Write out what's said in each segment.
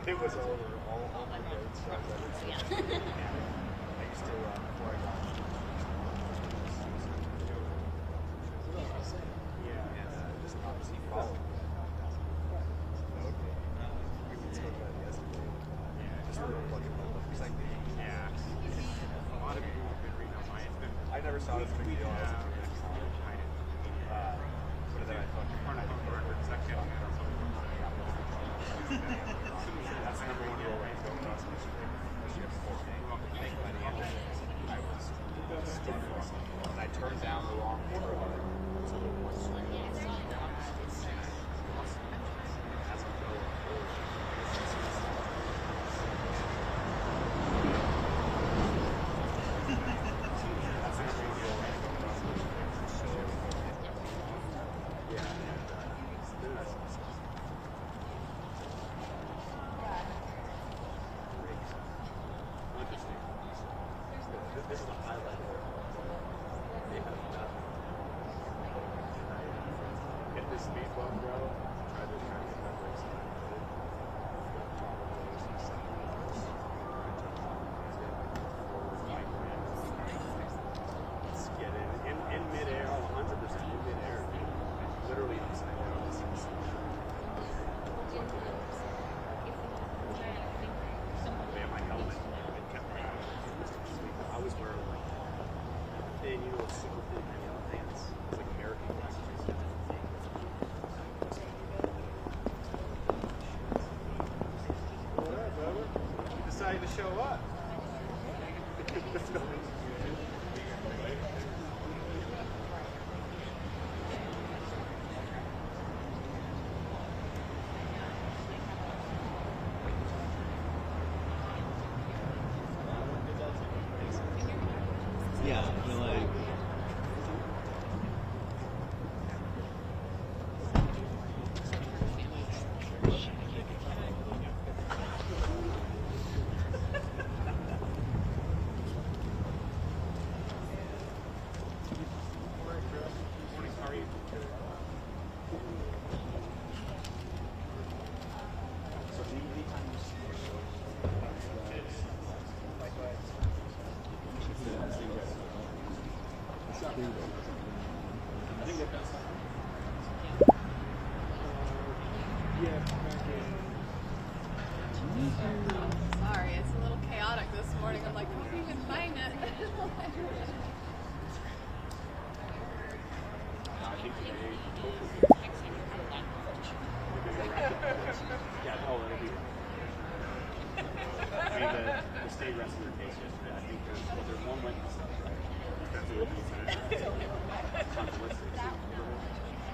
It was over all my roads. I used to, before I got just obviously follow. Okay. We spoke about it yesterday. Just a little fucking moment. Because like, a lot of people have been reading on mine. I never saw this big deal. I was in but then I thought, that's the number one rule right now. I was stuck on something. And I turned down the wrong corner of it. So the one swing. That's a goal. That's the number one rule right now. This is a highlight. They have nothing. Hit this speed bump, bro. Try to get my brakes on. Let's get it in midair. Oh, 100% in midair. Literally upside down. Yeah, my helmet. I was wearing like thin, super thin pants. It's like American glasses. What up, brother? You decided to show up. Yeah, I feel like Sorry, it's a little chaotic this morning. I'm like, I can't even find it. The state rested their case yesterday. I think there's one witness left, right? That's a witness.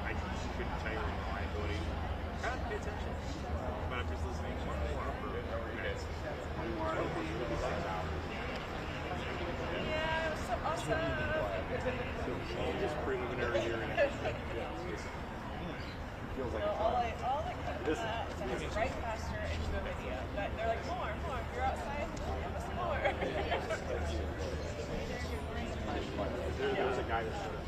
I couldn't tell you the liability. Try to pay attention. But I'm just listening more and more for minutes. More out of the 6 hours. Yeah, it was so awesome. Just preliminary hearing. Feels like all that came from that is I was right past her into the video. But they're like, more, you're outside, give us more. There's a guy that showed up.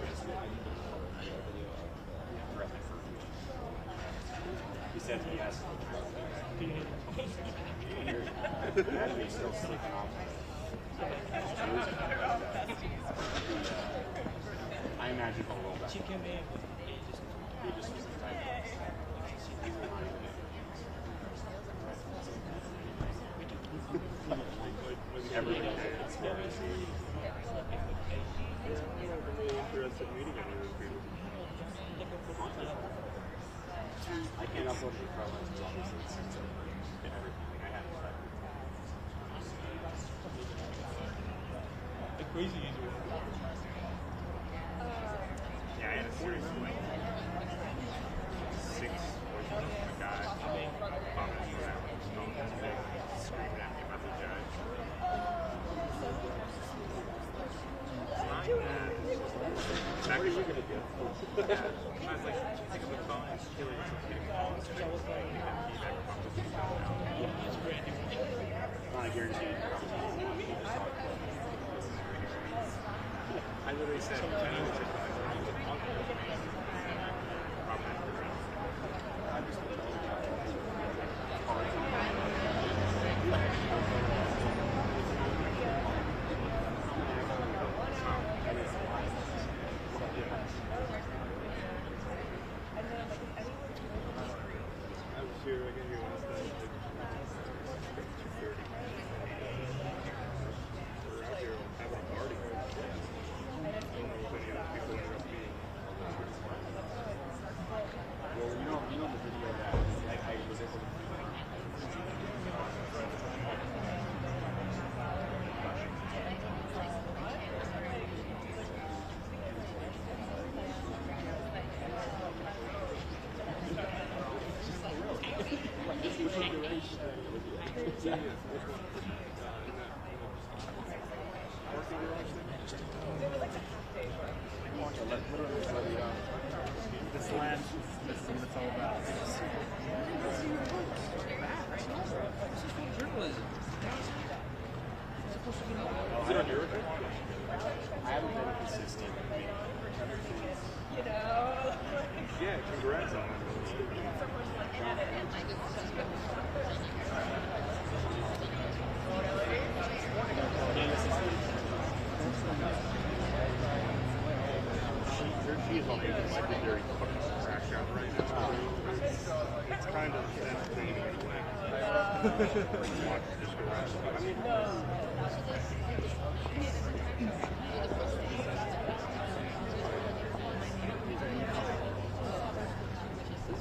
He said yes. Imagine he's still sleeping off. I imagine he'll roll back. He just was the type everything there. Interested meeting I can't upload the car lens because obviously it's and everything. I had to try. the crazy is Yeah, I had a series of like 6 voices of a guy commenting around screaming at me about the judge. It's not bad. Exactly what you're gonna do. I was like, pick up the phone and kill it. Not a guarantee. I literally said, This land, this is what it's all about. Journalism. Is it on your record? I haven't been consistent. You know, Yeah, congrats on it. someone's like at it and like She is on a secondary crash out right now. It's kind of entertaining in a way. Watch just go around. I mean,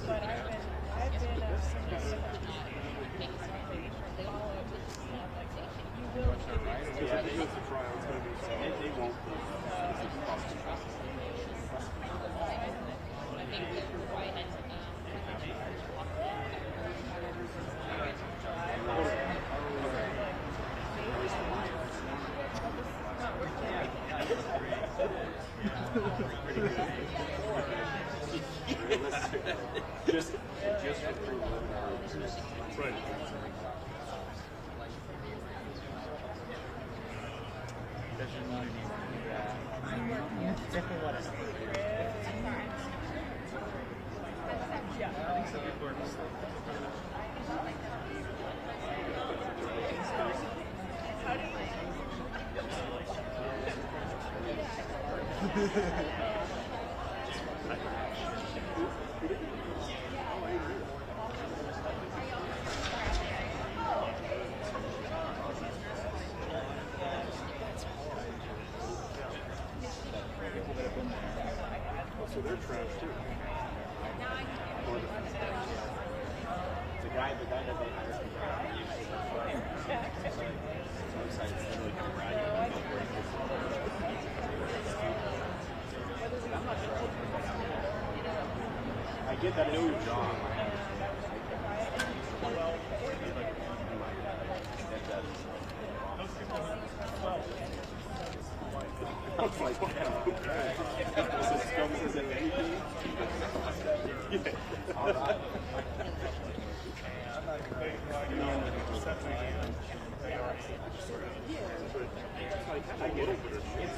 but I've been because if it goes to trial, it's going to be so. They won't be. Just for preliminary. Right. Definitely let us know. I think some people are just like, how do you So they're trash too. The guy that they hired from I get that new job. I was like, this is scum as anything. I get it.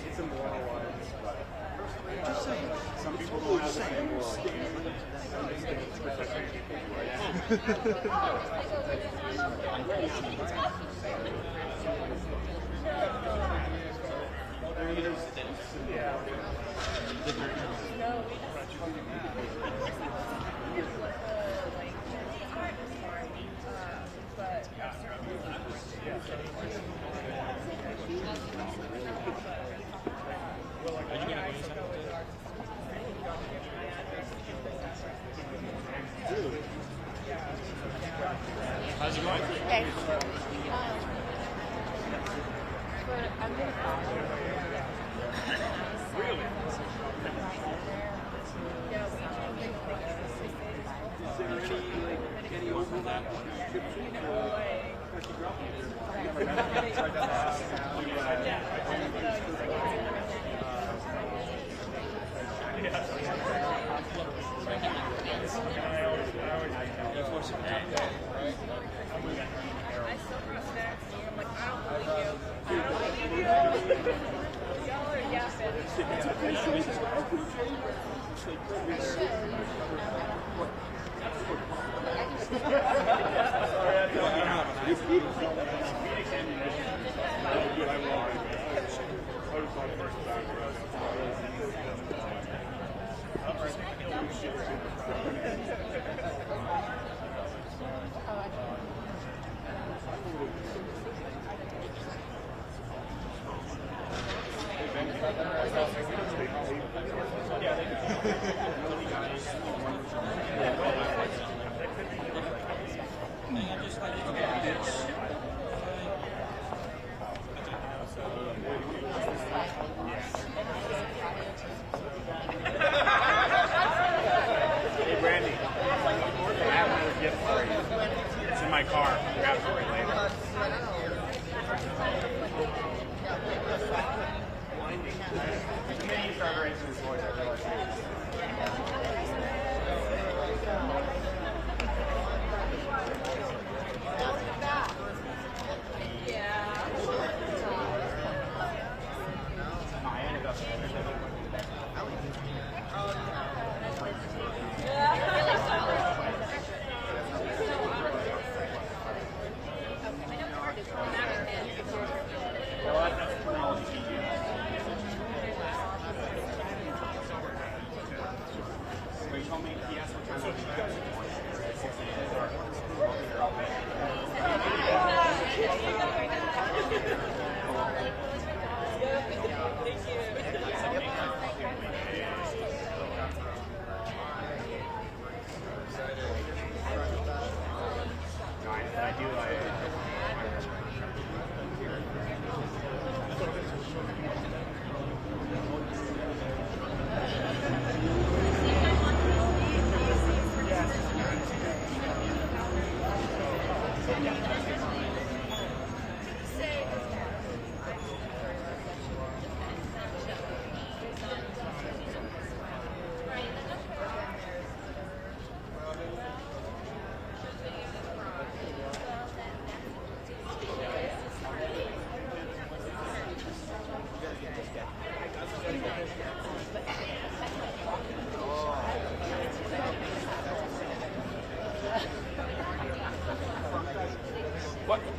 It's a moral one. just saying. Some people don't have the same moral. How's it going? Okay. I'm going to call. Really? Any overlap? I still brought snacks. I'm like, I don't believe you. I don't believe you. Y'all are yapping. Hey, Brandy. my car. Grab it for you later. And then you start raising his voice. I realize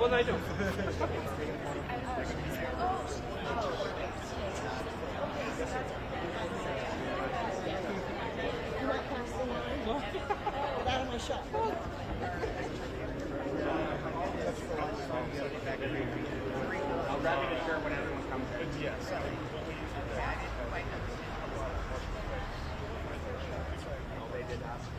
What did I do? That on my shot. I'll grab you the shirt when everyone comes in. Yes. They did ask.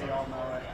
We all know it.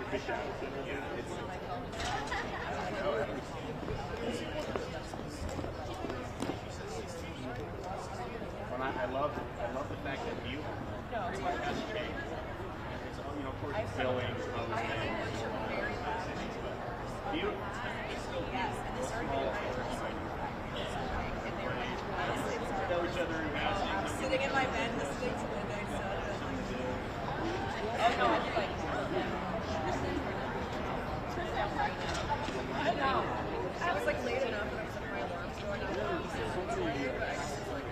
fish out of it. Yeah, it's. I know it. When I love the fact that you pretty much has changed. It's, you know, of course, billing, other things, beautiful. Yes, and they started doing Know each other in I'm sitting in my bed listening to Midnight Sun. Oh no, I'm like, I don't know. I was like late enough and I was like, my alarm's going off. But I was just like,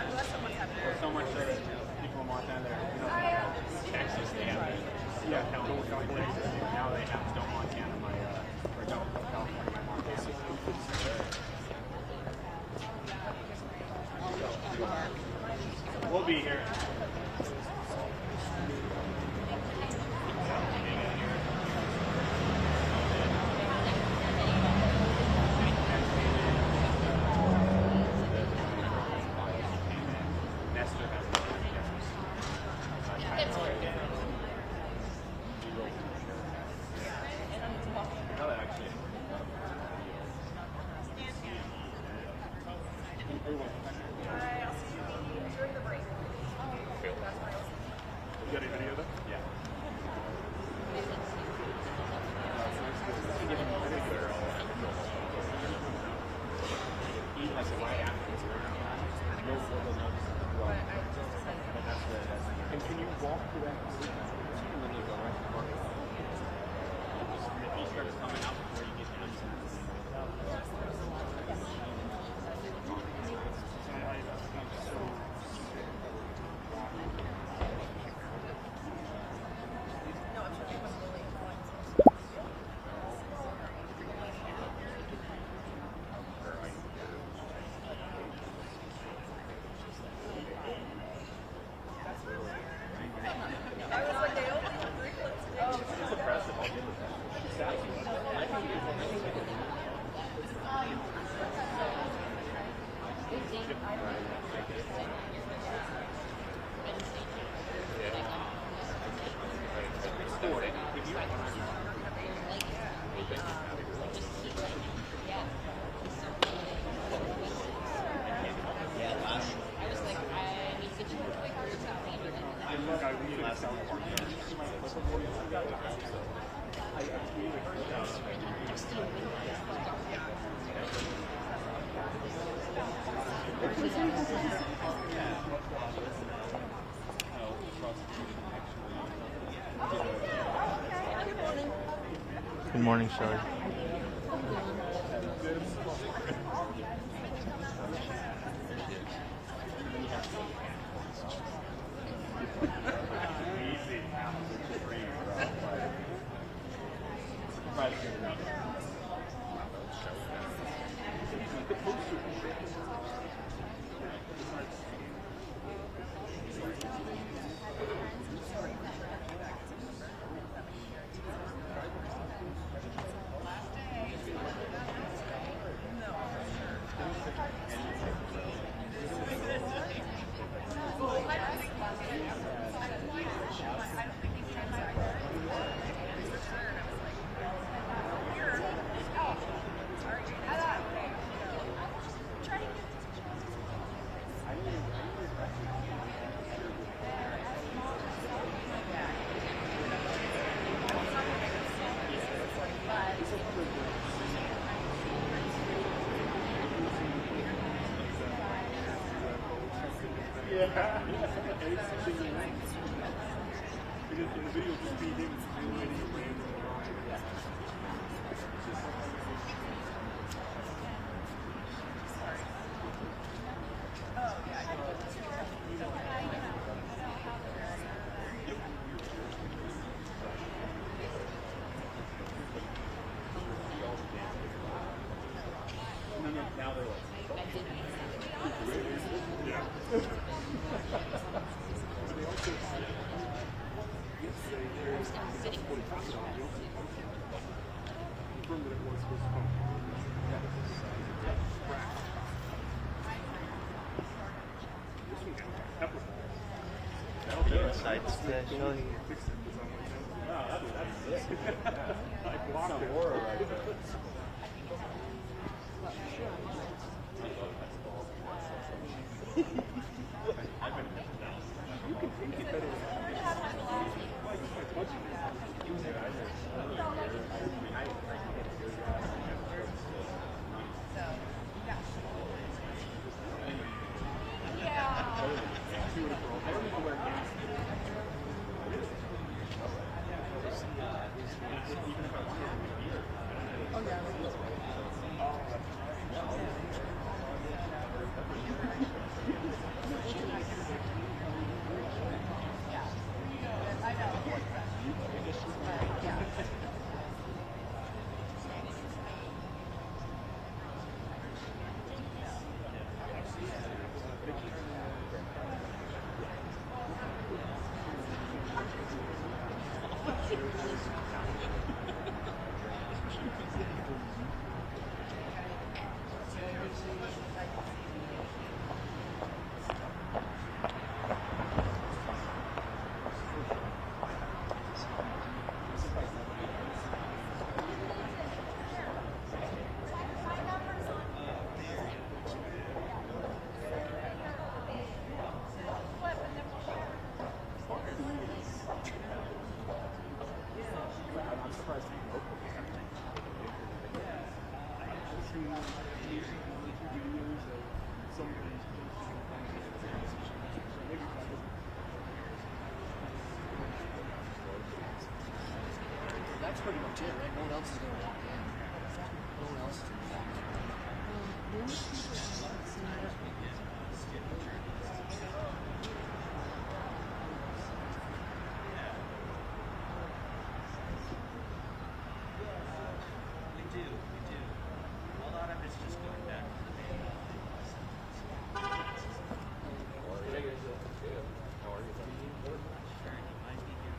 unless someone's having it. so much that people in Montana, you know, Texas, they have California. Now they have don't Montana, or don't California, Montana. We'll be here. You got any video though? Yeah. And can you walk through that? And then you go right to the market. He starts coming out before you get down. Good morning, Charlie. Because in the video, just be him explaining the plans. Now they're like, Yeah. Insights there, Charlie. that's it. Like blocked it. Aura right there. You can think it better. That's pretty much it, right? No one else is going to walk in. No one else is going to walk We do. A lot of it's just going back to the main office. Sure, you might be here.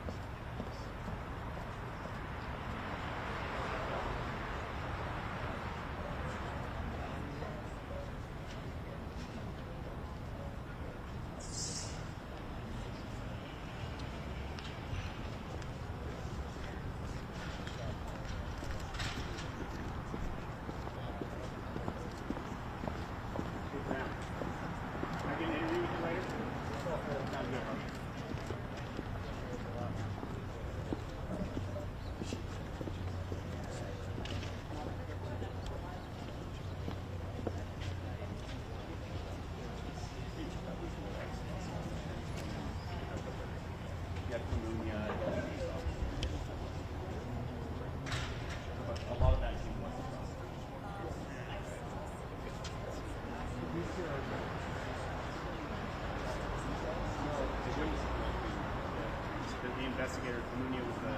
Investigator, Munoz was the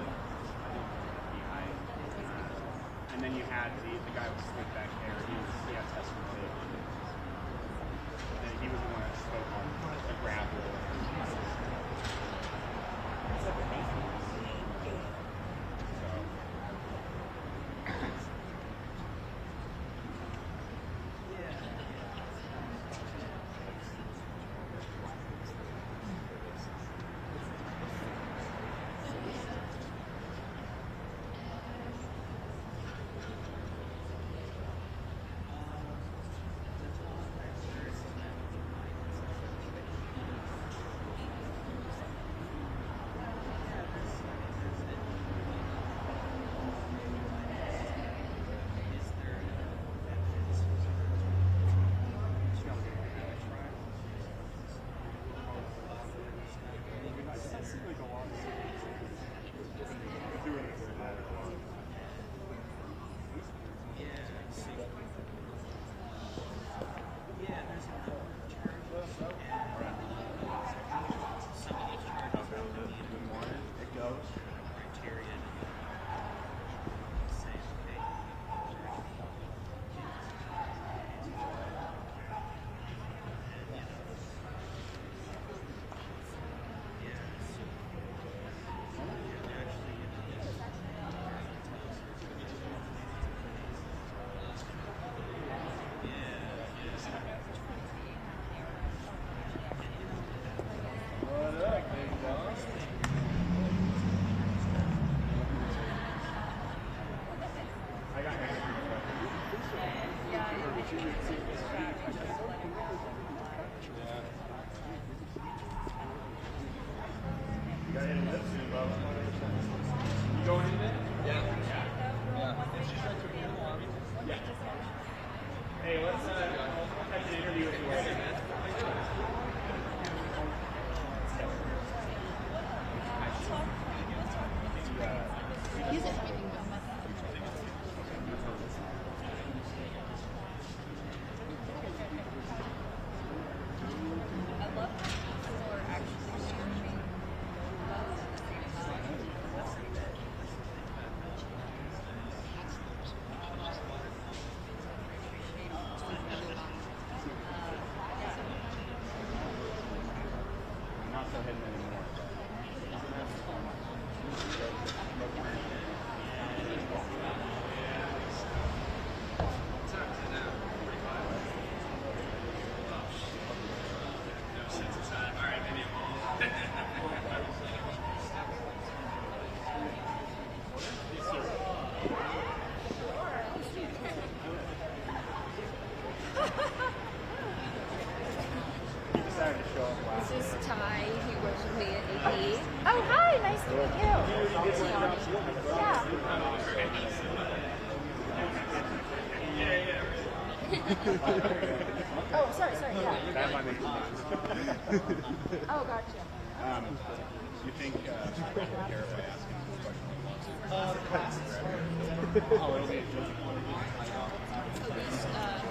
behind, and then you had the guy with the back there. He had testimony. And he was the one that spoke on the gravel. You going in there? Yeah. Hey, let's have an interview with you. He's everything done. I love that people are actually searching both at the same time. That's pretty good. I'm not so hidden anymore. He decided to show up last. This is Ty. He works with me at AP. Oh, hi, nice to meet you. Yeah. Oh, sorry, yeah. That might make it Oh, gotcha. You think I should care if I ask him this question? Oh, it'll be So this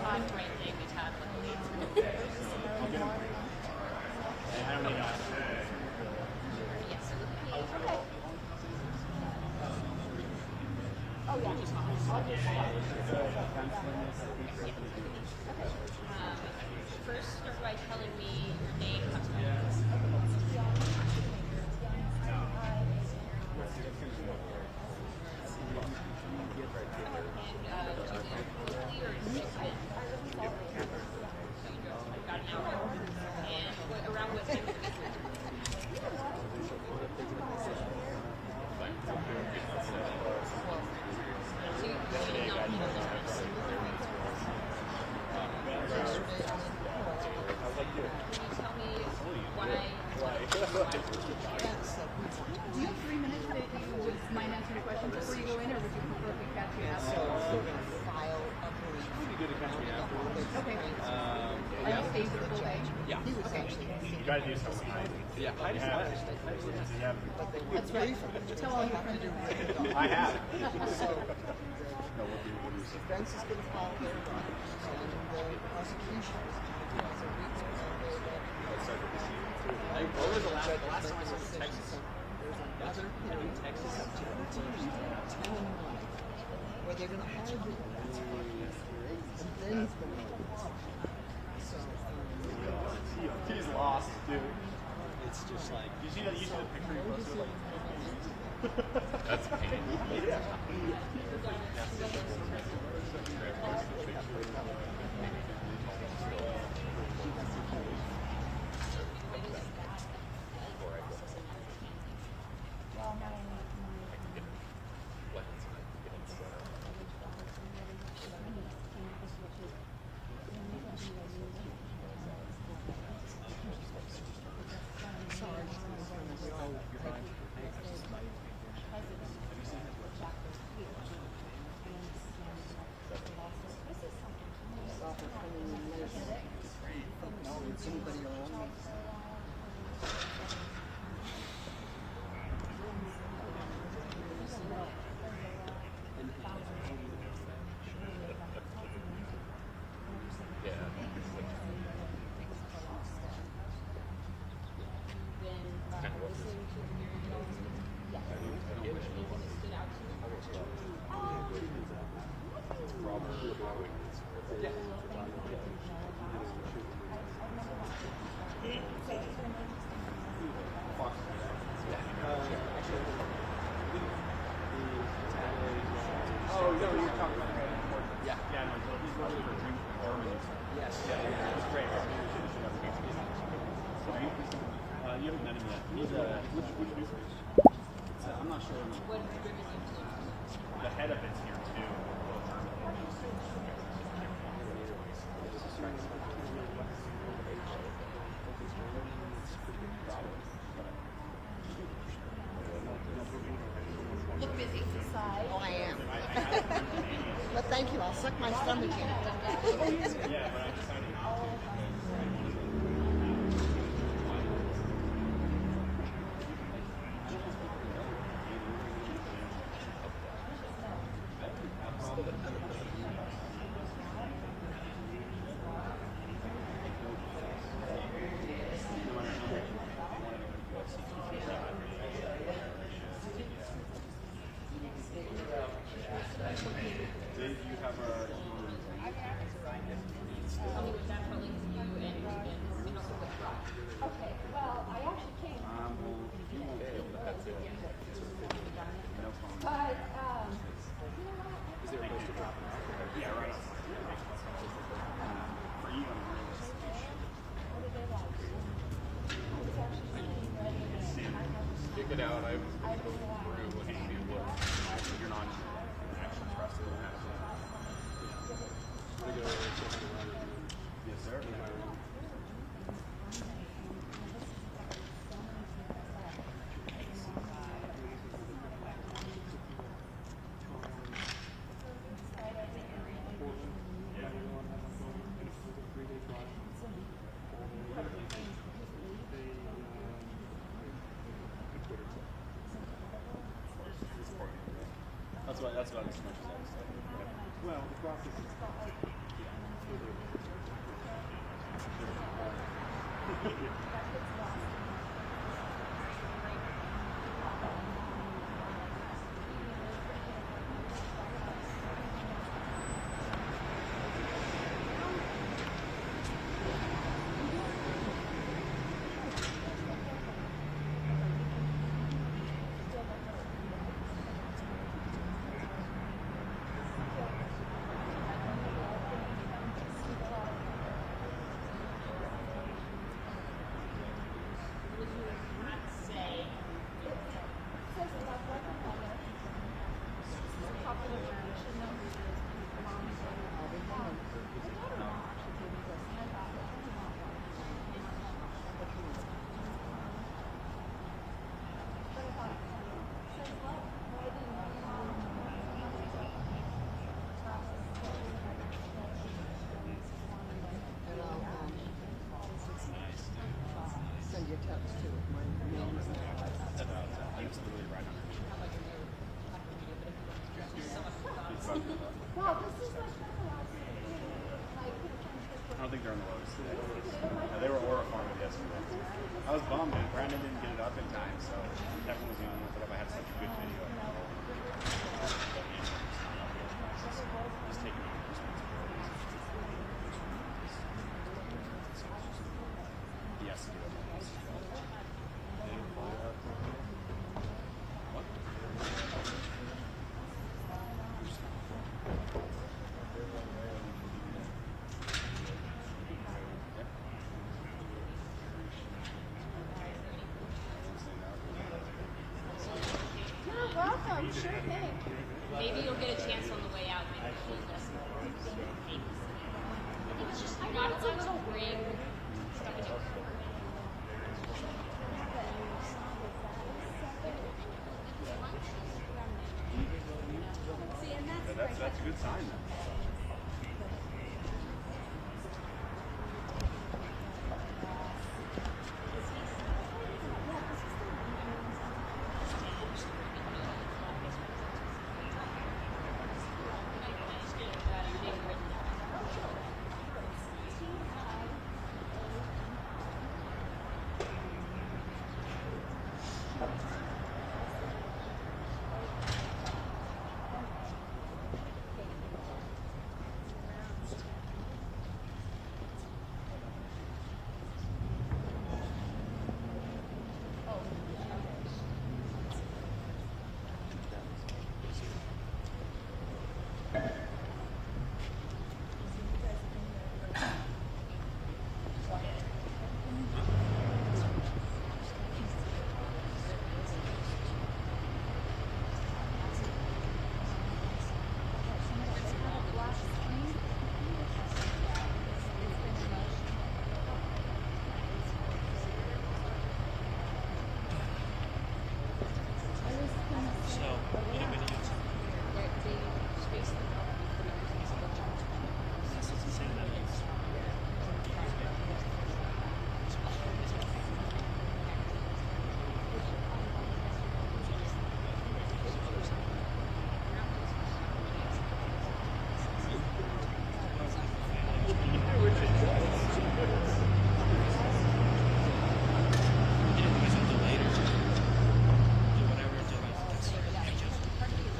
on-brand thing we had lately. I'll get him. I don't need to ask. Yes. Oh, yeah. First, start by telling me your name, customer. Do you have 3 minutes that you would mind answering a question before you go in, or would you prefer if we catch you after? So we're going to file a brief. Okay. Are you staying for the full day? Yeah. He was actually You gotta do something. Yeah. I have. That's right. Tell all your friends. I have. so the defense is going to file their brief, and the prosecution is going to do as a week to file their brief. What was the last time I saw in Texas? There's another hearing Texas. 10 and 9, where they're going to argue and then he's going to so He's lost, dude. It's just like You see the picture you posted? Like, That's painful. yeah. anybody around me. Oh, no, you're talking about yeah. Yeah, no, he's running for drink in Germany. Yes. Yeah, yeah, it's great. You haven't met him yet. He's which newspaper? I'm not sure. The head of it's here too. thank you. I'll suck my stomach in. Yeah, but I decided not to. It out. I was going to go through and see what you're not actually trusted in that. Yes, sir. That's about as much as I was saying. Well, the process is your text too. My name is it's literally right on it. Wow, this is like I don't think they're on the lowest today. Yeah, they were horrified yesterday. I was bummed, man. Brandon didn't get it up in time, so Kevin was the only one that I had such a good video. Just taking responsibilities. Yes, to do it. What? You're welcome, sure thing. Maybe you'll get a chance on the way out. Maybe she'll just I got a little ring stuff in your That's a good sign then.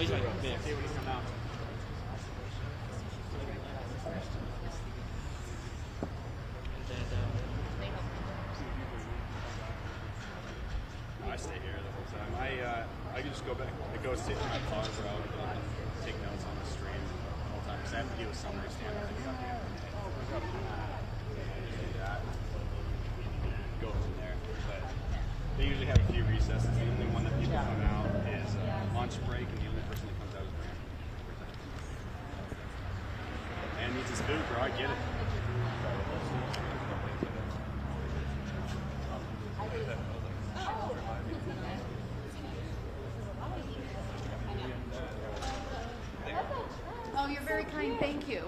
He's like this. See when he's coming out. I stay here the whole time. I can just go back. I go sit in my car, bro, and take notes on the stream the whole time. Because I have to do a summary stand. I think do that. Go from there. But they usually have a few recesses. The only one that people come out is lunch break, and the only person that comes out is Brandon. Man needs his food, bro. I get it. Oh, you're very kind. Thank you.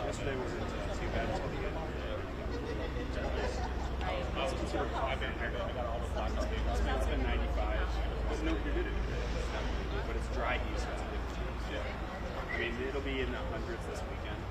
Yesterday wasn't too bad until the end. I got all the blackouts. It's been 95. There's no humidity, but it's dry heat, so it's a big change. I mean, it'll be in the hundreds this weekend.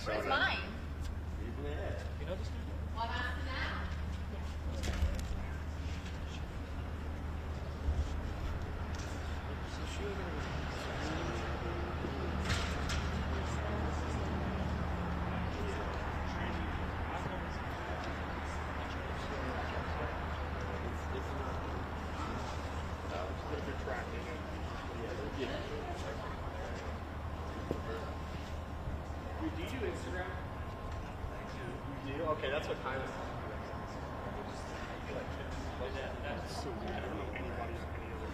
Where's mine? You know this one? What happened now? Do you do Instagram? You do? Okay, that's what time is. That's so weird. I don't know anybody on any other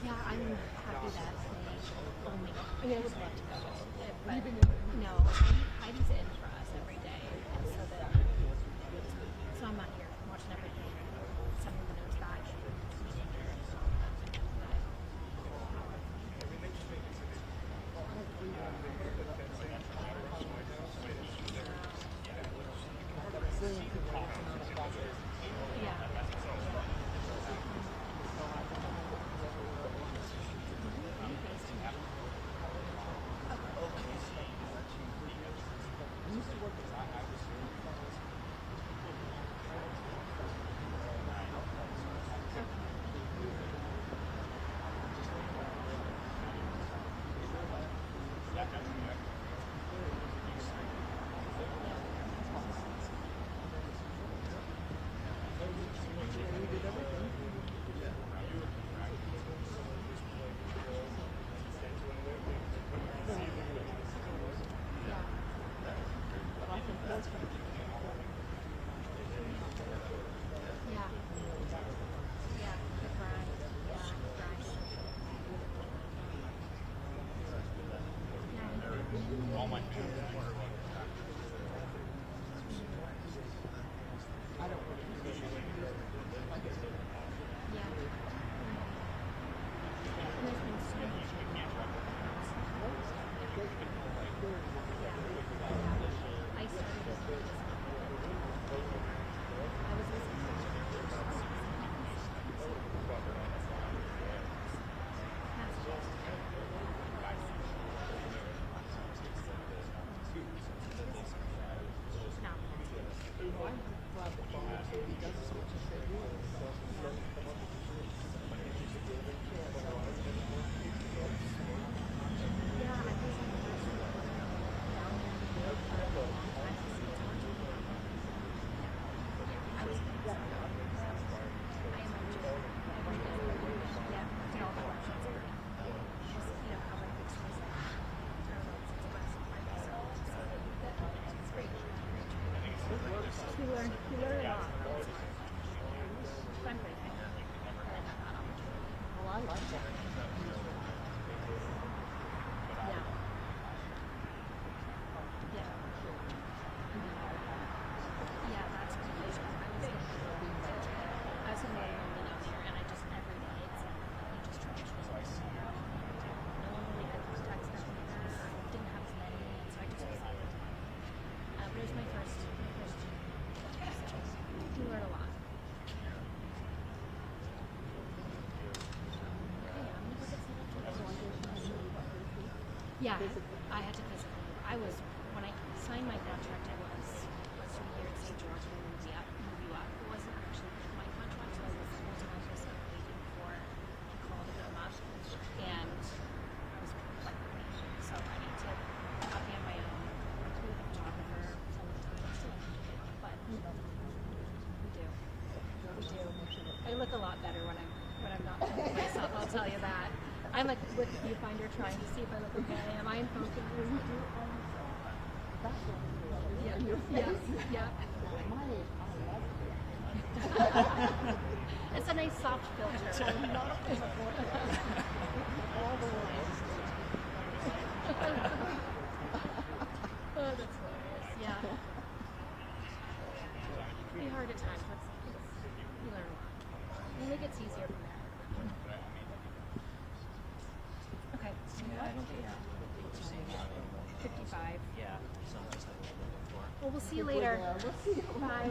Yeah, I'm happy that they only. I mean, I would love to go, but no, Heidi's in for us every day, and so I'm not here watching everything, sending the notes back, meeting her. You learn a lot. I'm pretty good. Well, I love that. Yeah. Yeah. Yeah, that's good. Yeah, I had to physically move. When I signed my contract, I was for a year at St. George and then move you up. It wasn't actually my contract, so I was full-time just waiting for the call to come up. And I was like, so I need to copy on my own, do a photographer sometimes, but we do. I look a lot better when I'm not filming myself, I'll tell you that. I'm like with the viewfinder trying to see if I look okay. Am I in focus? Yeah. It's a nice soft filter. Oh, that's hilarious. Yeah. It'd be hard at times. You learn a lot. I think it's easier from there. Okay. Yeah, I don't think 55. yeah, so just like what I'm looking for. Well, we'll see you later. Bye.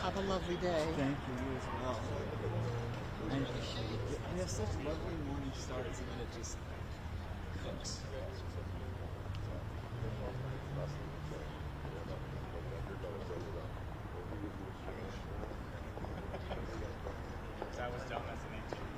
Have a lovely day. Thank you, you as well. We have such lovely morning starts and then it just cooks. So I was done as an 18.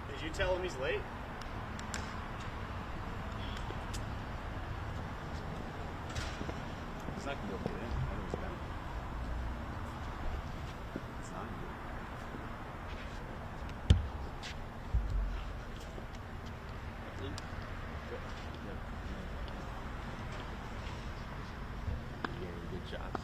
Did you tell him he's late? He's not gonna be able to get in. I know he's been. It's not good. Good shots.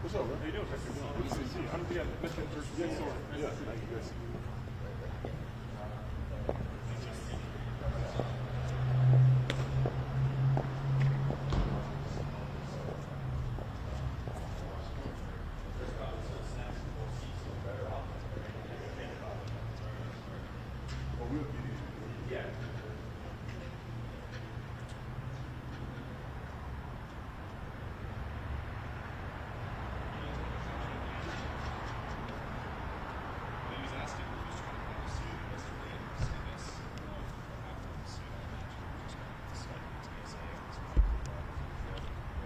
What's up, bro? How you doing? I don't think I missed your first day. Yeah, thank you guys.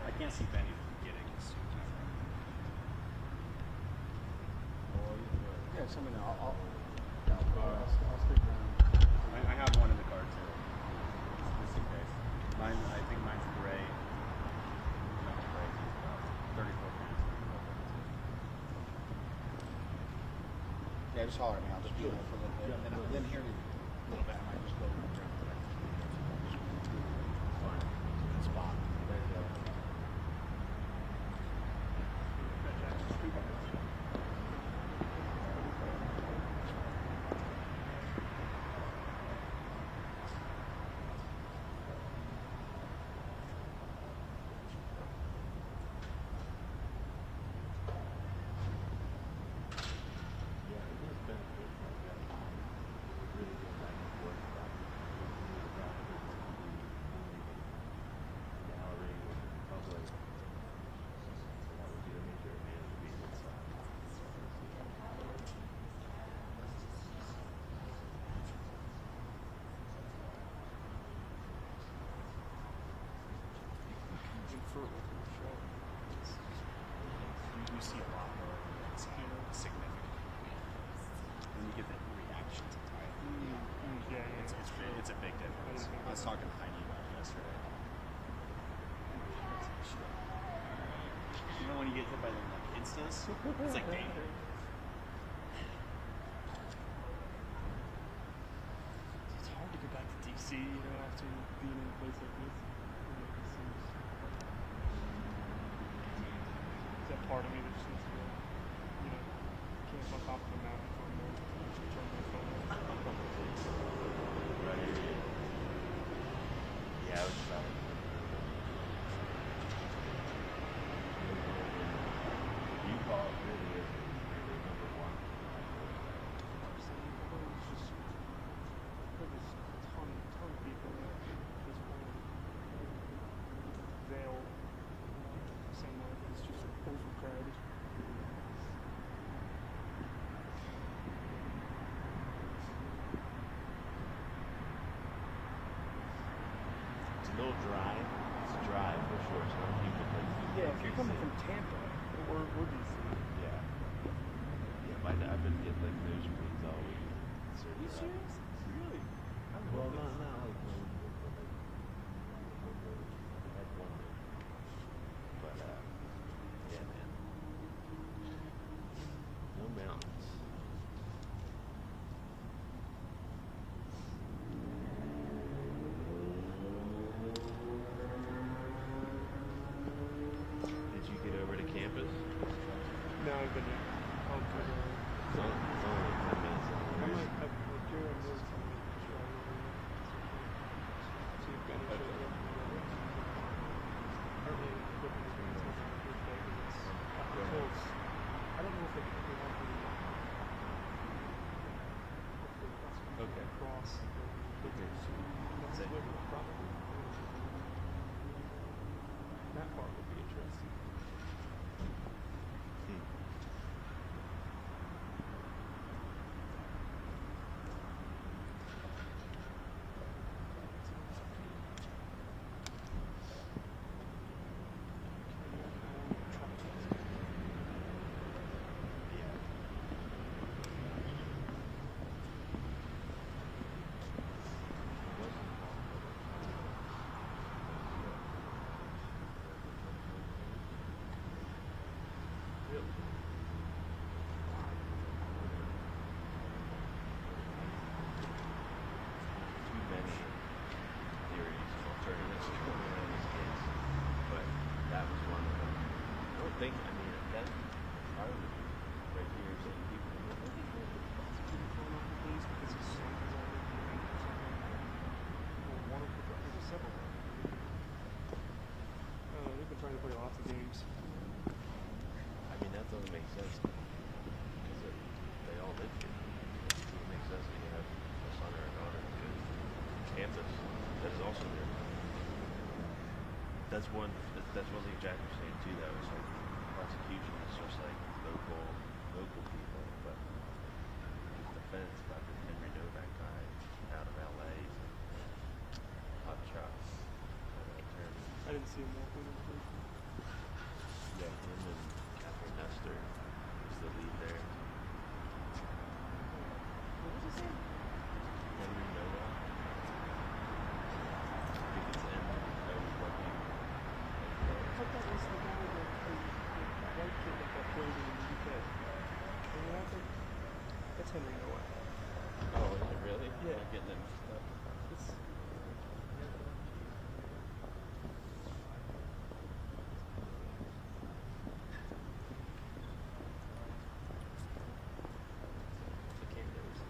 I can't see Benny getting a suit. Yeah, something I'll stick around. I have one in the car too. Just in case. Mine, I think mine's gray. Not gray. 34 pounds. Yeah, just holler at me. I'll just be there for a little bit. And then here in a little bit, I might just go and grab the good spot. Ready to go. You see a lot more significant. And you get the reactions entirely. It's a big difference. I was talking to Heidi about it yesterday. You know when you get hit by the like instas? It's like dating. It's hard to get back to DC, you know, after being in a place like this. That part of me that just needs to go, you know, camp on top of the mountain for a moment. Turn my phone off. Right. Yeah, I was trying. You call it really is number one. There's just there's a ton of people at this point. Vail, same way, it's just overcrowded. It's a little dry. It's dry for sure. It's not humid. Yeah, if you're coming from Tampa or DC. Yeah. Yeah, I've been getting like nosebleeds all week. Are you serious? Really? Well, not like when I had one day. But yeah, man. No mountains. Did you get over to campus? No, I've been there. I'll go there. It's only 10 minutes. I'm like, up here and this, I'm like, just right over here. So you've got to show them. I don't really look at anything until I'm here today because I'm close. I don't know if they want me Okay. across. Okay. That's Say- what probably. That part would be interesting. Too many theories and alternatives going around this case, but that was one of them. I don't think, I mean, that probably would be right here saying people. They've been trying to play lots of games. I mean, that doesn't make sense because they all live here. It doesn't make sense that you have a son or a daughter because campus, that is also their. That's one thing Jack was saying too. That was like prosecution is just like local people, but his defense about the Henry Novak guy out of LA, hot shots. I didn't see him walking in person. Yeah, him and Catherine Nestor is the lead there. What was his name? Henry Novak. I think it's N-O-W. I thought that was the guy that white kid that got killed in the UK. And I think that's Henry Noah. Oh, is it really? Yeah. I'm getting it mixed up. It's, I can't really see.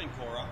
morning, Cora.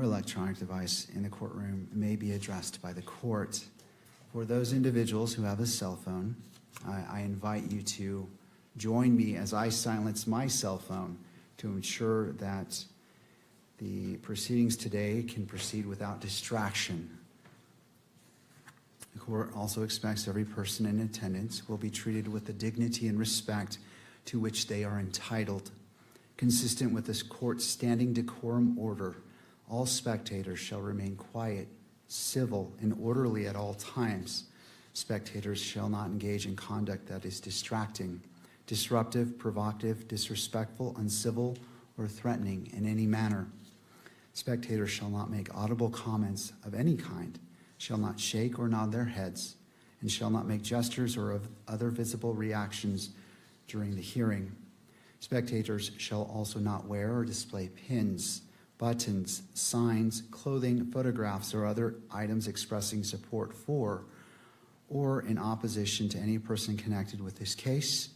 or electronic device in the courtroom may be addressed by the court. For those individuals who have a cell phone, I invite you to join me as I silence my cell phone to ensure that the proceedings today can proceed without distraction. The court also expects every person in attendance will be treated with the dignity and respect to which they are entitled. Consistent with this court's standing decorum order, all spectators shall remain quiet, civil, and orderly at all times. Spectators shall not engage in conduct that is distracting, disruptive, provocative, disrespectful, uncivil, or threatening in any manner. Spectators shall not make audible comments of any kind, shall not shake or nod their heads, and shall not make gestures or of other visible reactions during the hearing. Spectators shall also not wear or display pins, buttons, signs, clothing, photographs, or other items expressing support for or in opposition to any person connected with this case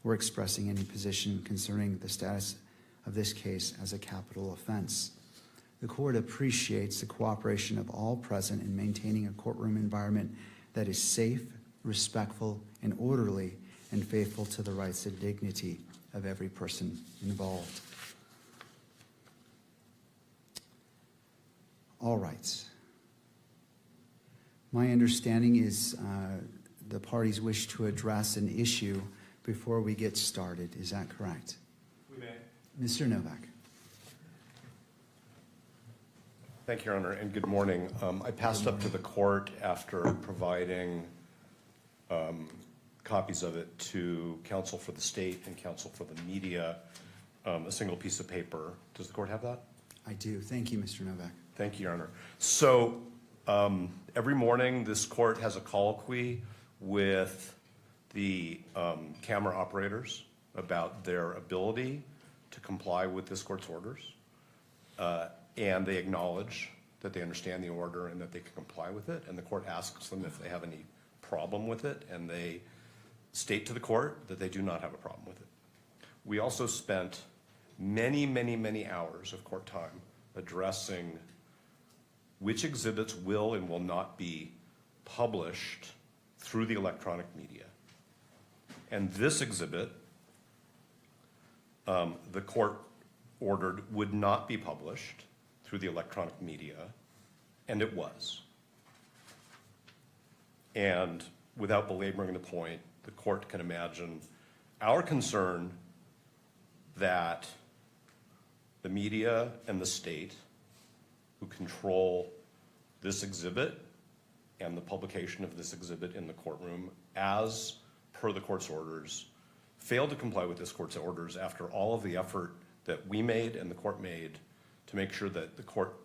or expressing any position concerning the status of this case as a capital offense. The court appreciates the cooperation of all present in maintaining a courtroom environment that is safe, respectful, and orderly, and faithful to the rights and dignity of every person involved. All right. My understanding is the parties wish to address an issue before we get started. Is that correct? We may. Mr. Novak. Thank you, Your Honor, and good morning. I passed up to the court after providing copies of it to counsel for the state and counsel for the media, a single piece of paper. Does the court have that? I do. Thank you, Mr. Novak. Thank you, Your Honor. So every morning this court has a colloquy with the camera operators about their ability to comply with this court's orders. And they acknowledge that they understand the order and that they can comply with it. And the court asks them if they have any problem with it, and they state to the court that they do not have a problem with it. We also spent many, many, many hours of court time addressing which exhibits will and will not be published through the electronic media. And this exhibit, the court ordered would not be published through the electronic media, and it was. And without belaboring the point, the court can imagine our concern that the media and the state who control this exhibit and the publication of this exhibit in the courtroom as per the court's orders failed to comply with this court's orders after all of the effort that we made and the court made to make sure that the court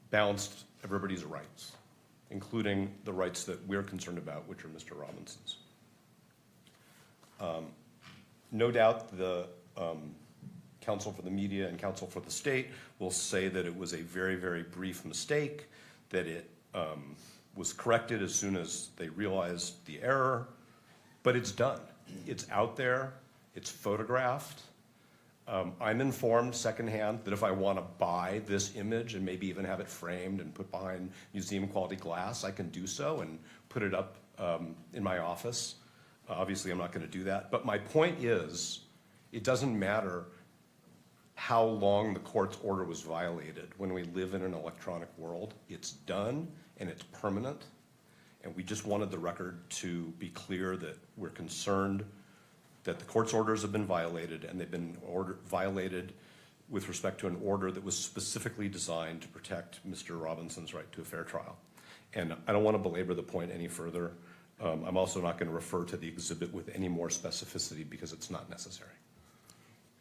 balanced everybody's rights, including the rights that we're concerned about, which are Mr. Robinson's. No doubt the counsel for the media and counsel for the state will say that it was a very, very brief mistake, that it was corrected as soon as they realized the error, but it's done. It's out there, it's photographed. I'm informed secondhand that if I want to buy this image and maybe even have it framed and put behind museum quality glass, I can do so and put it up in my office. Obviously, I'm not going to do that. But my point is, it doesn't matter how long the court's order was violated. When we live in an electronic world, it's done and it's permanent. And we just wanted the record to be clear that we're concerned that the court's orders have been violated, and they've been violated with respect to an order that was specifically designed to protect Mr. Robinson's right to a fair trial. And I don't want to belabor the point any further. I'm also not going to refer to the exhibit with any more specificity because it's not necessary.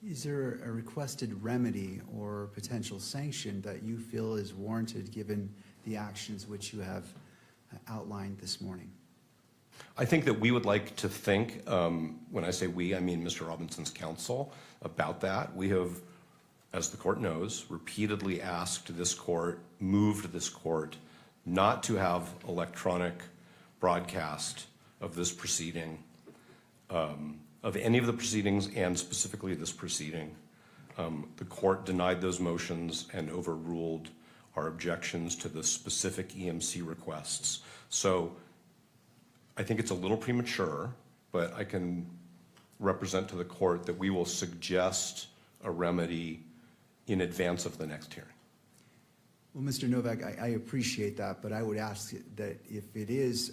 Is there a requested remedy or potential sanction that you feel is warranted given the actions which you have outlined this morning? I think that we would like to think, when I say we, I mean Mr. Robinson's counsel, about that. We have, as the court knows, repeatedly asked this court, moved this court, not to have electronic broadcast of this proceeding, of any of the proceedings and specifically this proceeding. The court denied those motions and overruled our objections to the specific EMC requests. So I think it's a little premature, but I can represent to the court that we will suggest a remedy in advance of the next hearing. Well, Mr. Novak, I appreciate that, but I would ask that if it is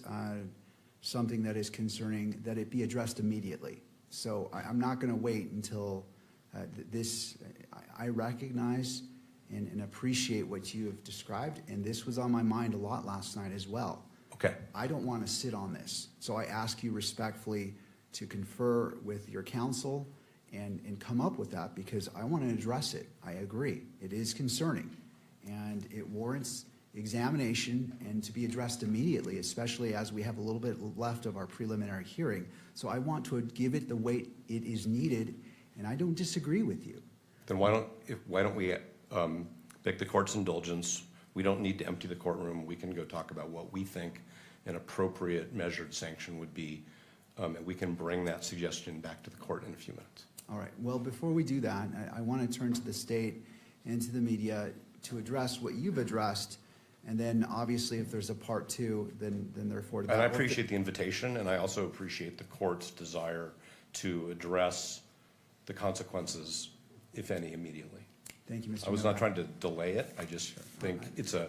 something that is concerning, that it be addressed immediately. So I'm not going to wait until this. I recognize and appreciate what you have described, and this was on my mind a lot last night as well. Okay. I don't want to sit on this, so I ask you respectfully to confer with your counsel and come up with that, because I want to address it. I agree. It is concerning, and it warrants examination and to be addressed immediately, especially as we have a little bit left of our preliminary hearing. So I want to give it the weight it is needed, and I don't disagree with you. Then why don't we beg the court's indulgence? We don't need to empty the courtroom. We can go talk about what we think an appropriate measured sanction would be, and we can bring that suggestion back to the court in a few minutes. All right. Well, before we do that, I want to turn to the state and to the media to address what you've addressed, and then obviously if there's a part two, then therefore. And I appreciate the invitation, and I also appreciate the court's desire to address the consequences, if any, immediately. Thank you, Mr. I was Novak. not trying to delay it. I just think it's an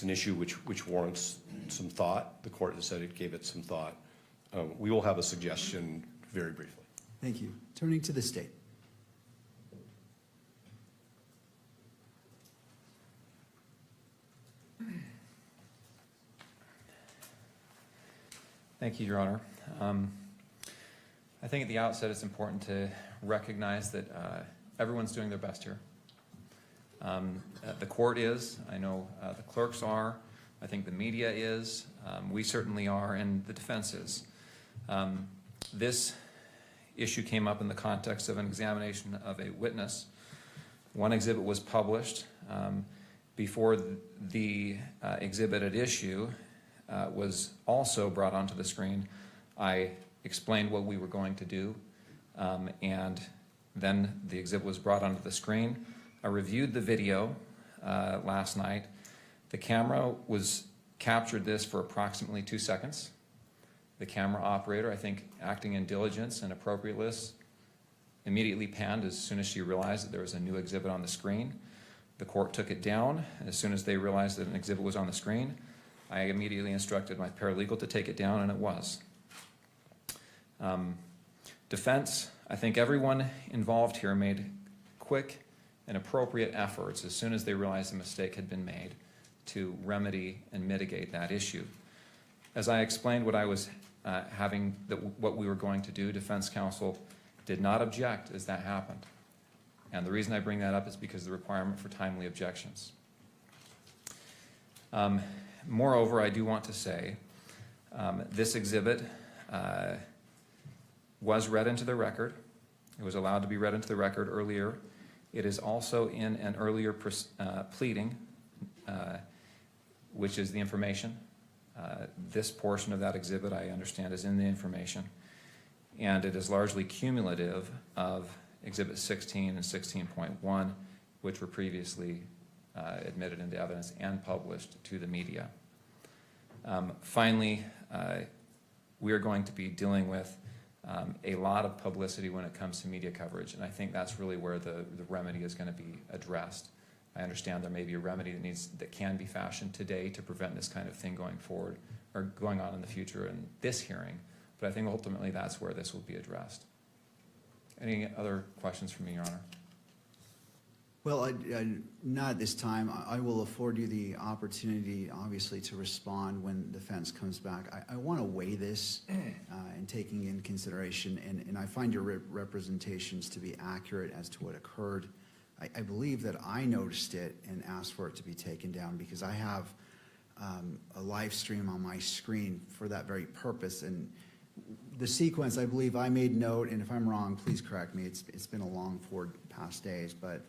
issue which warrants some thought. The court has said it gave it some thought. We will have a suggestion very briefly. Thank you. Turning to the state. Thank you, Your Honor. I think at the outset it's important to recognize that everyone's doing their best here. The court is, I know the clerks are, I think the media is, we certainly are, and the defense is. This issue came up in the context of an examination of a witness. One exhibit was published. Before the exhibit at issue was also brought onto the screen, I explained what we were going to do, and then the exhibit was brought onto the screen. I reviewed the video last night. The camera captured this for approximately 2 seconds. The camera operator, I think acting in diligence and appropriateness, immediately panned as soon as she realized that there was a new exhibit on the screen. The court took it down. As soon as they realized that an exhibit was on the screen, I immediately instructed my paralegal to take it down, and it was. Defense, I think everyone involved here made quick and appropriate efforts as soon as they realized a mistake had been made to remedy and mitigate that issue. As I explained what I was what we were going to do, defense counsel did not object as that happened. And the reason I bring that up is because of the requirement for timely objections. Moreover, I do want to say this exhibit was read into the record. It was allowed to be read into the record earlier. It is also in an earlier pleading, which is the information. This portion of that exhibit, I understand, is in the information. And it is largely cumulative of Exhibit 16 and 16.1, which were previously admitted into evidence and published to the media. Finally, we are going to be dealing with a lot of publicity when it comes to media coverage, and I think that's really where the remedy is going to be addressed. I understand there may be a remedy that can be fashioned today to prevent this kind of thing going forward or going on in the future in this hearing, but I think ultimately that's where this will be addressed. Any other questions from me, Your Honor? Well, not at this time. I will afford you the opportunity, obviously, to respond when defense comes back. I want to weigh this and taking in consideration, and I find your representations to be accurate as to what occurred. I believe that I noticed it and asked for it to be taken down because I have a live stream on my screen for that very purpose. And the sequence, I believe I made note, and if I'm wrong, please correct me. It's been a long 4 past days, but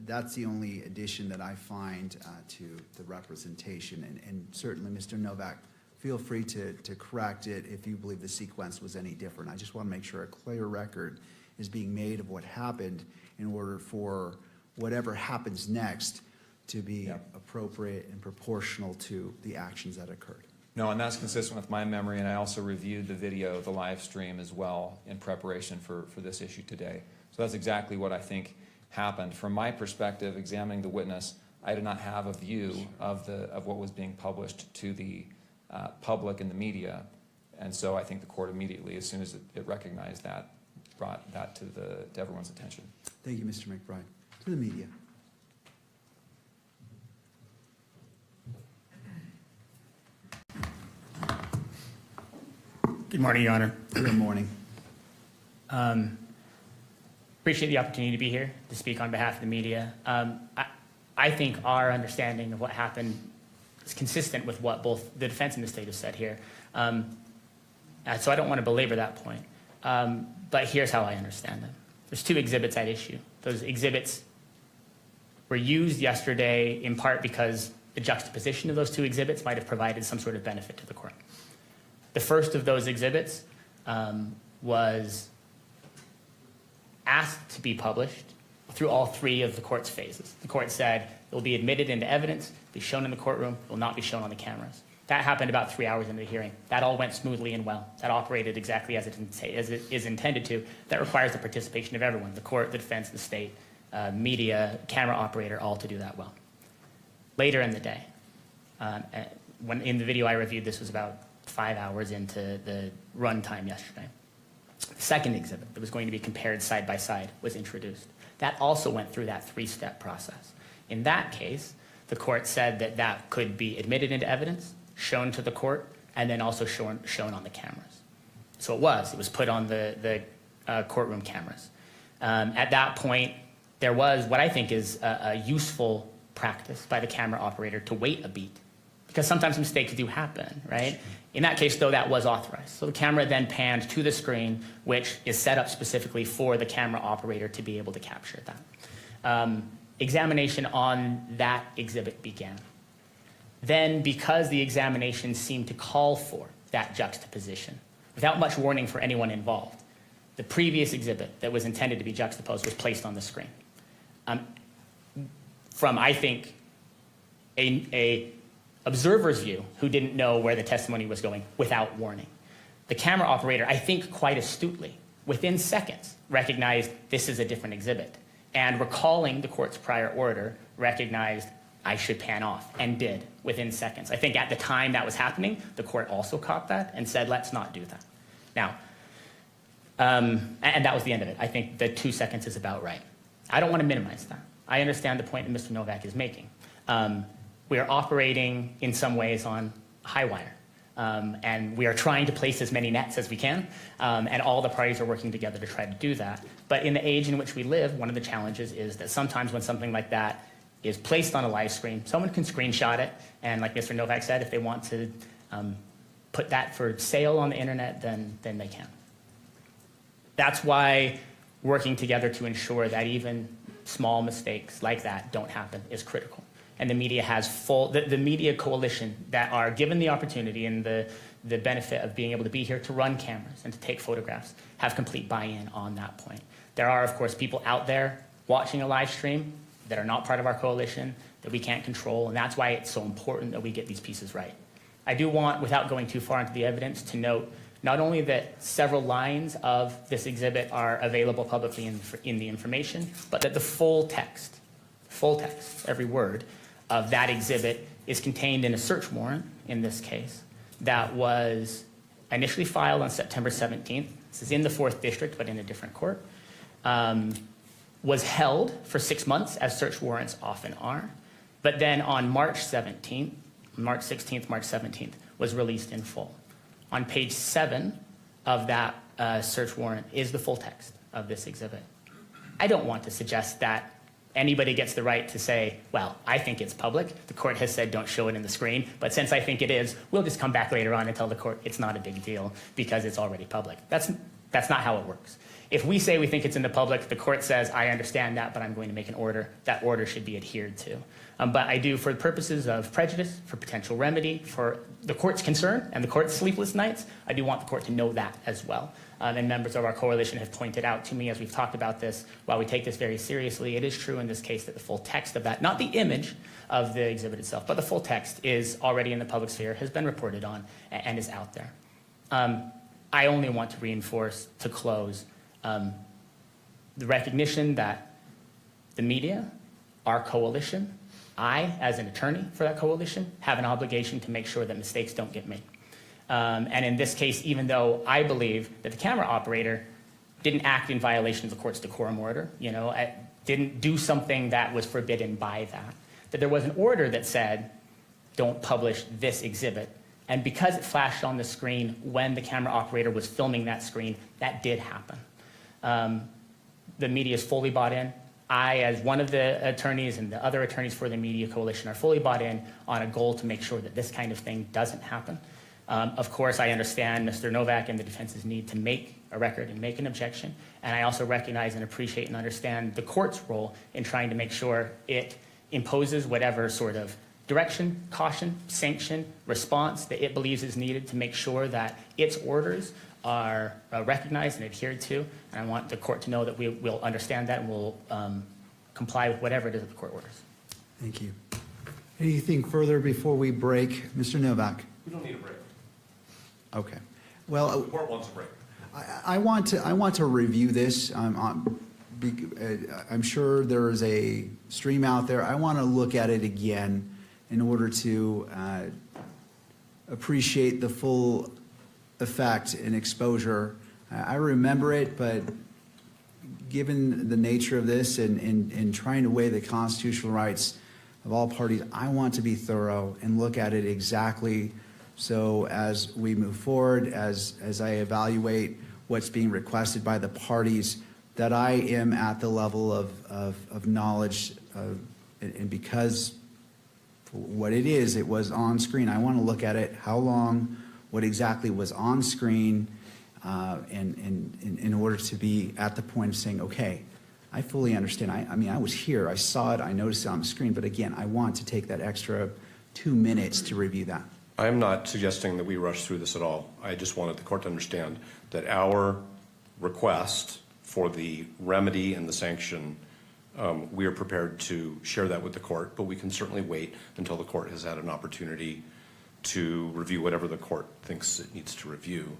that's the only addition that I find to the representation. And certainly, Mr. Novak, feel free to correct it if you believe the sequence was any different. I just want to make sure a clear record is being made of what happened in order for whatever happens next to be appropriate and proportional to the actions that occurred. No, and that's consistent with my memory, and I also reviewed the video, the live stream as well in preparation for this issue today. So that's exactly what I think happened. From my perspective, examining the witness, I did not have a view of what was being published to the public and the media, and so I think the court immediately, as soon as it recognized that, brought that to everyone's attention. Thank you, Mr. McBride. To the media. Good morning, Your Honor. Good morning. Appreciate the opportunity to be here to speak on behalf of the media. I think our understanding of what happened is consistent with what both the defense and the state have said here. So I don't want to belabor that point. But here's how I understand them. There's two exhibits at issue. Those exhibits were used yesterday in part because the juxtaposition of those two exhibits might have provided some sort of benefit to the court. The first of those exhibits was asked to be published through all three of the court's phases. The court said it will be admitted into evidence, be shown in the courtroom, it will not be shown on the cameras. That happened about 3 hours into the hearing. That all went smoothly and well. That operated exactly as it is intended to. That requires the participation of everyone, the court, the defense, the state, media, camera operator, all to do that well. Later in the day, when in the video I reviewed, this was about 5 hours into the runtime yesterday. The second exhibit that was going to be compared side by side was introduced. That also went through that three-step process. In that case, the court said that that could be admitted into evidence, shown to the court, and then also shown on the cameras. So it was put on the courtroom cameras. At that point, there was what I think is a useful practice by the camera operator to wait a beat, because sometimes mistakes do happen, right? In that case, though, that was authorized. So the camera then panned to the screen, which is set up specifically for the camera operator to be able to capture that. Examination on that exhibit began. Then, because the examination seemed to call for that juxtaposition, without much warning for anyone involved, the previous exhibit that was intended to be juxtaposed was placed on the screen. From, I think, a observer's view who didn't know where the testimony was going without warning. The camera operator, I think quite astutely, within seconds, recognized this is a different exhibit, and recalling the court's prior order, recognized I should pan off, and did within seconds. I think at the time that was happening, the court also caught that and said, let's not do that. Now, and that was the end of it. I think the 2 seconds is about right. I don't want to minimize that. I understand the point that Mr. Novak is making. We are operating in some ways on high wire, and we are trying to place as many nets as we can, and all the parties are working together to try to do that. But in the age in which we live, one of the challenges is that sometimes when something like that is placed on a live screen, someone can screenshot it, and like Mr. Novak said, if they want to put that for sale on the internet, then they can. That's why working together to ensure that even small mistakes like that don't happen is critical. And the media has the media coalition that are given the opportunity and the benefit of being able to be here to run cameras and to take photographs have complete buy-in on that point. There are, of course, people out there watching a live stream that are not part of our coalition that we can't control, and that's why it's so important that we get these pieces right. I do want, without going too far into the evidence, to note not only that several lines of this exhibit are available publicly in the information, but that the full text, every word of that exhibit is contained in a search warrant, in this case, that was initially filed on September 17th. This is in the 4th District, but in a different court. Was held for 6 months, as search warrants often are, but then on March 17th, March 16th, March 17th, was released in full. On page 7 of that search warrant is the full text of this exhibit. I don't want to suggest that anybody gets the right to say, well, I think it's public. The court has said don't show it in the screen, but since I think it is, we'll just come back later on and tell the court it's not a big deal because it's already public. That's not how it works. If we say we think it's in the public, the court says, I understand that, but I'm going to make an order. That order should be adhered to. But I do, for the purposes of prejudice, for potential remedy, for the court's concern and the court's sleepless nights, I do want the court to know that as well. And members of our coalition have pointed out to me as we've talked about this, while we take this very seriously, it is true in this case that the full text of that, not the image of the exhibit itself, but the full text is already in the public sphere, has been reported on, and is out there. I only want to reinforce, to close, the recognition that the media, our coalition, I, as an attorney for that coalition, have an obligation to make sure that mistakes don't get made. And in this case, even though I believe that the camera operator didn't act in violation of the court's decorum order, didn't do something that was forbidden by that there was an order that said, don't publish this exhibit. And because it flashed on the screen when the camera operator was filming that screen, that did happen. The media is fully bought in. I, as one of the attorneys and the other attorneys for the media coalition, are fully bought in on a goal to make sure that this kind of thing doesn't happen. Of course, I understand Mr. Novak and the defense's need to make a record and make an objection. And I also recognize and appreciate and understand the court's role in trying to make sure it imposes whatever sort of direction, caution, sanction, response that it believes is needed to make sure that its orders are recognized and adhered to. And I want the court to know that we will understand that and will comply with whatever it is that the court orders. Thank you. Anything further before we break? Mr. Novak? We don't need a break. Okay. Well, the court wants a break. I want to review this. I'm sure there is a stream out there. I want to look at it again in order to appreciate the full effect and exposure. I remember it, but given the nature of this and trying to weigh the constitutional rights of all parties, I want to be thorough and look at it exactly. So as we move forward, as I evaluate what's being requested by the parties, that I am at the level of knowledge, and because for what it is, it was on screen. I want to look at it, how long, what exactly was on screen, and in order to be at the point of saying, okay, I fully understand. I mean, I was here, I saw it, I noticed it on the screen, but again, I want to take that extra 2 minutes to review that. I'm not suggesting that we rush through this at all. I just wanted the court to understand that our request for the remedy and the sanction, we are prepared to share that with the court, but we can certainly wait until the court has had an opportunity to review whatever the court thinks it needs to review.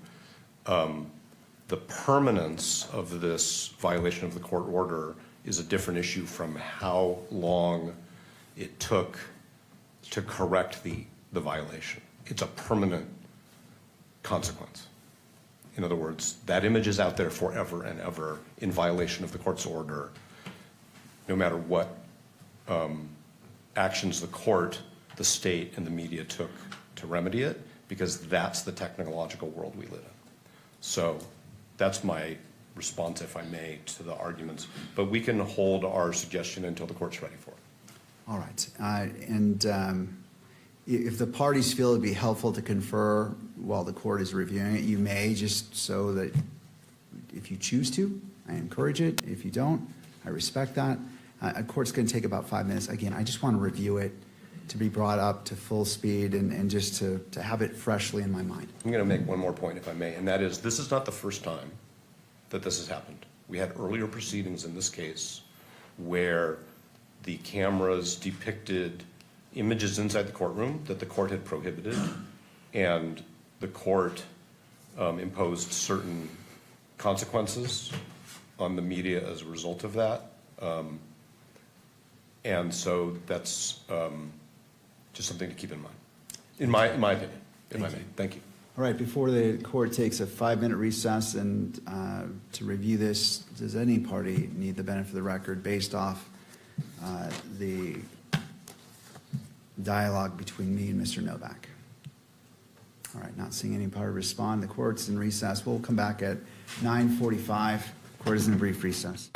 The permanence of this violation of the court order is a different issue from how long it took to correct the violation. It's a permanent consequence. In other words, that image is out there forever and ever in violation of the court's order, no matter what actions the court, the state, and the media took to remedy it, because that's the technological world we live in. So that's my response, if I may, to the arguments. But we can hold our suggestion until the court's ready for it. All right. If the parties feel it'd be helpful to confer while the court is reviewing it, you may, just so that if you choose to, I encourage it. If you don't, I respect that. A court's going to take about 5 minutes. Again, I just want to review it, to be brought up to full speed and just to have it freshly in my mind. I'm going to make one more point, if I may, and that is this is not the first time that this has happened. We had earlier proceedings in this case where the cameras depicted images inside the courtroom that the court had prohibited, and the court imposed certain consequences on the media as a result of that. And so that's just something to keep in mind, in my opinion, if I may. Thank you. All right, before the court takes a 5-minute recess and to review this, does any party need the benefit of the record based off the dialogue between me and Mr. Novak? All right, not seeing any party respond. The court's in recess. We'll come back at 9:45. Court is in a brief recess.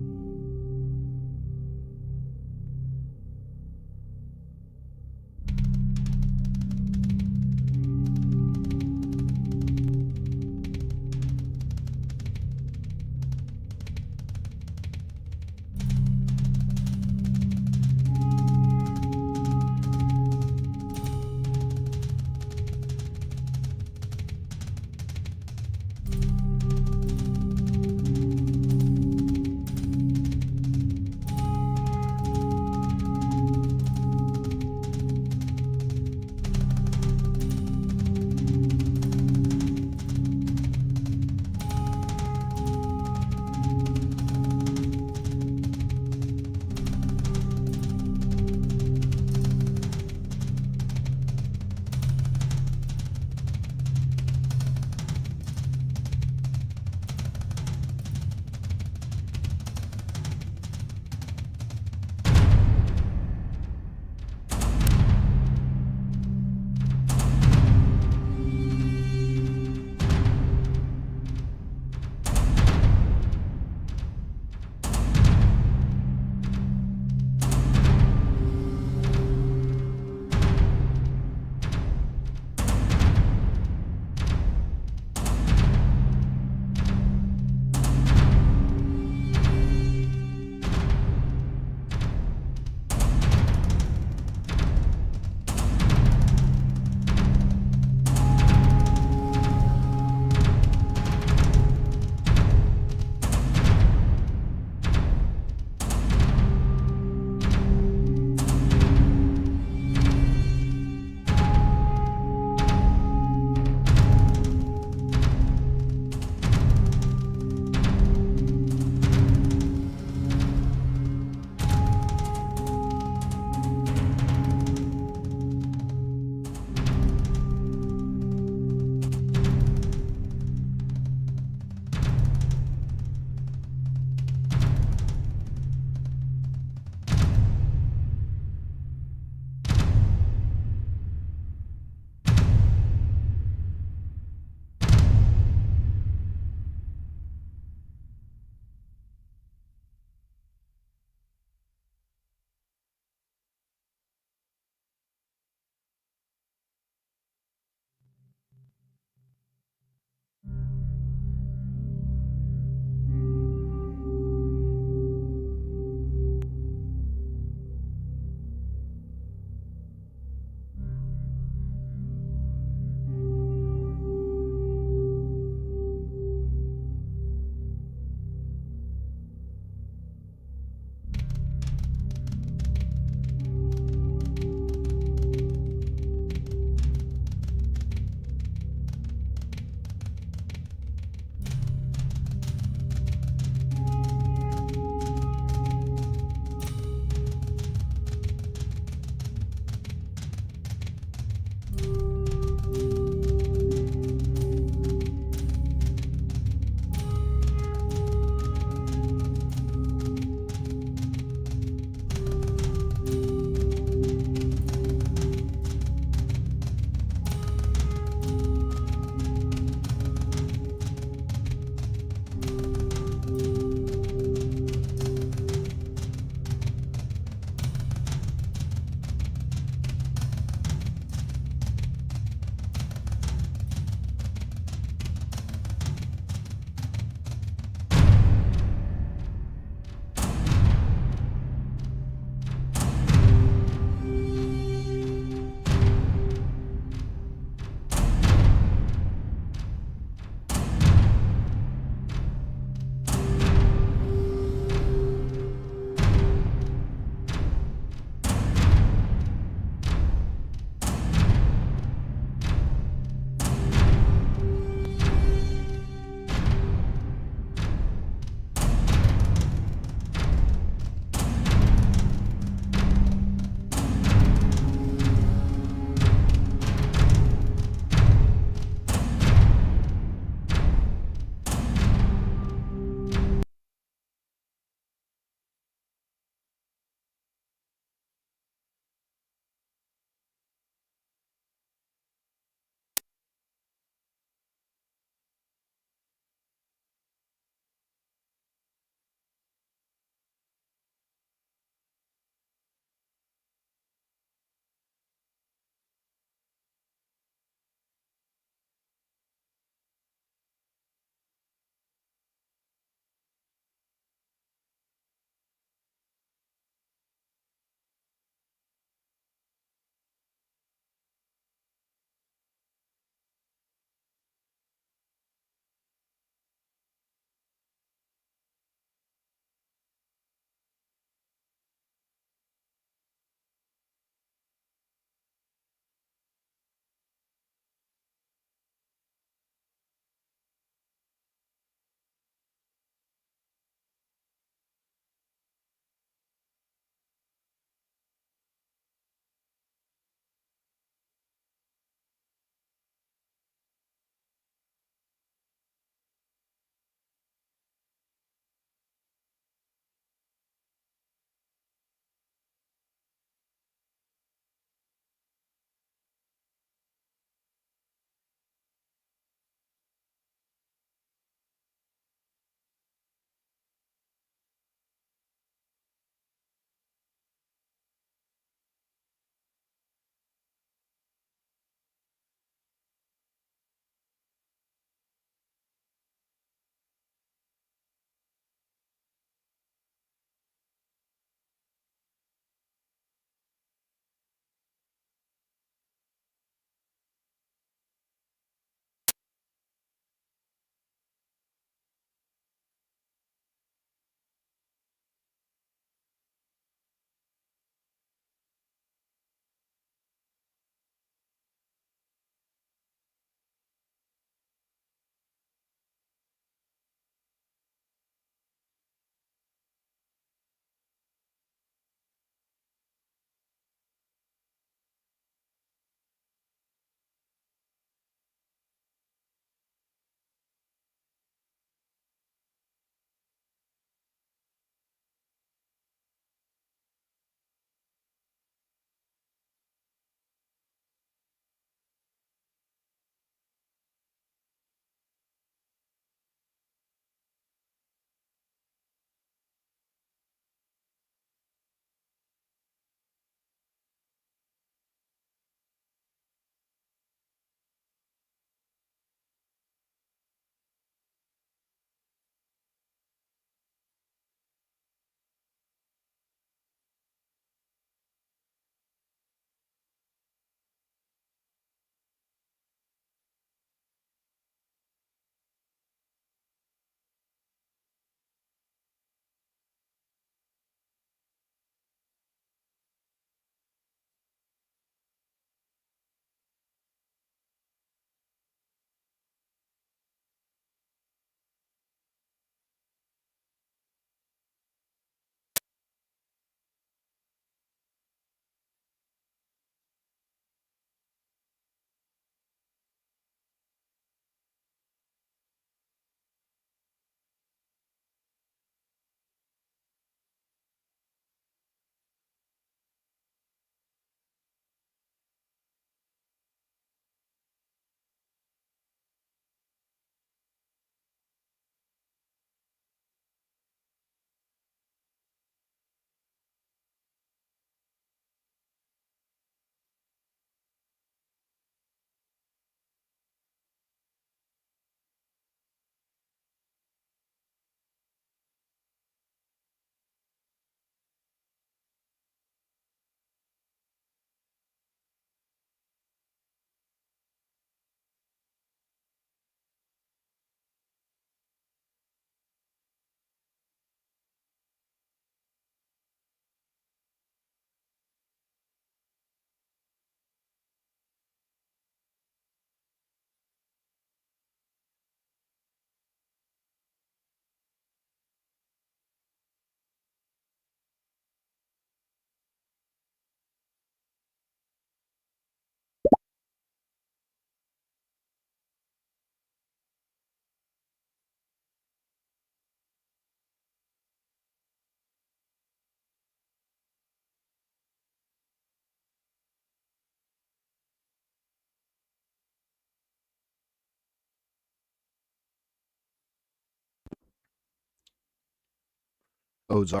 Odes are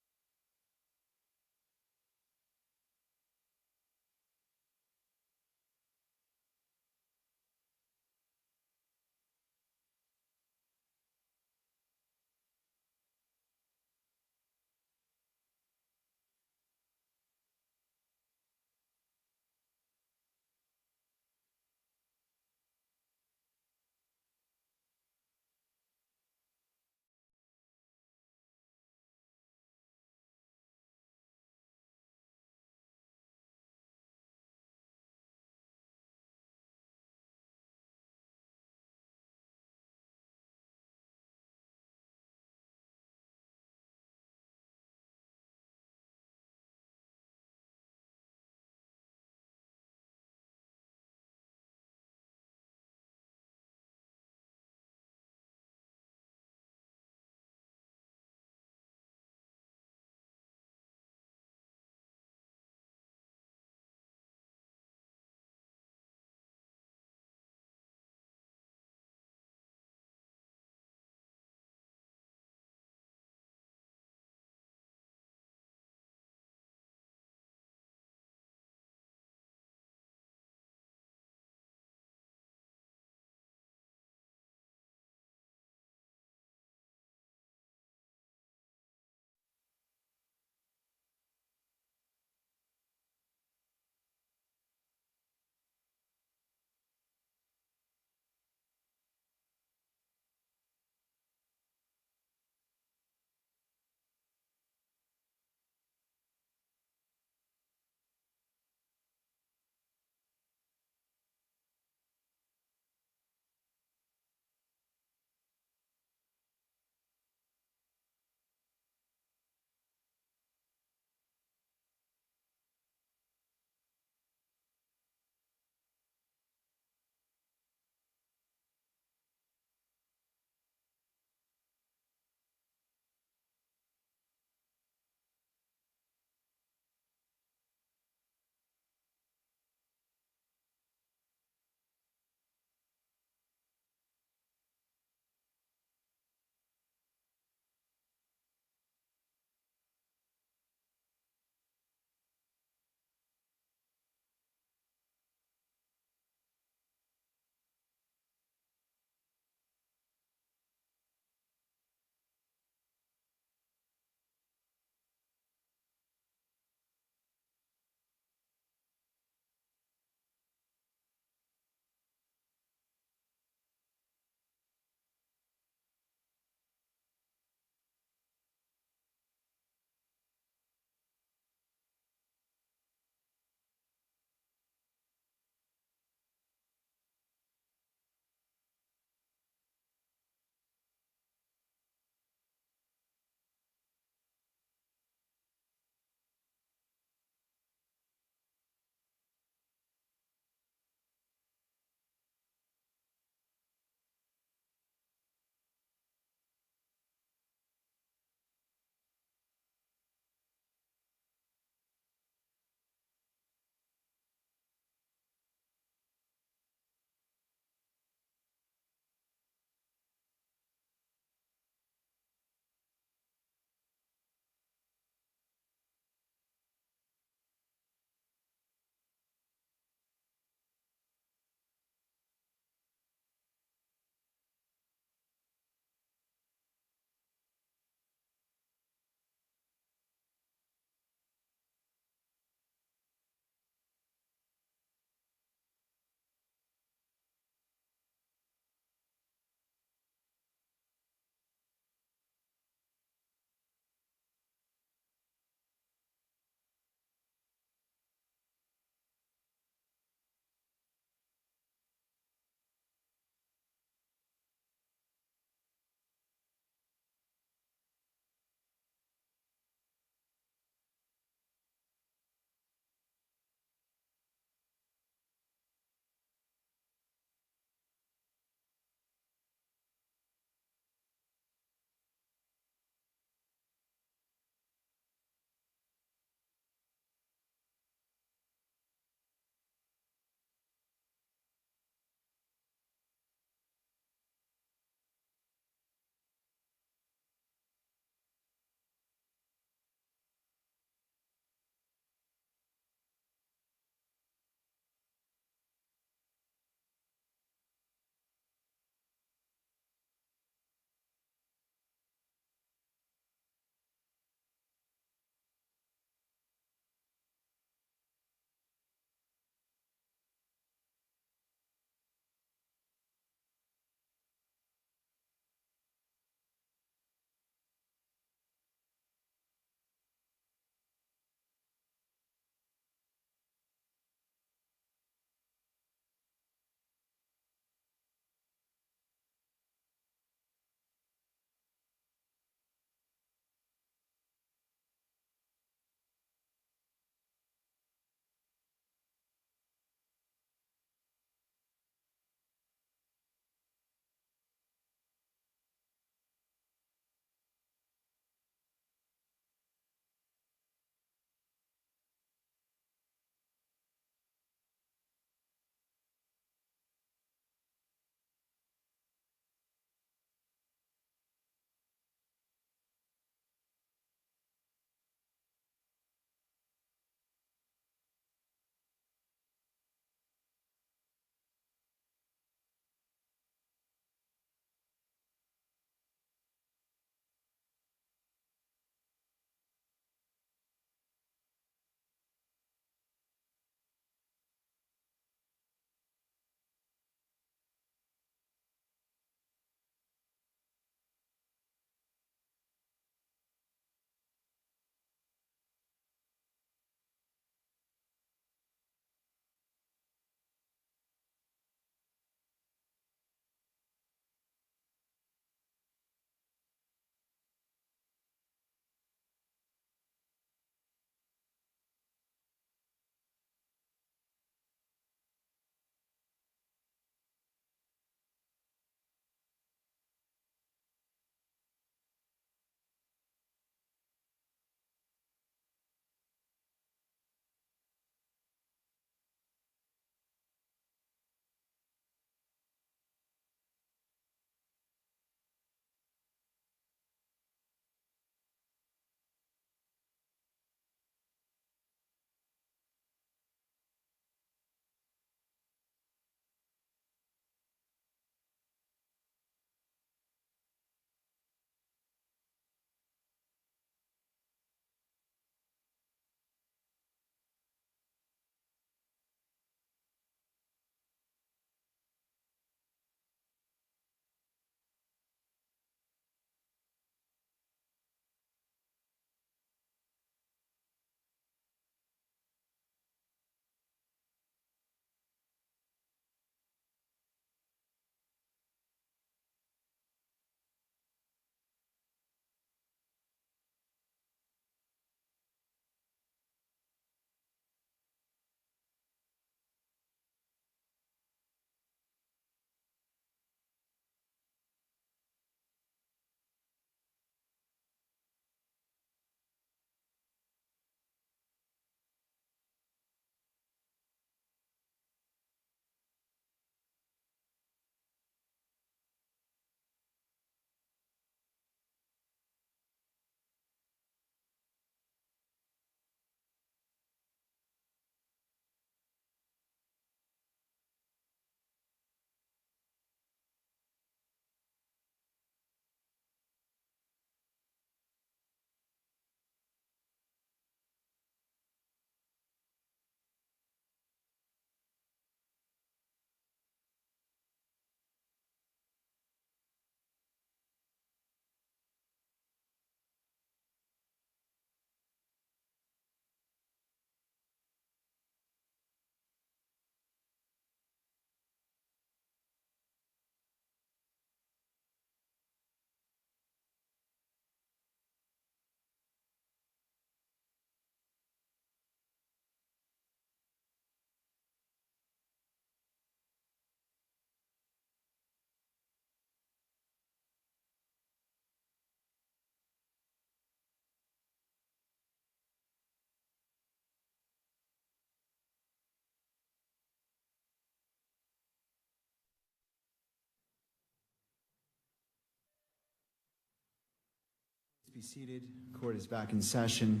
Be seated. Court is back in session,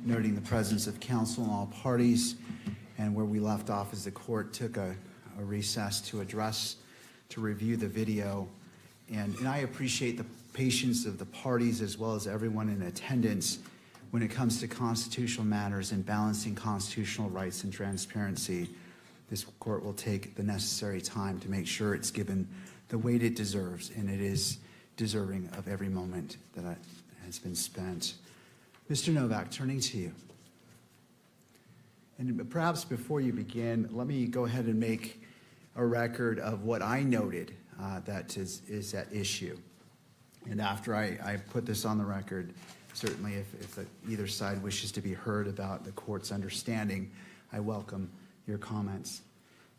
noting the presence of counsel on all parties. And where we left off is the court took a recess to review the video. And I appreciate the patience of the parties as well as everyone in attendance when it comes to constitutional matters and balancing constitutional rights and transparency. This court will take the necessary time to make sure it's given the weight it deserves, and it is deserving of every moment that has been spent. Mr. Novak, turning to you. And perhaps before you begin, let me go ahead and make a record of what I noted that is at issue. And after I put this on the record, certainly if either side wishes to be heard about the court's understanding, I welcome your comments.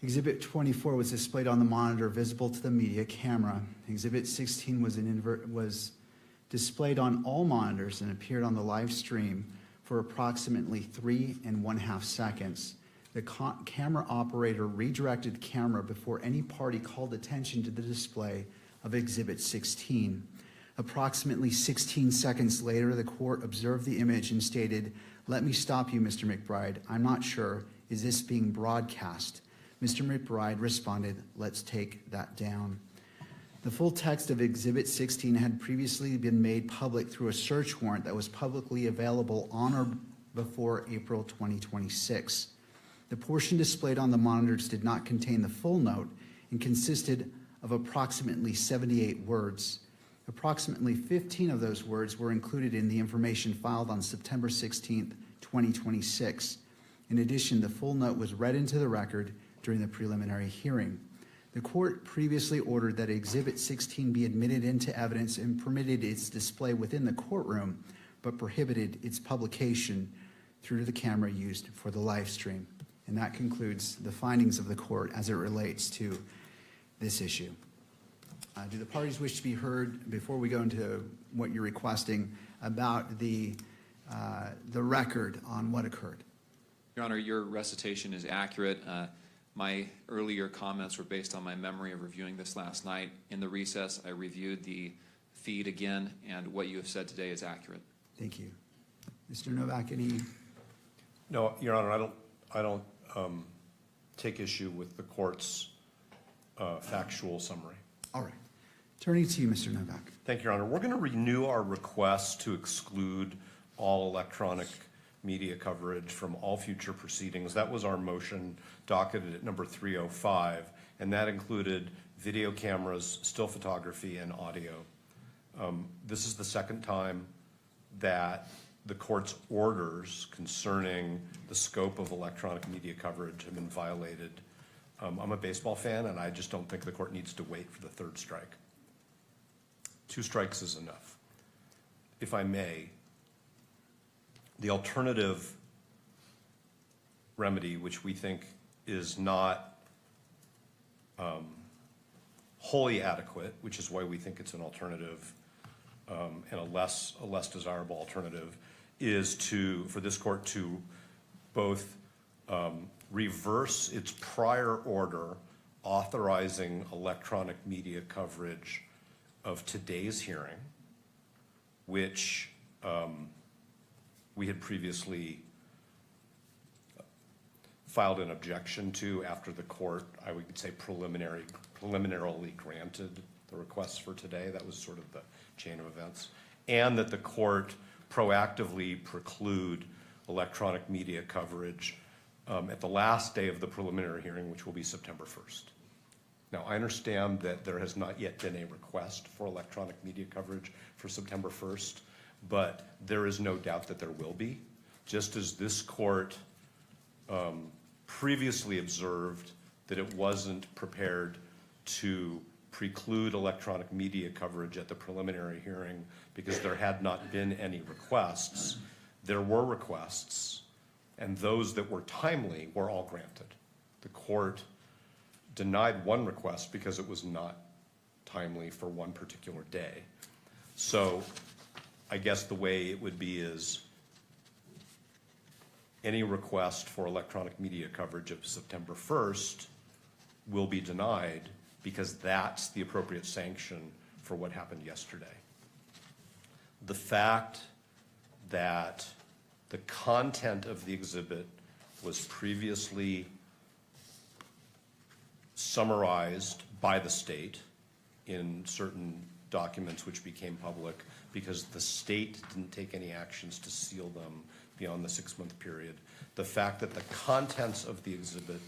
Exhibit 24 was displayed on the monitor visible to the media camera. Exhibit 16 was displayed on all monitors and appeared on the live stream for approximately 3.5 seconds. The camera operator redirected camera before any party called attention to the display of Exhibit 16. Approximately 16 seconds later, the court observed the image and stated, "Let me stop you, Mr. McBride. I'm not sure. Is this being broadcast?" Mr. McBride responded, "Let's take that down." The full text of Exhibit 16 had previously been made public through a search warrant that was publicly available on or before April 2026. The portion displayed on the monitors did not contain the full note and consisted of approximately 78 words. Approximately 15 of those words were included in the information filed on September 16, 2026. In addition, the full note was read into the record during the preliminary hearing. The court previously ordered that Exhibit 16 be admitted into evidence and permitted its display within the courtroom, but prohibited its publication through the camera used for the live stream. And that concludes the findings of the court as it relates to this issue. Do the parties wish to be heard before we go into what you're requesting about the record on what occurred? Your Honor, your recitation is accurate. My earlier comments were based on my memory of reviewing this last night. In the recess, I reviewed the feed again, and what you have said today is accurate. Thank you. Mr. Novak, any? No, Your Honor, I don't take issue with the court's factual summary. All right. Turning to you, Mr. Novak. Thank you, Your Honor. We're going to renew our request to exclude all electronic media coverage from all future proceedings. That was our motion docketed at number 305, and that included video cameras, still photography, and audio. This is the second time that the court's orders concerning the scope of electronic media coverage have been violated. I'm a baseball fan, and I just don't think the court needs to wait for the third strike. 2 strikes is enough. If I may, the alternative remedy, which we think is not wholly adequate, which is why we think it's an alternative and a less desirable alternative, is for this court to both reverse its prior order authorizing electronic media coverage of today's hearing, which we had previously filed an objection to after the court, I would say, preliminarily granted the requests for today. That was sort of the chain of events. And that the court proactively preclude electronic media coverage at the last day of the preliminary hearing, which will be September 1st. Now, I understand that there has not yet been a request for electronic media coverage for September 1st, but there is no doubt that there will be. Just as this court previously observed that it wasn't prepared to preclude electronic media coverage at the preliminary hearing because there had not been any requests, there were requests, and those that were timely were all granted. The court denied one request because it was not timely for one particular day. So I guess the way it would be is any request for electronic media coverage of September 1st will be denied because that's the appropriate sanction for what happened yesterday. the fact that the content of the exhibit was previously summarized by the state in certain documents which became public because the state didn't take any actions to seal them beyond the 6-month period. The fact that the contents of the exhibit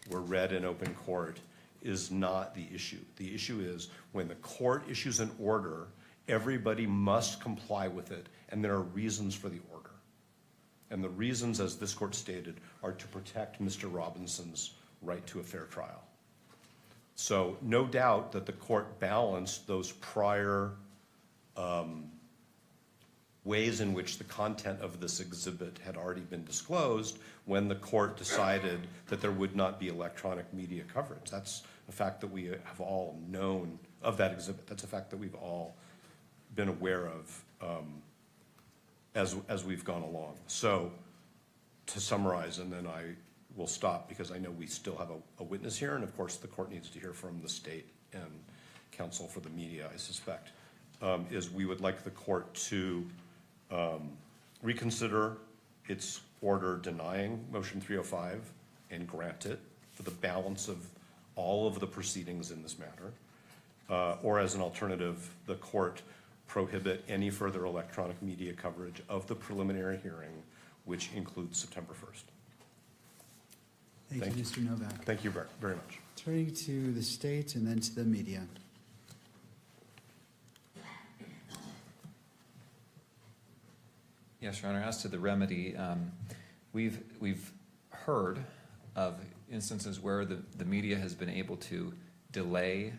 were read in open court is not the issue. The issue is when the court issues an order, everybody must comply with it, and there are reasons for the order. And the reasons, as this court stated, are to protect Mr. Robinson's right to a fair trial. So no doubt that the court balanced those prior ways in which the content of this exhibit had already been disclosed when the court decided that there would not be electronic media coverage. That's a fact that we have all known of that exhibit. That's a fact that we've all been aware of as we've gone along. So to summarize, and then I will stop because I know we still have a witness here, and of course the court needs to hear from the state and counsel for the media, I suspect, is we would like the court to reconsider its order denying Motion 305 and grant it for the balance of all of the proceedings in this matter, or as an alternative, the court prohibit any further electronic media coverage of the preliminary hearing, which includes September 1st. Thank you, Mr. Novak. Thank you very much. Turning to the state and then to the media. Yes, Your Honor. As to the remedy, we've heard of instances where the media has been able to delay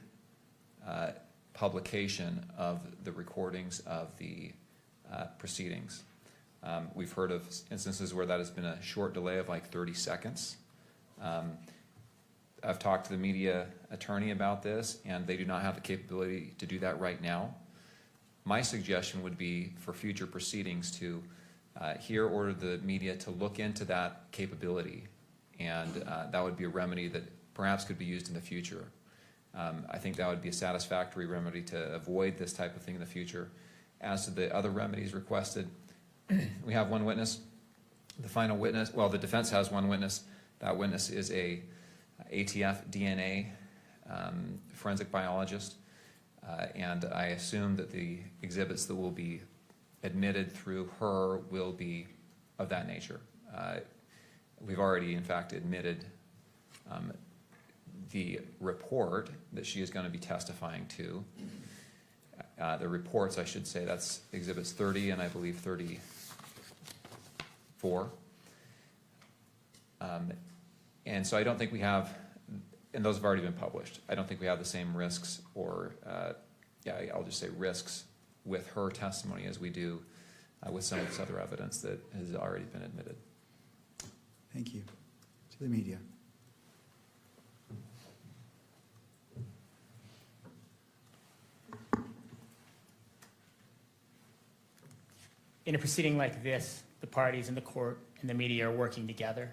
publication of the recordings of the proceedings. We've heard of instances where that has been a short delay of like 30 seconds. I've talked to the media attorney about this, and they do not have the capability to do that right now. My suggestion would be for future proceedings to order the media to look into that capability, and that would be a remedy that perhaps could be used in the future. I think that would be a satisfactory remedy to avoid this type of thing in the future. As to the other remedies requested, we have one witness. The final witness, well, the defense has one witness. That witness is a ATF DNA forensic biologist, and I assume that the exhibits that will be admitted through her will be of that nature. We've already, in fact, admitted the report that she is going to be testifying to. The reports, I should say, that's exhibits 30 and I believe 34. And so I don't think we have, and those have already been published, I don't think we have the same risks or, I'll just say risks with her testimony as we do with some of this other evidence that has already been admitted. Thank you. To the media. In a proceeding like this, the parties in the court and the media are working together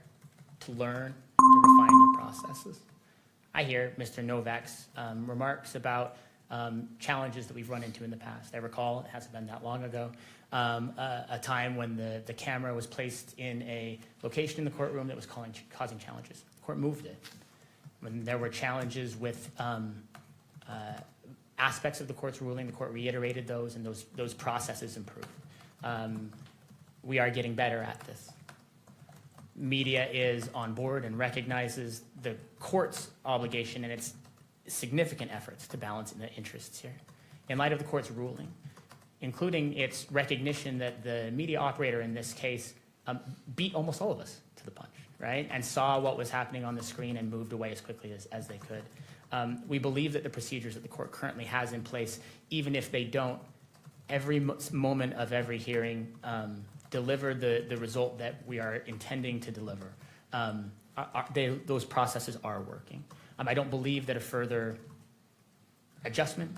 to learn, to refine their processes. I hear Mr. Novak's remarks about challenges that we've run into in the past. I recall, it hasn't been that long ago, a time when the camera was placed in a location in the courtroom that was causing challenges. The court moved it. When there were challenges with aspects of the court's ruling, the court reiterated those, and those processes improved. We are getting better at this. Media is on board and recognizes the court's obligation and its significant efforts to balance the interests here. In light of the court's ruling, including its recognition that the media operator in this case beat almost all of us to the punch, right? And saw what was happening on the screen and moved away as quickly as they could. We believe that the procedures that the court currently has in place, even if they don't, every moment of every hearing deliver the result that we are intending to deliver. Those processes are working. I don't believe that a further adjustment,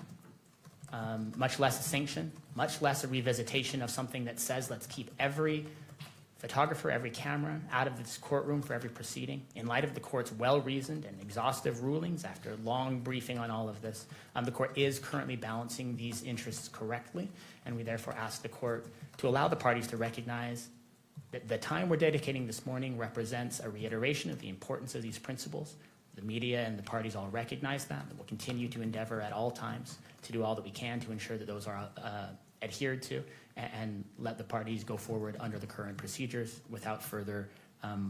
much less a sanction, much less a revisitation of something that says let's keep every photographer, every camera, out of this courtroom for every proceeding. In light of the court's well-reasoned and exhaustive rulings, after long briefing on all of this, the court is currently balancing these interests correctly, and we therefore ask the court to allow the parties to recognize that the time we're dedicating this morning represents a reiteration of the importance of these principles. The media and the parties all recognize that. We'll continue to endeavor at all times to do all that we can to ensure that those are adhered to, and let the parties go forward under the current procedures without further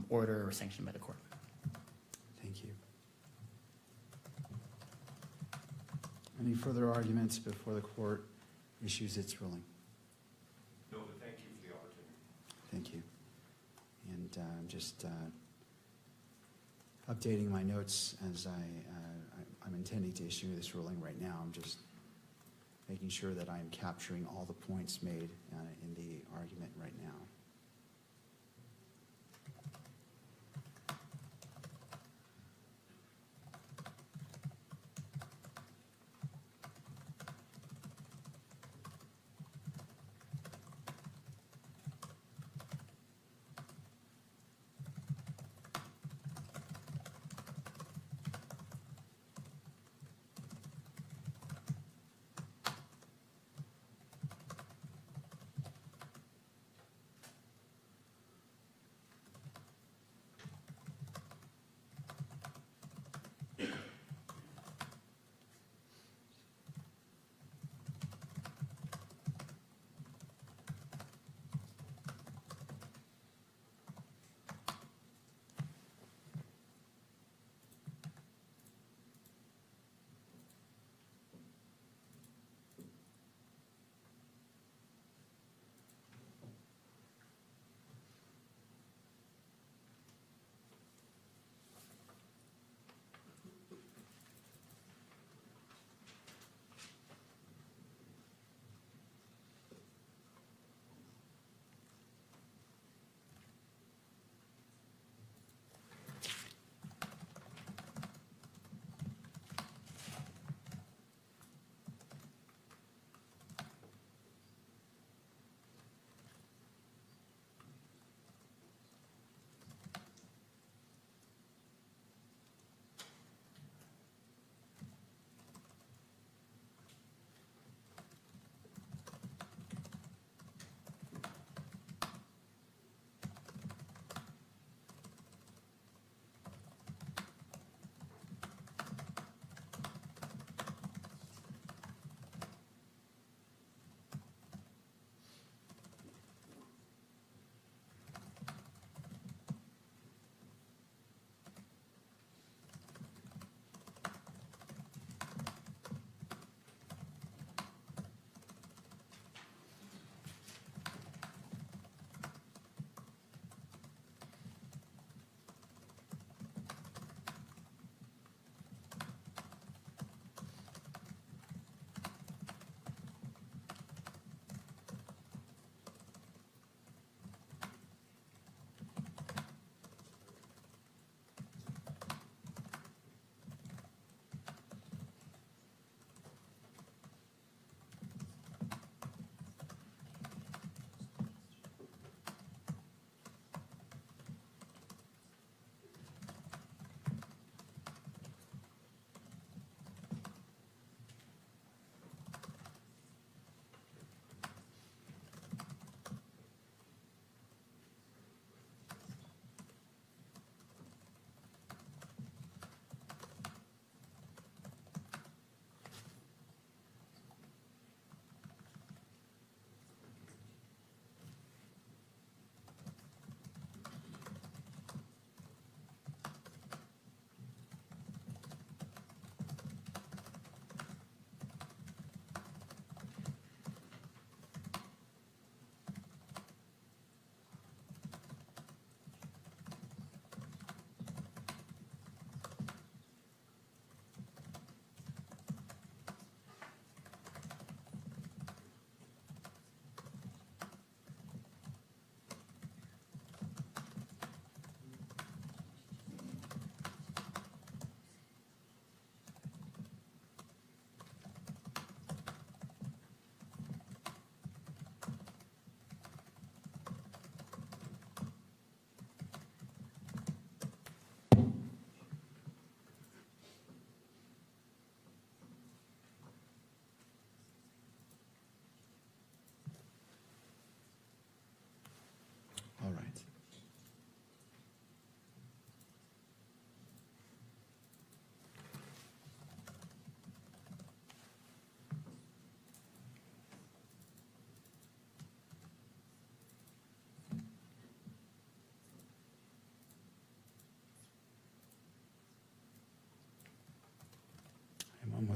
order or sanction by the court. Thank you. Any further arguments before the court issues its ruling? No, but thank you for the opportunity. Thank you. And just updating my notes as I'm intending to issue this ruling right now. I'm just making sure that I'm capturing all the points made in the argument right now.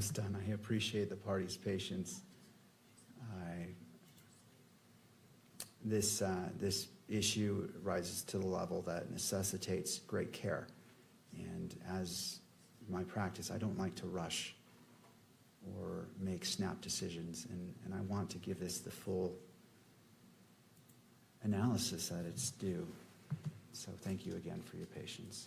almost done. I appreciate the party's patience. This issue rises to the level that necessitates great care. And as my practice, I don't like to rush or make snap decisions. And I want to give this the full analysis that it's due. So thank you again for your patience.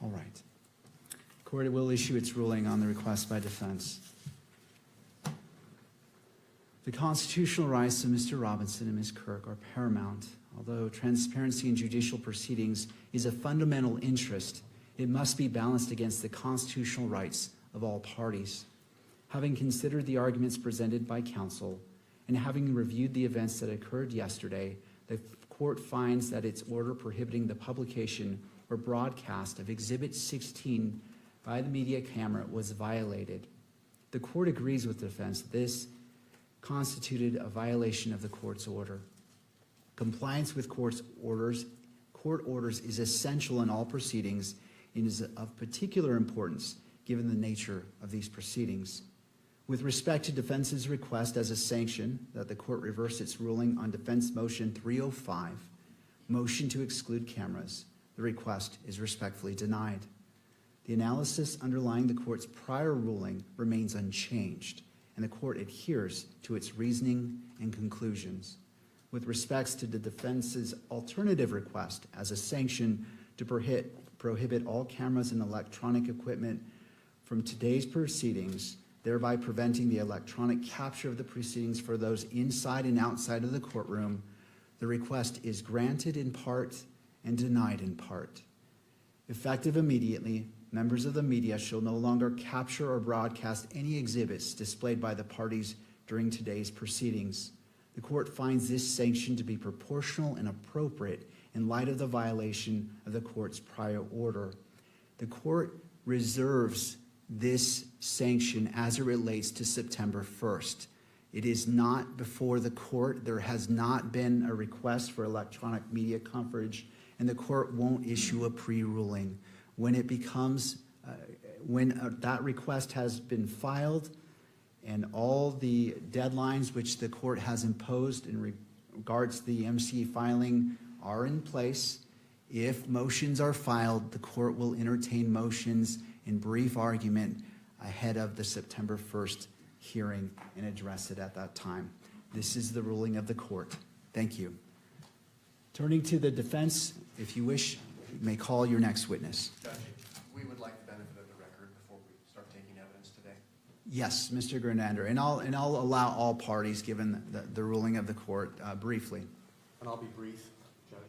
All right. Court will issue its ruling on the request by defense. The constitutional rights of Mr. Robinson and Ms. Kirk are paramount. Although transparency in judicial proceedings is a fundamental interest, it must be balanced against the constitutional rights of all parties. Having considered the arguments presented by counsel and having reviewed the events that occurred yesterday, the court finds that its order prohibiting the publication or broadcast of Exhibit 16 by the media camera was violated. The court agrees with the defense this constituted a violation of the court's order. Compliance with court orders is essential in all proceedings and is of particular importance given the nature of these proceedings. With respect to defense's request as a sanction that the court reverse its ruling on defense motion 305, motion to exclude cameras, the request is respectfully denied. The analysis underlying the court's prior ruling remains unchanged, and the court adheres to its reasoning and conclusions. With respects to the defense's alternative request as a sanction to prohibit all cameras and electronic equipment from today's proceedings, thereby preventing the electronic capture of the proceedings for those inside and outside of the courtroom, the request is granted in part and denied in part. Effective immediately, members of the media shall no longer capture or broadcast any exhibits displayed by the parties during today's proceedings. The court finds this sanction to be proportional and appropriate in light of the violation of the court's prior order. The court reserves this sanction as it relates to September 1st. It is not before the court. There has not been a request for electronic media coverage, and the court won't issue a pre-ruling. When it becomes, that request has been filed and all the deadlines which the court has imposed in regards to the MC filing are in place, if motions are filed, the court will entertain motions in brief argument ahead of the September 1st hearing and address it at that time. This is the ruling of the court. Thank you. Turning to the defense, if you wish, you may call your next witness. Judge, we would like the benefit of the record before we start taking evidence today. Yes, Mr. Grenander, and I'll allow all parties, given the ruling of the court, briefly. And I'll be brief, Judge.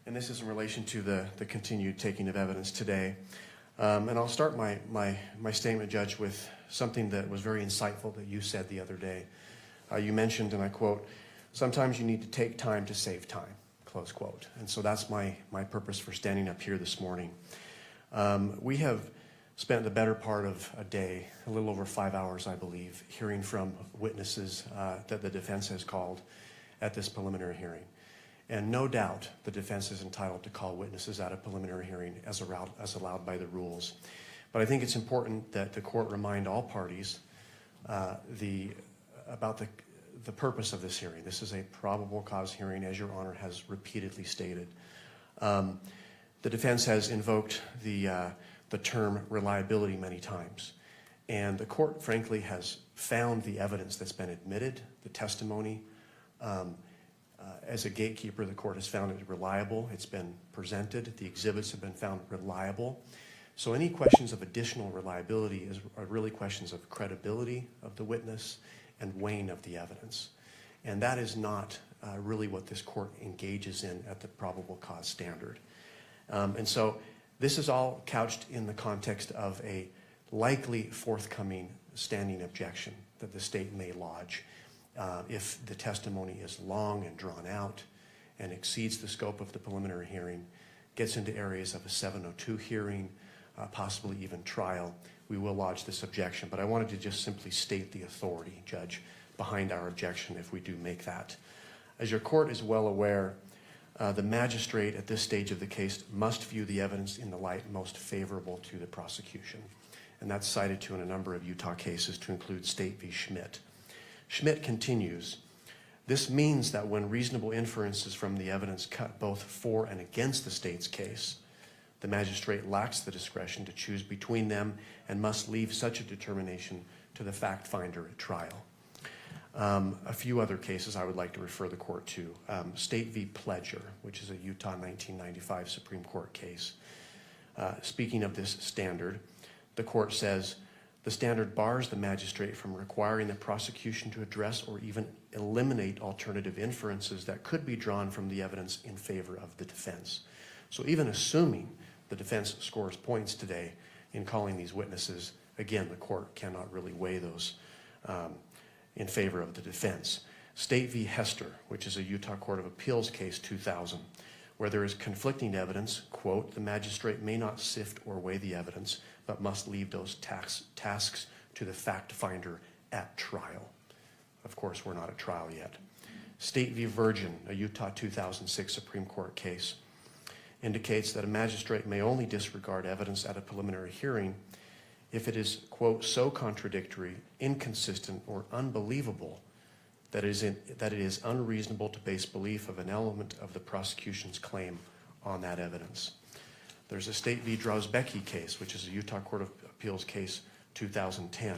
And this is in relation to the continued taking of evidence today. And I'll start my statement, Judge, with something that was very insightful that you said the other day. You mentioned, and I quote, "Sometimes you need to take time to save time," close quote. And so that's my purpose for standing up here this morning. We have spent the better part of a day, a little over 5 hours, I believe, hearing from witnesses that the defense has called at this preliminary hearing. And no doubt the defense is entitled to call witnesses at a preliminary hearing as allowed by the rules. But I think it's important that the court remind all parties about the purpose of this hearing. This is a probable cause hearing, as Your Honor has repeatedly stated. The defense has invoked the term reliability many times. And the court, frankly, has found the evidence that's been admitted, the testimony. As a gatekeeper, the court has found it reliable. It's been presented. The exhibits have been found reliable. So any questions of additional reliability are really questions of credibility of the witness and weighing of the evidence. And that is not really what this court engages in at the probable cause standard. And so this is all couched in the context of a likely forthcoming standing objection that the state may lodge if the testimony is long and drawn out and exceeds the scope of the preliminary hearing, gets into areas of a 702 hearing, possibly even trial. We will lodge this objection, but I wanted to just simply state the authority, Judge, behind our objection if we do make that. As your court is well aware, the magistrate at this stage of the case must view the evidence in the light most favorable to the prosecution. And that's cited to in a number of Utah cases, to include State v. Schmidt. Schmidt continues, this means that when reasonable inferences from the evidence cut both for and against the state's case, the magistrate lacks the discretion to choose between them and must leave such a determination to the fact finder at trial. A few other cases I would like to refer the court to. State v. Pledger, which is a Utah 1995 Supreme Court case. Speaking of this standard, the court says, the standard bars the magistrate from requiring the prosecution to address or even eliminate alternative inferences that could be drawn from the evidence in favor of the defense. So even assuming the defense scores points today in calling these witnesses, again, the court cannot really weigh those in favor of the defense. State v. Hester, which is a Utah Court of Appeals case 2000, where there is conflicting evidence, quote, the magistrate may not sift or weigh the evidence, but must leave those tasks to the fact finder at trial. Of course, we're not at trial yet. State v. Virgin, a Utah 2006 Supreme Court case, indicates that a magistrate may only disregard evidence at a preliminary hearing if it is, quote, so contradictory, inconsistent, or unbelievable that it is unreasonable to base belief of an element of the prosecution's claim on that evidence. There's a State v. Drozbecki case, which is a Utah Court of Appeals case 2010.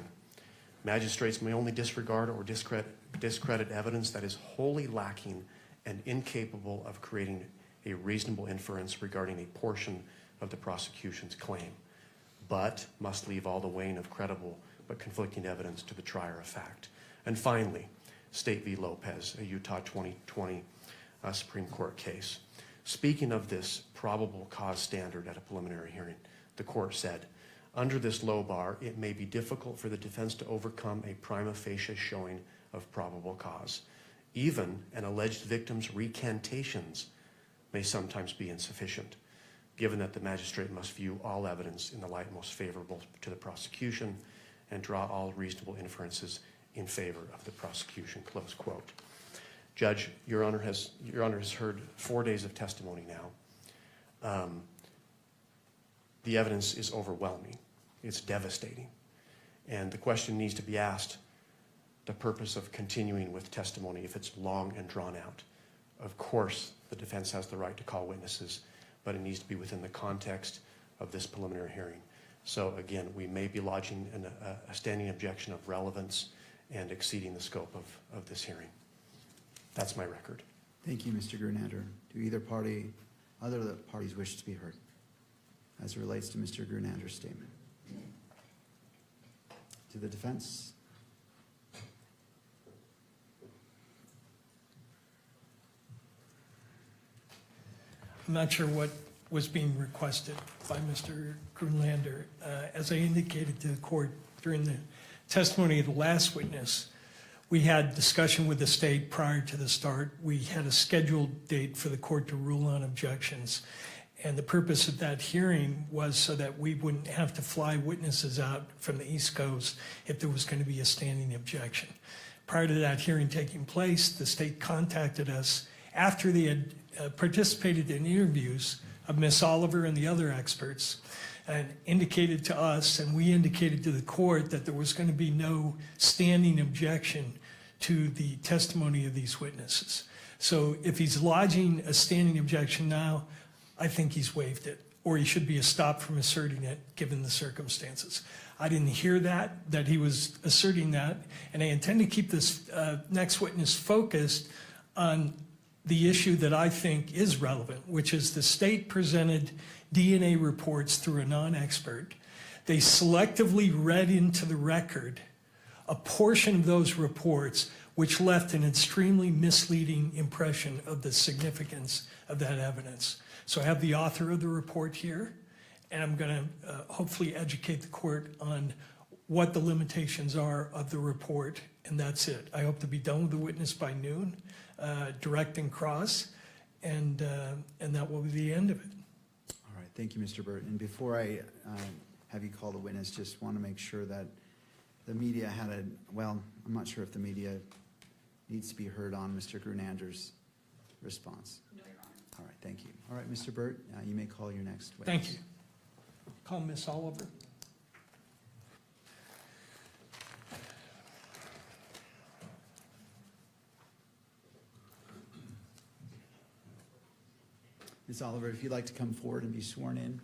Magistrates may only disregard or discredit evidence that is wholly lacking and incapable of creating a reasonable inference regarding a portion of the prosecution's claim, but must leave all the weighing of credible but conflicting evidence to the trier of fact. And finally, State v. Lopez, a Utah 2020 Supreme Court case. Speaking of this probable cause standard at a preliminary hearing, the court said, under this low bar, it may be difficult for the defense to overcome a prima facie showing of probable cause. Even an alleged victim's recantations may sometimes be insufficient, given that the magistrate must view all evidence in the light most favorable to the prosecution and draw all reasonable inferences in favor of the prosecution, close quote. Judge, Your Honor has heard 4 days of testimony now. The evidence is overwhelming. It's devastating. And the question needs to be asked, the purpose of continuing with testimony if it's long and drawn out. Of course, the defense has the right to call witnesses, but it needs to be within the context of this preliminary hearing. So again, we may be lodging a standing objection of relevance and exceeding the scope of this hearing. That's my record. Thank you, Mr. Grunander. Do other parties wish to be heard as it relates to Mr. Grunander's statement? To the defense? I'm not sure what was being requested by Mr. Grunander. As I indicated to the court during the testimony of the last witness, we had discussion with the state prior to the start. We had a scheduled date for the court to rule on objections. And the purpose of that hearing was so that we wouldn't have to fly witnesses out from the East Coast if there was going to be a standing objection. Prior to that hearing taking place, the state contacted us after they had participated in interviews of Ms. Oliver and the other experts, and indicated to us, and we indicated to the court, that there was going to be no standing objection to the testimony of these witnesses. So if he's lodging a standing objection now, I think he's waived it, or he should be stopped from asserting it given the circumstances. I didn't hear that he was asserting that, and I intend to keep this next witness focused on the issue that I think is relevant, which is the state presented DNA reports through a non-expert. They selectively read into the record a portion of those reports which left an extremely misleading impression of the significance of that evidence. So I have the author of the report here, and I'm going to hopefully educate the court on what the limitations are of the report, and that's it. I hope to be done with the witness by noon, direct and cross, and that will be the end of it. All right, thank you, Mr. Burt. And before I have you call the witness, just want to make sure that the media had a, well, I'm not sure if the media needs to be heard on Mr. Grunander's response. No, Your Honor. All right, thank you. All right, Mr. Burt, you may call your next witness. Thank you. Call Miss Oliver. Ms. Oliver, if you'd like to come forward and be sworn in.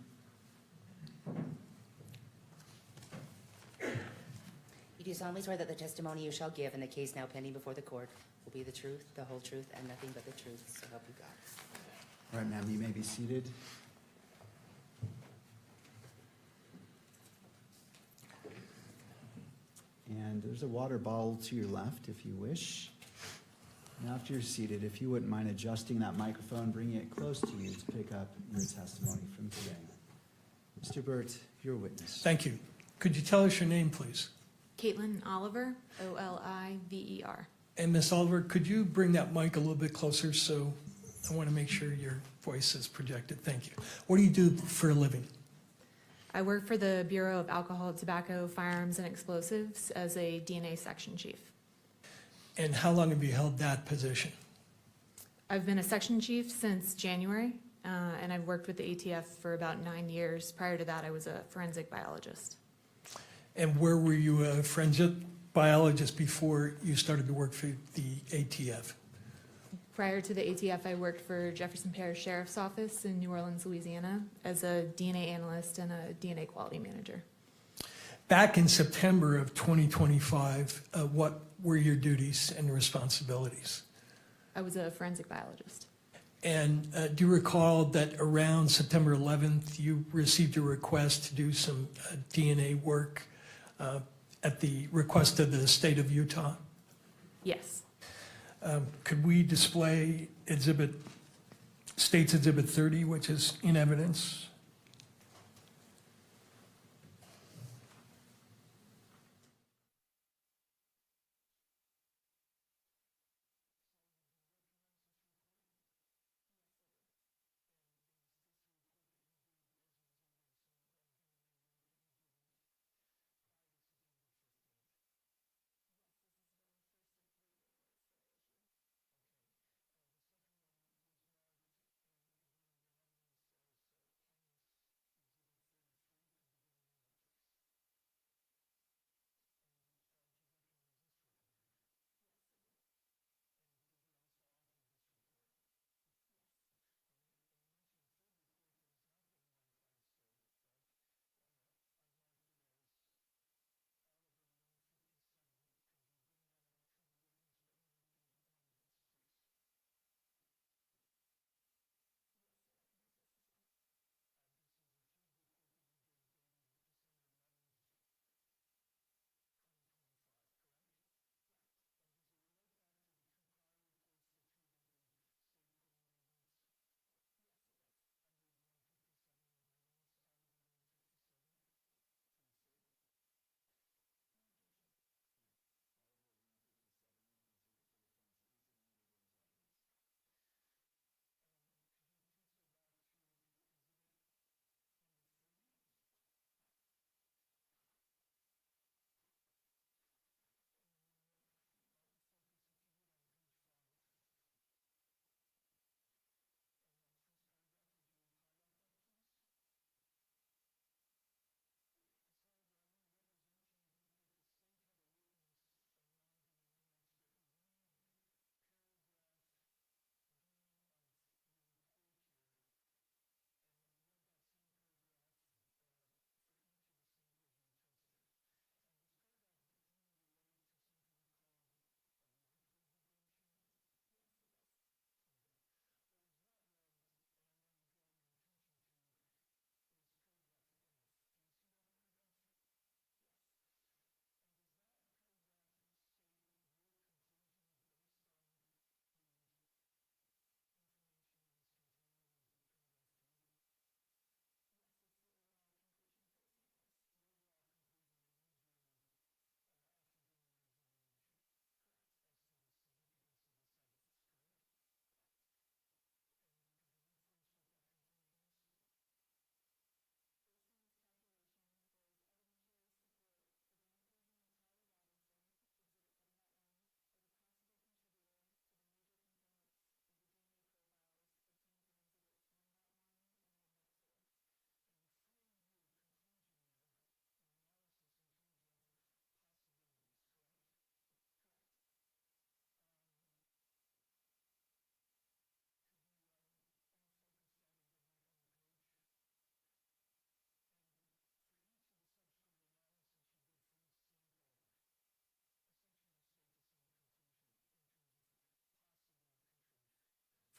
You do solemnly swear that the testimony you shall give in the case now pending before the court will be the truth, the whole truth, and nothing but the truth, so help you God. All right, ma'am, you may be seated. And there's a water bottle to your left if you wish. And after you're seated, if you wouldn't mind adjusting that microphone, bringing it close to you to pick up your testimony from today. Mr. Burt, your witness. Thank you. Could you tell us your name, please? Caitlin Oliver, Oliver. And Miss Oliver, could you bring that mic a little bit closer, so I want to make sure your voice is projected. Thank you. What do you do for a living? I work for the Bureau of Alcohol, Tobacco, Firearms, and Explosives as a DNA section chief. And how long have you held that position? I've been a section chief since January, and I've worked with the ATF for about 9 years. Prior to that, I was a forensic biologist. And where were you a forensic biologist before you started to work for the ATF? Prior to the ATF, I worked for Jefferson Parish Sheriff's Office in New Orleans, Louisiana, as a DNA analyst and a DNA quality manager. Back in September of 2025, what were your duties and responsibilities? I was a forensic biologist. And do you recall that around September 11th, you received a request to do some DNA work at the request of the state of Utah? Yes. Could we display State's Exhibit 30, which is in evidence?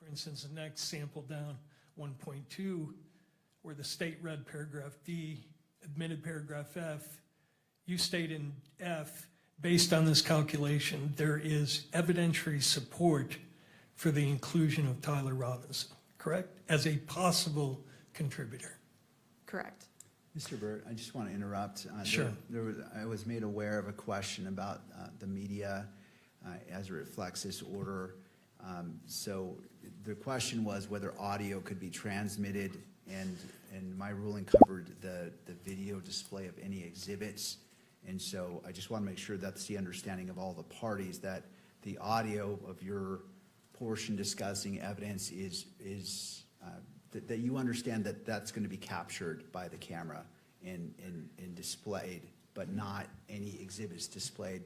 For instance, the next sample down, 1.2, where the state read paragraph D, admitted paragraph F, you state in F, based on this calculation, there is evidentiary support for the inclusion of Tyler Robinson, correct? As a possible contributor. Correct. Mr. Burt, I just want to interrupt. Sure. I was made aware of a question about the media as it reflects this order. So the question was whether audio could be transmitted, and my ruling covered the video display of any exhibits. And so I just want to make sure that's the understanding of all the parties, that the audio of your portion discussing evidence is that you understand that that's going to be captured by the camera and displayed, but not any exhibits displayed.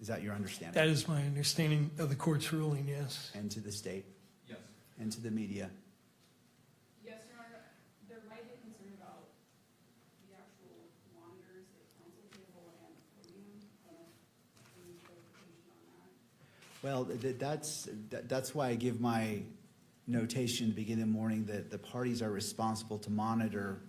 Is that your understanding? That is my understanding of the court's ruling, yes. And to the state? Yes. And to the media? Yes, Your Honor. There might be concern about the actual monitors at council table and the podium. Any clarification on that? Well, that's why I give my notation at the beginning of the morning that the parties are responsible to monitor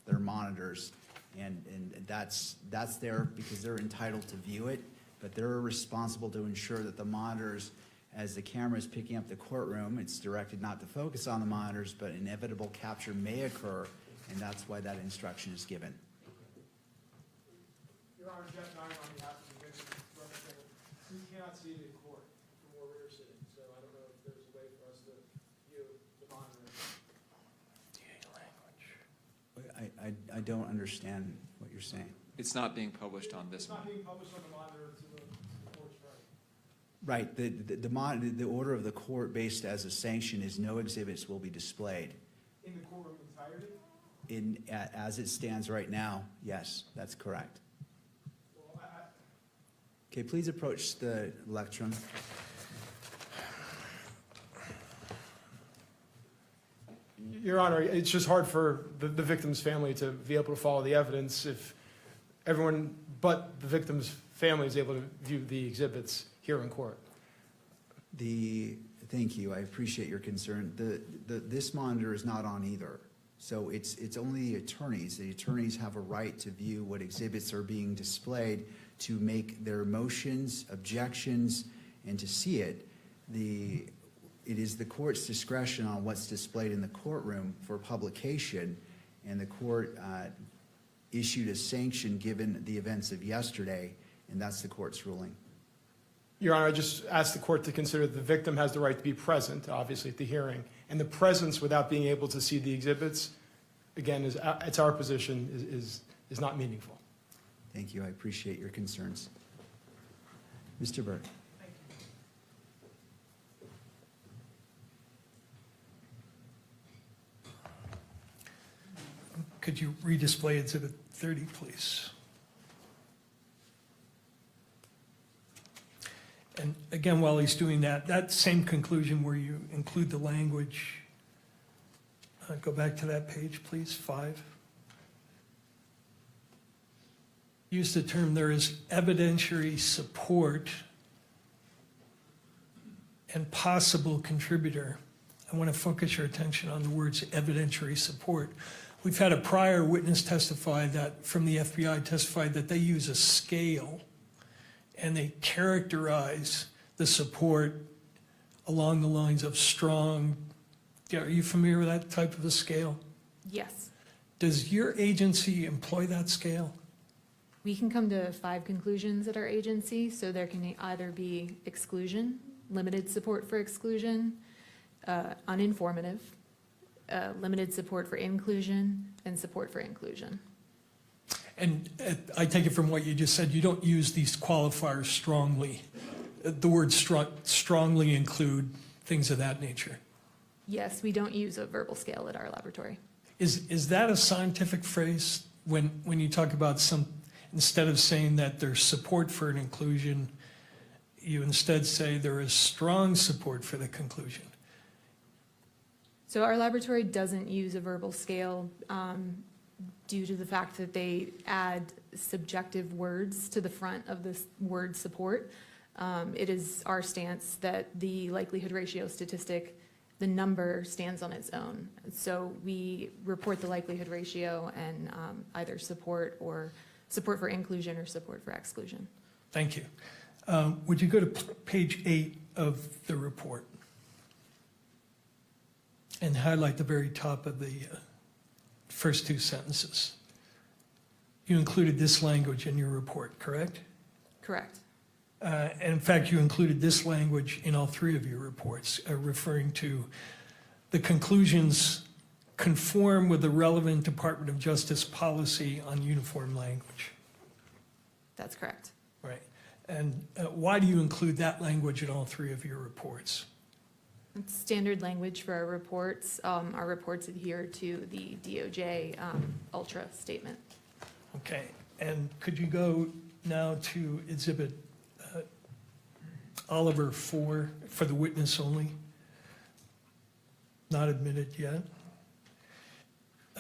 their monitors. And that's there because they're entitled to view it, but they're responsible to ensure that the monitors, as the camera is picking up the courtroom, it's directed not to focus on the monitors, but inevitable capture may occur, and that's why that instruction is given. Your Honor, Jeff Nye on behalf of the victim representative. We cannot see it in court from where we're sitting, so I don't know if there's a way for us to view the monitor. I don't understand what you're saying. It's not being published on this It's one. not being published on the monitor to the court's right. Right. The order of the court based as a sanction is no exhibits will be displayed. In the courtroom entirety? As it stands right now, yes, that's correct. Well, Okay, please approach the lectern. Your Honor, it's just hard for the victim's family to be able to follow the evidence if everyone but the victim's family is able to view the exhibits here in court. Thank you. I appreciate your concern. This monitor is not on either. So it's only the attorneys. The attorneys have a right to view what exhibits are being displayed, to make their motions, objections, and to see it. It is the court's discretion on what's displayed in the courtroom for publication, and the court issued a sanction given the events of yesterday, and that's the court's ruling. Your Honor, I just asked the court to consider the victim has the right to be present, obviously, at the hearing. And the presence without being able to see the exhibits, again, it's our position, is not meaningful. Thank you. I appreciate your concerns. Mr. Burke. Could you redisplay Exhibit 30, please? And again, while he's doing that, that same conclusion where you include the language, go back to that page, please, 5. Use the term, there is evidentiary support and possible contributor. I want to focus your attention on the words evidentiary support. We've had a prior witness testify that, from the FBI, testified that they use a scale and they characterize the support along the lines of strong. Are you familiar with that type of a scale? Yes. Does your agency employ that scale? We can come to 5 conclusions at our agency, so there can either be exclusion, limited support for exclusion, uninformative, limited support for inclusion, and support for inclusion. And I take it from what you just said, you don't use these qualifiers strongly. The words strongly include things of that nature. Yes, we don't use a verbal scale at our laboratory. Is that a scientific phrase when you talk about instead of saying that there's support for an inclusion, you instead say there is strong support for the conclusion? So our laboratory doesn't use a verbal scale due to the fact that they add subjective words to the front of this word support. It is our stance that the likelihood ratio statistic, the number stands on its own. So we report the likelihood ratio and either support for inclusion or support for exclusion. Thank you. Would you go to page 8 of the report and highlight the very top of the first 2 sentences? You included this language in your report, correct? Correct. And in fact, you included this language in all 3 of your reports, referring to the conclusions conform with the relevant Department of Justice policy on uniform language. That's correct. Right. And why do you include that language in all 3 of your reports? It's standard language for our reports. Our reports adhere to the DOJ Ultra statement. Okay. And could you go now to Exhibit Oliver 4 for the witness only? Not admitted yet.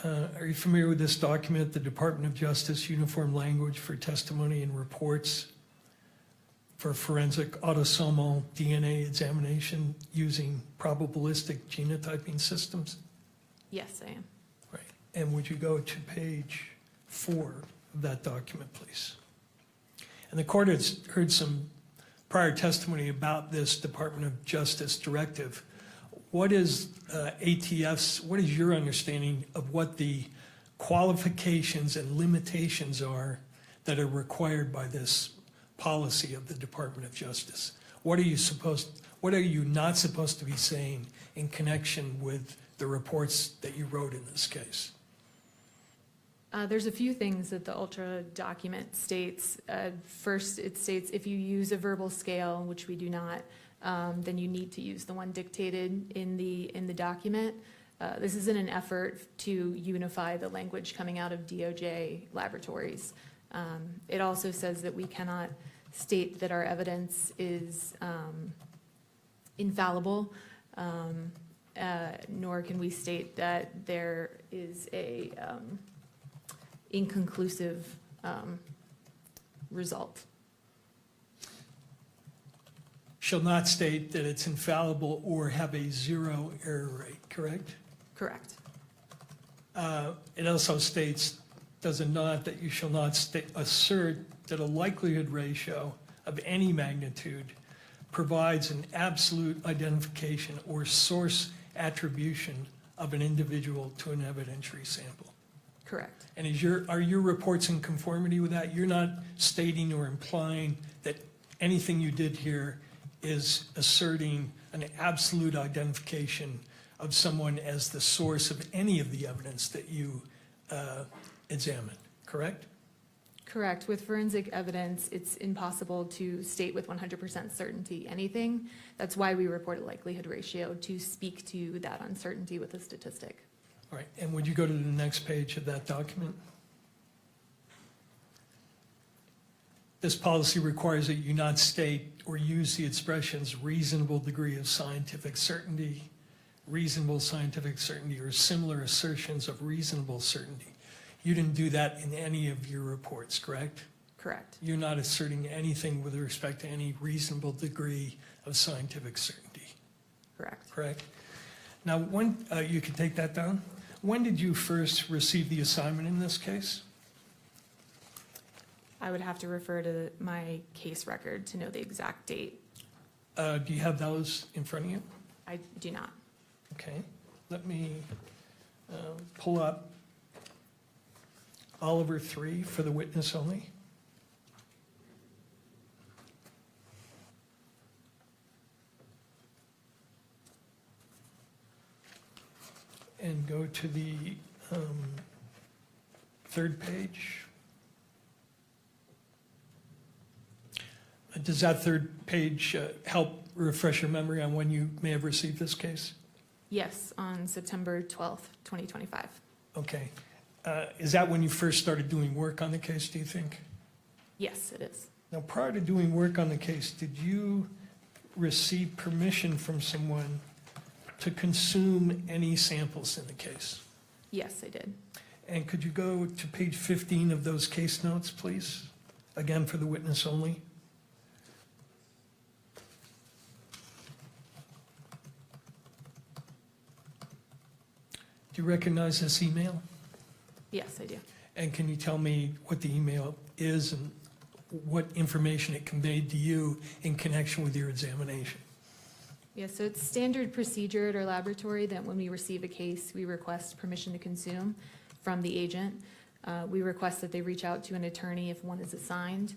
Are you familiar with this document, the Department of Justice Uniform Language for Testimony and Reports for Forensic Autosomal DNA Examination using probabilistic genotyping systems? Yes, I am. Right. And would you go to page 4 of that document, please? And the court has heard some prior testimony about this Department of Justice directive. What is ATF's, what is your understanding of what the qualifications and limitations are that are required by this policy of the Department of Justice? What are you not supposed to be saying in connection with the reports that you wrote in this case? There's a few things that the Ultra document states. First, it states if you use a verbal scale, which we do not, then you need to use the one dictated in the document. This is in an effort to unify the language coming out of DOJ laboratories. It also says that we cannot state that our evidence is infallible, nor can we state that there is a inconclusive result. Shall not state that it's infallible or have a 0 error rate, correct? Correct. It also states, does it not, that you shall not assert that a likelihood ratio of any magnitude provides an absolute identification or source attribution of an individual to an evidentiary sample. Correct. And are your reports in conformity with that? You're not stating or implying that anything you did here is asserting an absolute identification of someone as the source of any of the evidence that you examined, correct? Correct. With forensic evidence, it's impossible to state with 100% certainty anything. That's why we report a likelihood ratio, to speak to that uncertainty with a statistic. All right, and would you go to the next page of that document? This policy requires that you not state or use the expressions reasonable degree of scientific certainty, reasonable scientific certainty, or similar assertions of reasonable certainty. You didn't do that in any of your reports, correct? Correct. You're not asserting anything with respect to any reasonable degree of scientific certainty. Correct. Correct. Now, when you can take that down. When did you first receive the assignment in this case? I would have to refer to my case record to know the exact date. Do you have those in front of you? I do not. Okay. Let me pull up Oliver 3 for the witness only. And go to the third page. Does that third page help refresh your memory on when you may have received this case? Yes, on September 12th, 2025. Okay. Is that when you first started doing work on the case, do you think? Yes, it is. Now, prior to doing work on the case, did you receive permission from someone to consume any samples in the case? Yes, I did. And could you go to page 15 of those case notes, please? Again, for the witness only. Do you recognize this email? Yes, I do. And can you tell me what the email is and what information it conveyed to you in connection with your examination? Yeah, so it's standard procedure at our laboratory that when we receive a case, we request permission to consume from the agent. We request that they reach out to an attorney if one is assigned.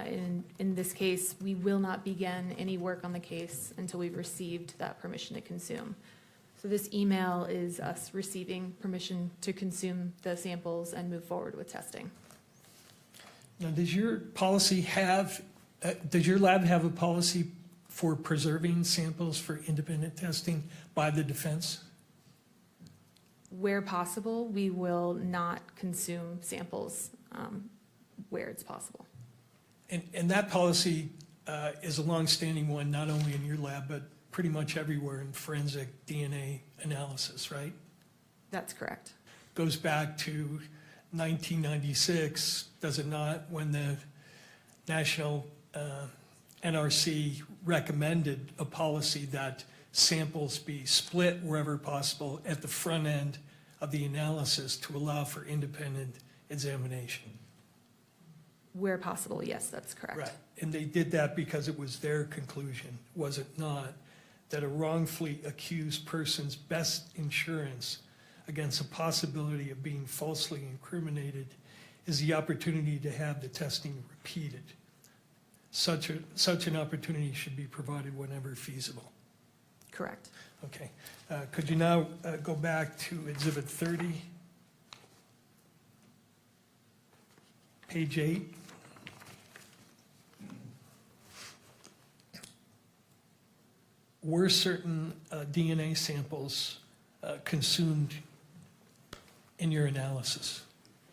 In this case, we will not begin any work on the case until we've received that permission to consume. So this email is us receiving permission to consume the samples and move forward with testing. Now, does your policy have, does your lab have a policy for preserving samples for independent testing by the defense? Where possible, we will not consume samples where it's possible. And that policy is a longstanding one, not only in your lab, but pretty much everywhere in forensic DNA analysis, right? That's correct. Goes back to 1996, does it not, when the National NRC recommended a policy that samples be split wherever possible at the front end of the analysis to allow for independent examination. Where possible, yes, that's correct. Right, and they did that because it was their conclusion, was it not, that a wrongfully accused person's best insurance against a possibility of being falsely incriminated is the opportunity to have the testing repeated. Such an opportunity should be provided whenever feasible. Correct. Okay. Could you now go back to Exhibit 30, page 8? Were certain DNA samples consumed in your analysis?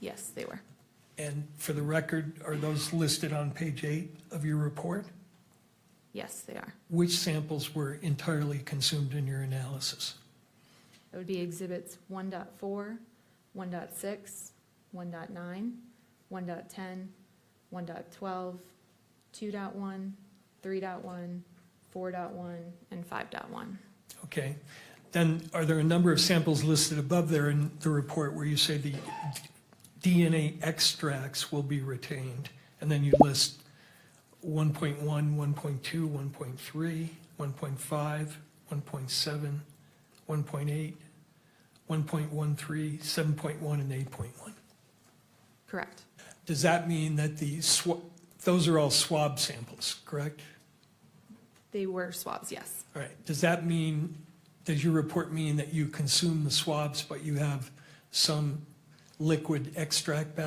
Yes, they were. And for the record, are those listed on page 8 of your report? Yes, they are. Which samples were entirely consumed in your analysis? That would be exhibits 1.4, 1.6, 1.9, 1.10, 1.12, 2.1, 3.1, 4.1, and 5.1. Okay. Then are there a number of samples listed above there in the report where you say the DNA extracts will be retained? And then you list 1.1, 1.2, 1.3, 1.5, 1.7, 1.8, 1.13, 7.1, and 8.1. Correct. Does that mean that those are all swab samples, correct? They were swabs, yes. All right. Does your report mean that you consume the swabs, but you have some liquid extract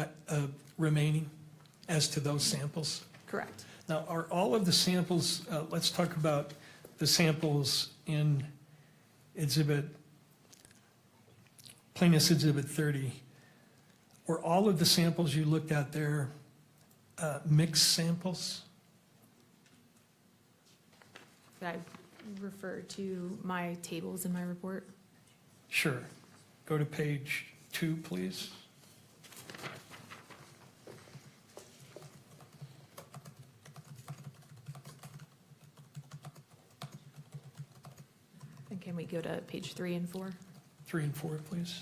remaining as to those samples? Correct. Now, are all of the samples, let's talk about the samples in Plaintiff's Exhibit 30. Were all of the samples you looked at there mixed samples? I refer to my tables in my report. Sure. Go to page 2, please. And can we go to page 3 and 4? 3 and 4, please.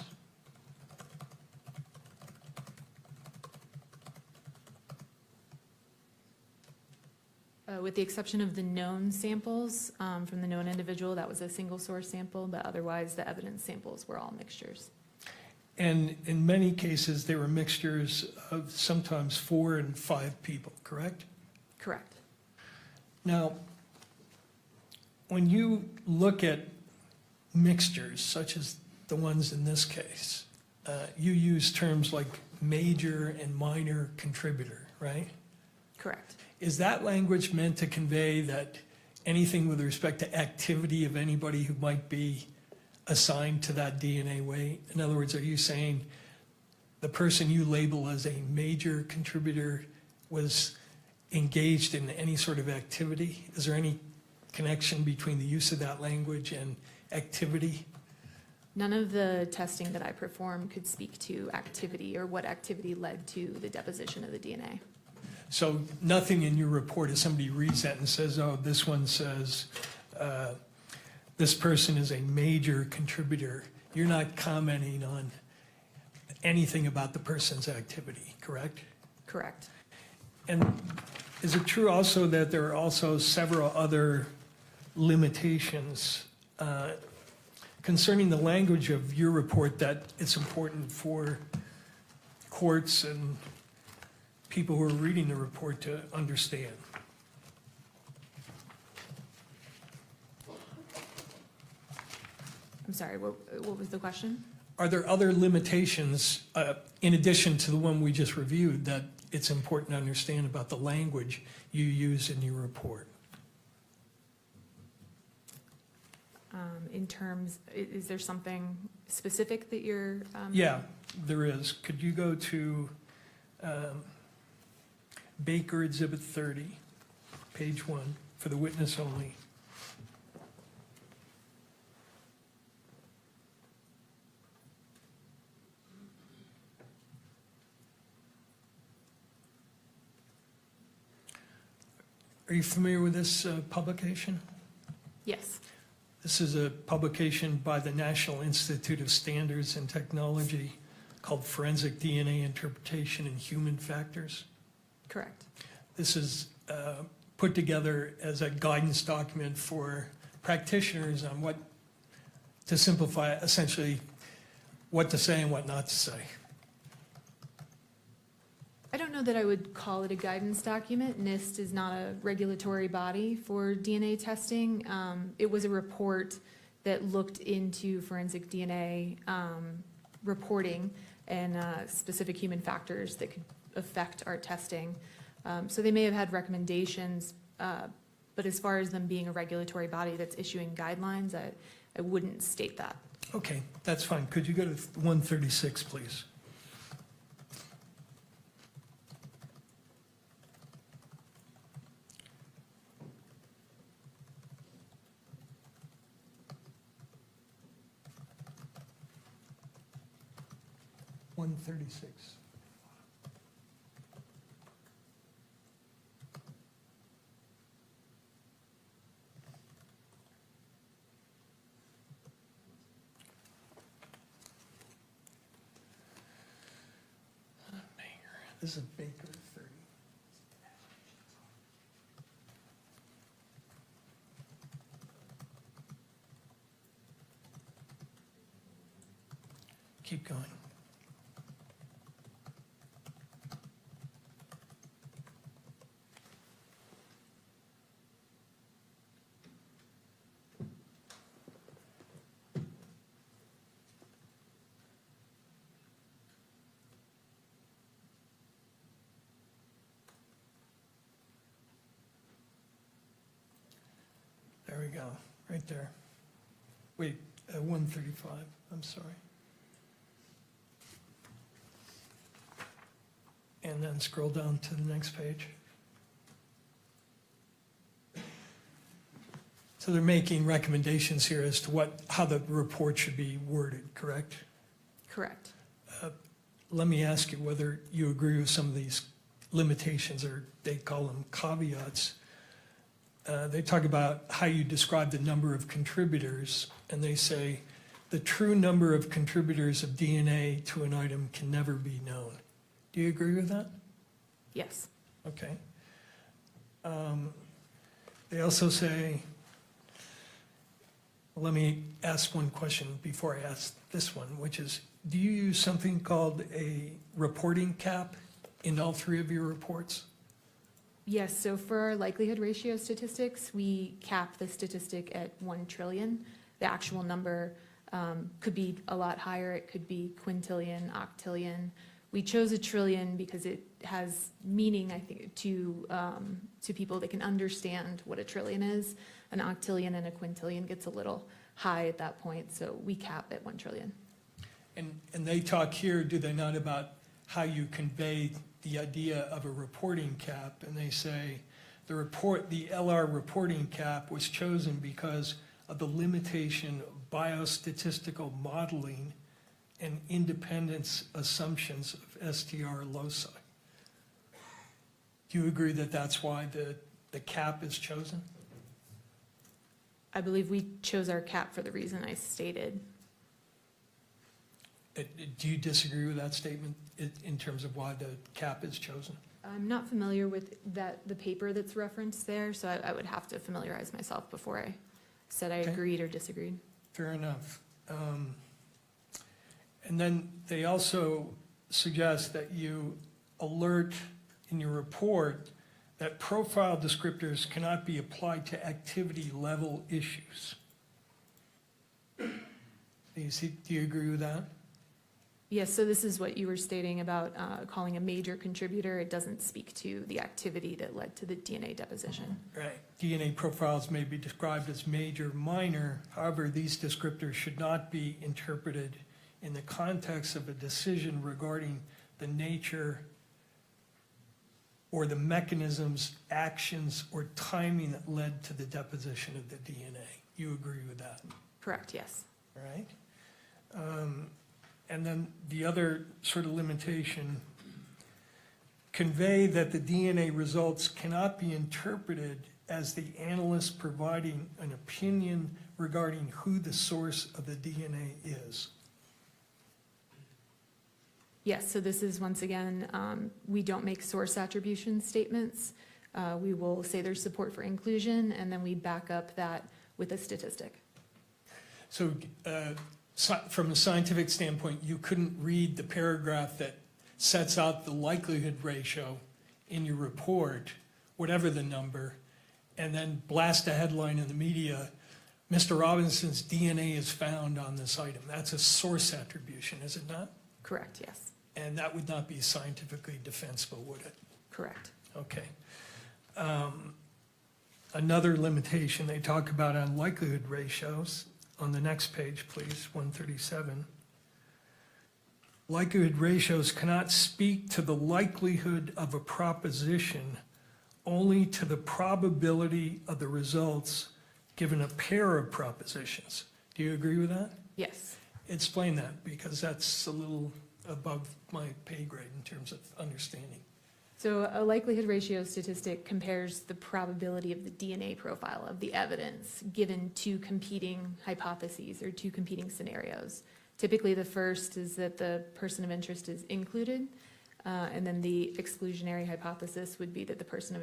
With the exception of the known samples from the known individual, that was a single source sample, but otherwise the evidence samples were all mixtures. And in many cases, they were mixtures of sometimes 4 and 5 people, correct? Correct. Now, when you look at mixtures, such as the ones in this case, you use terms like major and minor contributor, right? Correct. Is that language meant to convey that anything with respect to activity of anybody who might be assigned to that DNA weight? In other words, are you saying the person you label as a major contributor was engaged in any sort of activity? Is there any connection between the use of that language and activity? None of the testing that I performed could speak to activity or what activity led to the deposition of the DNA. So nothing in your report, if somebody reads that and says, oh, this one says this person is a major contributor, you're not commenting on anything about the person's activity, correct? Correct. And is it true also that there are also several other limitations concerning the language of your report that it's important for courts and people who are reading the report to understand? I'm sorry, what was the question? Are there other limitations in addition to the one we just reviewed that it's important to understand about the language you use in your report? In terms, is there something specific that you're? Yeah, there is. Could you go to Baker Exhibit 30, page 1, for the witness only? Are you familiar with this publication? Yes. This is a publication by the National Institute of Standards and Technology called Forensic DNA Interpretation and Human Factors. Correct. This is put together as a guidance document for practitioners on what, to simplify it, essentially what to say and what not to say. I don't know that I would call it a guidance document. NIST is not a regulatory body for DNA testing. It was a report that looked into forensic DNA reporting and specific human factors that could affect our testing. So they may have had recommendations, but as far as them being a regulatory body that's issuing guidelines, I wouldn't state that. Okay, that's fine. Could you go to 136, please? This is Baker 30. Keep going. There we go, right there. Wait, 135, I'm sorry. And then scroll down to the next page. So they're making recommendations here as to how the report should be worded, correct? Correct. Let me ask you whether you agree with some of these limitations, or they call them caveats. They talk about how you describe the number of contributors, and they say the true number of contributors of DNA to an item can never be known. Do you agree with that? Yes. Okay. They also say, let me ask one question before I ask this one, which is, do you use something called a reporting cap in all three of your reports? Yes, so for our likelihood ratio statistics, we cap the statistic at 1 trillion. The actual number could be a lot higher. It could be quintillion, octillion. We chose 1 trillion because it has meaning, I think, to people that can understand what 1 trillion is. An octillion and a quintillion gets a little high at that point, so we cap at 1 trillion. And they talk here, do they not, about how you convey the idea of a reporting cap, and they say the LR reporting cap was chosen because of the limitation of biostatistical modeling and independence assumptions of STR loci. Do you agree that that's why the cap is chosen? I believe we chose our cap for the reason I stated. Do you disagree with that statement in terms of why the cap is chosen? I'm not familiar with the paper that's referenced there, so I would have to familiarize myself before I said I Okay. agreed or disagreed. Fair enough. And then they also suggest that you alert in your report that profile descriptors cannot be applied to activity level issues. Do you agree with that? Yes, so this is what you were stating about calling a major contributor. It doesn't speak to the activity that led to the DNA deposition. Right. DNA profiles may be described as major, minor. However, these descriptors should not be interpreted in the context of a decision regarding the nature or the mechanisms, actions, or timing that led to the deposition of the DNA. You agree with that? Correct, yes. All right. And then the other sort of limitation, convey that the DNA results cannot be interpreted as the analyst providing an opinion regarding who the source of the DNA is. Yes, so this is, once again, we don't make source attribution statements. We will say there's support for inclusion, and then we back up that with a statistic. So from a scientific standpoint, you couldn't read the paragraph that sets out the likelihood ratio in your report, whatever the number, and then blast a headline in the media, Mr. Robinson's DNA is found on this item. That's a source attribution, is it not? Correct, yes. And that would not be scientifically defensible, would it? Correct. Okay. Another limitation they talk about on likelihood ratios, on the next page, please, 137. Likelihood ratios cannot speak to the likelihood of a proposition, only to the probability of the results given a pair of propositions. Do you agree with that? Yes. Explain that, because that's a little above my pay grade in terms of understanding. So a likelihood ratio statistic compares the probability of the DNA profile of the evidence given two competing hypotheses or two competing scenarios. Typically, the first is that the person of interest is included, and then the exclusionary hypothesis would be that the person of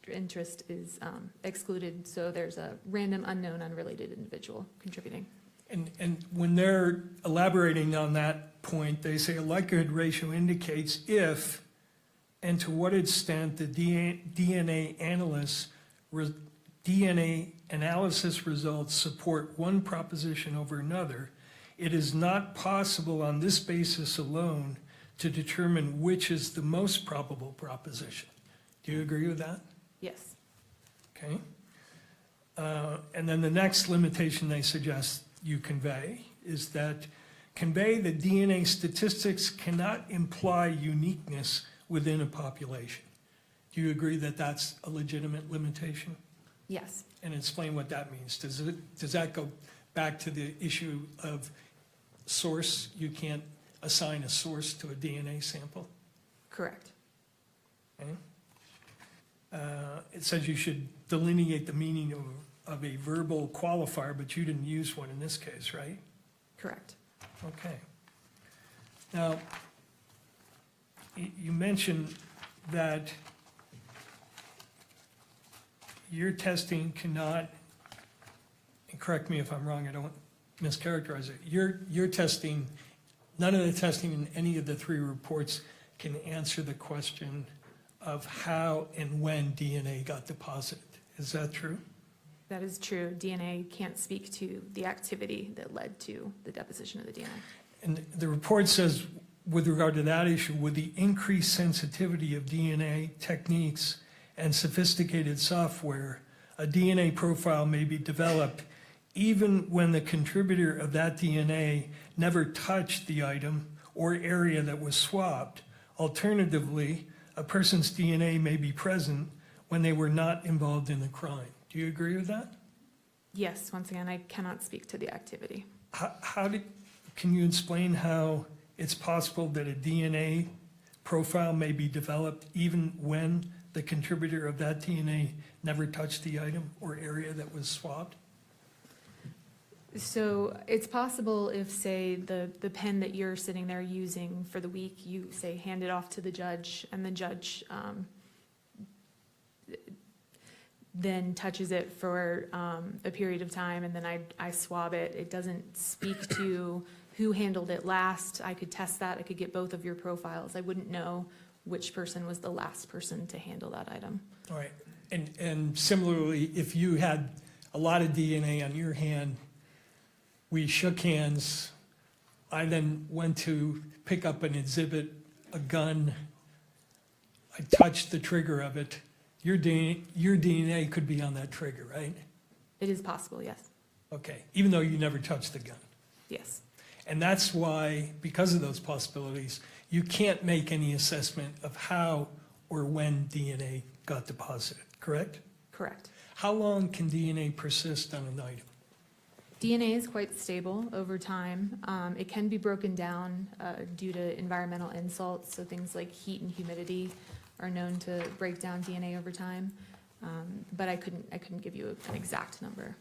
interest is excluded, so there's a random, unknown, unrelated individual contributing. And when they're elaborating on that point, they say a likelihood ratio indicates if and to what extent the DNA analysis results support one proposition over another. It is not possible on this basis alone to determine which is the most probable proposition. Do you agree with that? Yes. Okay. And then the next limitation they suggest you convey is that convey that DNA statistics cannot imply uniqueness within a population. Do you agree that that's a legitimate limitation? Yes. And explain what that means. Does that go back to the issue of source? You can't assign a source to a DNA sample? Correct. Okay. It says you should delineate the meaning of a verbal qualifier, but you didn't use one in this case, right? Correct. Okay. Now, you mentioned that your testing cannot, and correct me if I'm wrong, I don't mischaracterize it. Your testing, none of the testing in any of the three reports can answer the question of how and when DNA got deposited. Is that true? That is true. DNA can't speak to the activity that led to the deposition of the DNA. And the report says, with regard to that issue, with the increased sensitivity of DNA techniques and sophisticated software, a DNA profile may be developed even when the contributor of that DNA never touched the item or area that was swapped. Alternatively, a person's DNA may be present when they were not involved in the crime. Do you agree with that? Yes, once again, I cannot speak to the activity. Can you explain how it's possible that a DNA profile may be developed even when the contributor of that DNA never touched the item or area that was swapped? So it's possible if, say, the pen that you're sitting there using for the week, you say hand it off to the judge, and the judge then touches it for a period of time, and then I swab it. It doesn't speak to who handled it last. I could test that. I could get both of your profiles. I wouldn't know which person was the last person to handle that item. All right. And similarly, if you had a lot of DNA on your hand, we shook hands. I then went to pick up an exhibit, a gun. I touched the trigger of it. Your DNA could be on that trigger, right? It is possible, yes. Okay, even though you never touched the gun. Yes. And that's why, because of those possibilities, you can't make any assessment of how or when DNA got deposited, correct? Correct. How long can DNA persist on an item? DNA is quite stable over time. It can be broken down due to environmental insults, so things like heat and humidity are known to break down DNA over time. But I couldn't give you an exact number.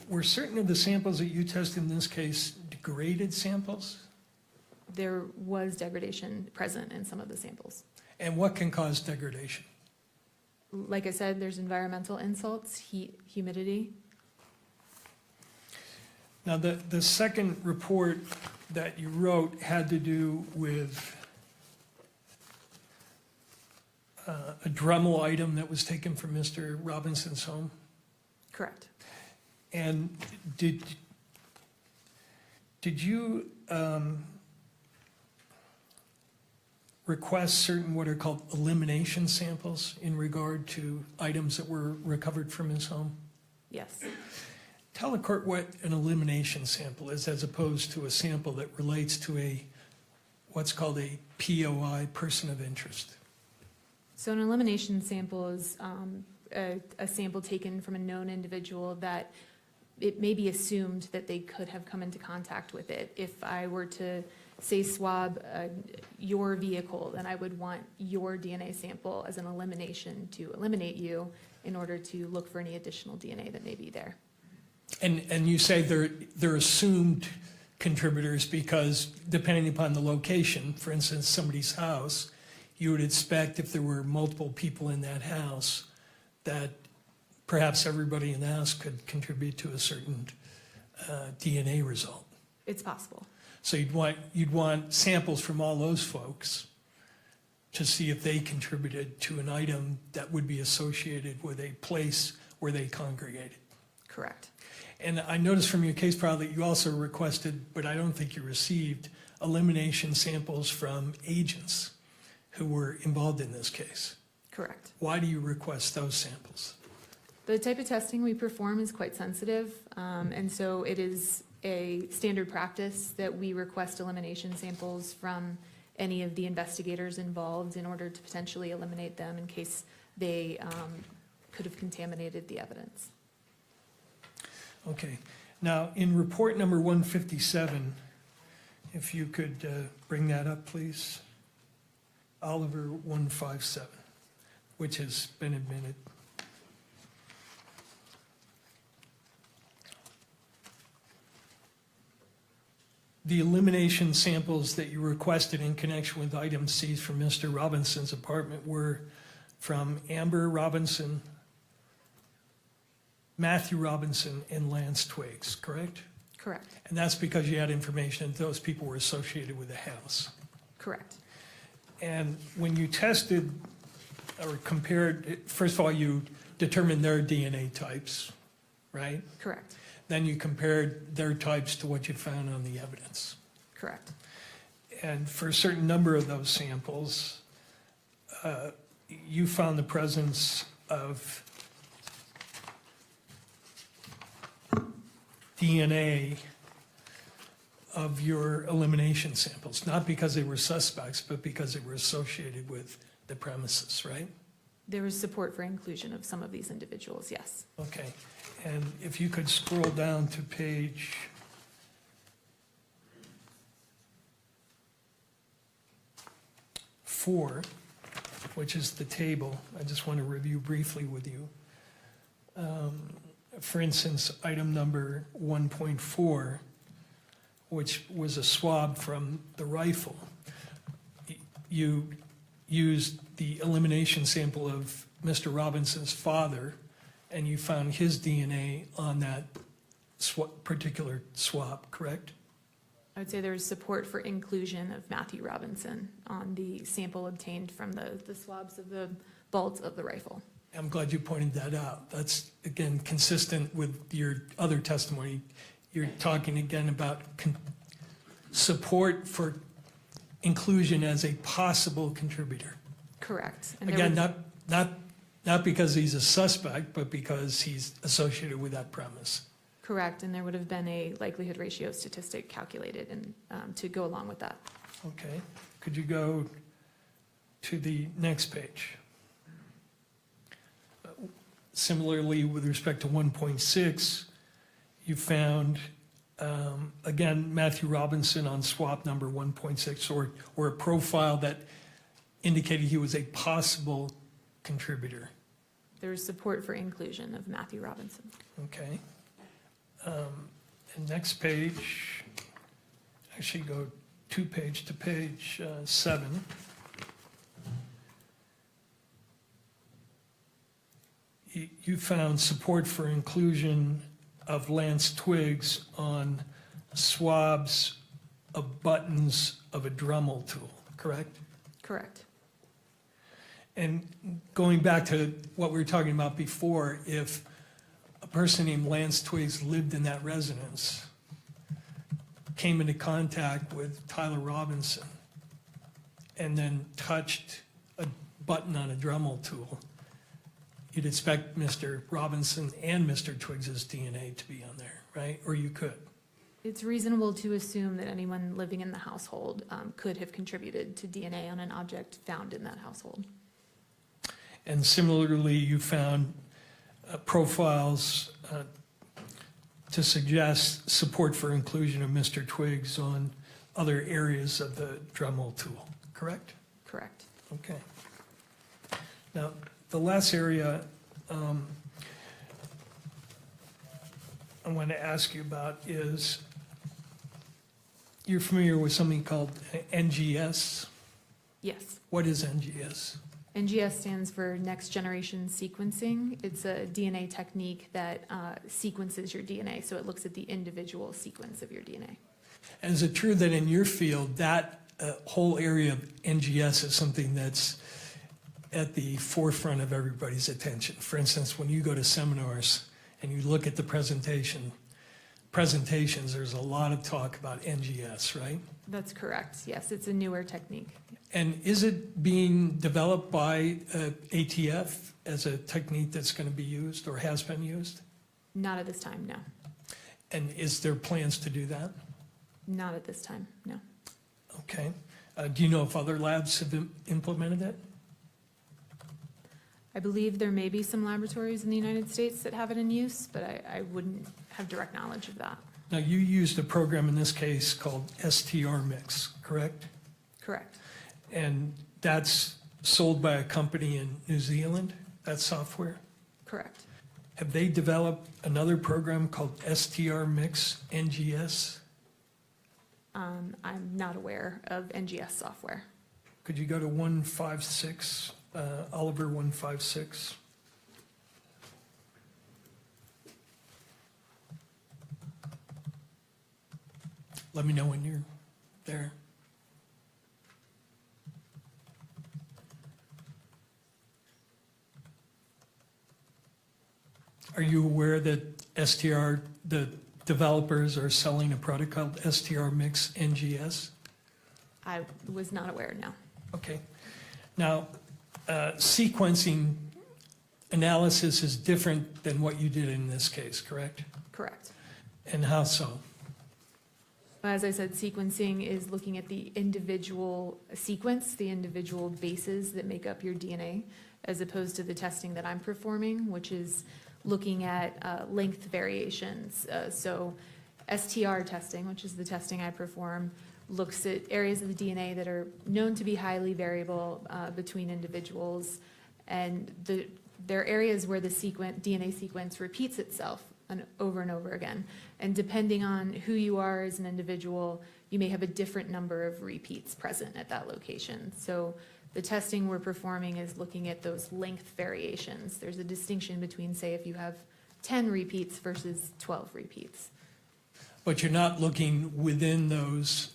Were certain of the samples that you tested in this case degraded samples? There was degradation present in some of the samples. And what can cause degradation? Like I said, there's environmental insults, heat, humidity. Now, the second report that you wrote had to do with a Dremel item that was taken from Mr. Robinson's home? Correct. And did you request certain what are called elimination samples in regard to items that were recovered from his home? Yes. Tell the court what an elimination sample is as opposed to a sample that relates to what's called a POI, person of interest. So an elimination sample is a sample taken from a known individual that it may be assumed that they could have come into contact with it. If I were to, say, swab your vehicle, then I would want your DNA sample as an elimination to eliminate you in order to look for any additional DNA that may be there. And you say they're assumed contributors because depending upon the location, for instance, somebody's house, you would expect if there were multiple people in that house that perhaps everybody in the house could contribute to a certain DNA result. It's possible. So you'd want samples from all those folks to see if they contributed to an item that would be associated with a place where they congregated. Correct. And I noticed from your case file that you also requested, but I don't think you received, elimination samples from agents who were involved in this case. Correct. Why do you request those samples? The type of testing we perform is quite sensitive, and so it is a standard practice that we request elimination samples from any of the investigators involved in order to potentially eliminate them in case they could have contaminated the evidence. Okay. Now, in report number 157, if you could bring that up, please. Oliver 157, which has been admitted. The elimination samples that you requested in connection with items seized from Mr. Robinson's apartment were from Amber Robinson, Matthew Robinson, and Lance Twiggs, correct? Correct. And that's because you had information that those people were associated with the house. Correct. And when you tested or compared, first of all, you determined their DNA types, right? Correct. Then you compared their types to what you found on the evidence. Correct. And for a certain number of those samples, you found the presence of DNA of your elimination samples, not because they were suspects, but because they were associated with the premises, right? There was support for inclusion of some of these individuals, yes. Okay. And if you could scroll down to page 4, which is the table. I just want to review briefly with you. for instance, item number 1.4, which was a swab from the rifle, you used the elimination sample of Mr. Robinson's father, and you found his DNA on that particular swab, correct? I would say there was support for inclusion of Matthew Robinson on the sample obtained from the swabs of the bolts of the rifle. I'm glad you pointed that out. That's, again, consistent with your other testimony. You're talking again about support for inclusion as a possible contributor. Correct. And again, not because he's a suspect, but because he's associated with that premise. Correct, and there would have been a likelihood ratio statistic calculated and to go along with that. Okay. Could you go to the next page? Similarly, with respect to 1.6, you found, again, Matthew Robinson on swab number 1.6, or a profile that indicated he was a possible contributor. There was support for inclusion of Matthew Robinson. Okay. And next page, actually go page to page 7. You found support for inclusion of Lance Twiggs on swabs of buttons of a Dremel tool, correct? Correct. And going back to what we were talking about before, if a person named Lance Twiggs lived in that residence, came into contact with Tyler Robinson, and then touched a button on a Dremel tool, you'd expect Mr. Robinson and Mr. Twiggs's DNA to be on there, right? Or you could. It's reasonable to assume that anyone living in the household could have contributed to DNA on an object found in that household. And similarly, you found profiles to suggest support for inclusion of Mr. Twiggs on other areas of the Dremel tool, correct? Correct. Okay. Now, the last area I want to ask you about is, you're familiar with something called NGS? Yes. What is NGS? NGS stands for Next Generation Sequencing. It's a DNA technique that sequences your DNA, so it looks at the individual sequence of your DNA. And is it true that in your field, that whole area of NGS is something that's at the forefront of everybody's attention? For instance, when you go to seminars and you look at the presentations, there's a lot of talk about NGS, right? That's correct. Yes, it's a newer technique. And is it being developed by ATF as a technique that's going to be used or has been used? Not at this time, no. And is there plans to do that? Not at this time, no. Okay. Do you know if other labs have implemented it? I believe there may be some laboratories in the United States that have it in use, but I wouldn't have direct knowledge of that. Now, you used a program in this case called STR Mix, correct? Correct. And that's sold by a company in New Zealand, that software? Correct. Have they developed another program called STR Mix NGS? I'm not aware of NGS software. Could you go to 156, Oliver 156? Let me know when you're there. Are you aware that the developers are selling a product called STR Mix NGS? I was not aware, no. Okay. Now, sequencing analysis is different than what you did in this case, correct? Correct. And how so? As I said, sequencing is looking at the individual sequence, the individual bases that make up your DNA, as opposed to the testing that I'm performing, which is looking at length variations. So STR testing, which is the testing I perform, looks at areas of the DNA that are known to be highly variable between individuals, and the there are areas where the DNA sequence repeats itself over and over again. And depending on who you are as an individual, you may have a different number of repeats present at that location. So the testing we're performing is looking at those length variations. There's a distinction between, say, if you have 10 repeats versus 12 repeats. But you're not looking within those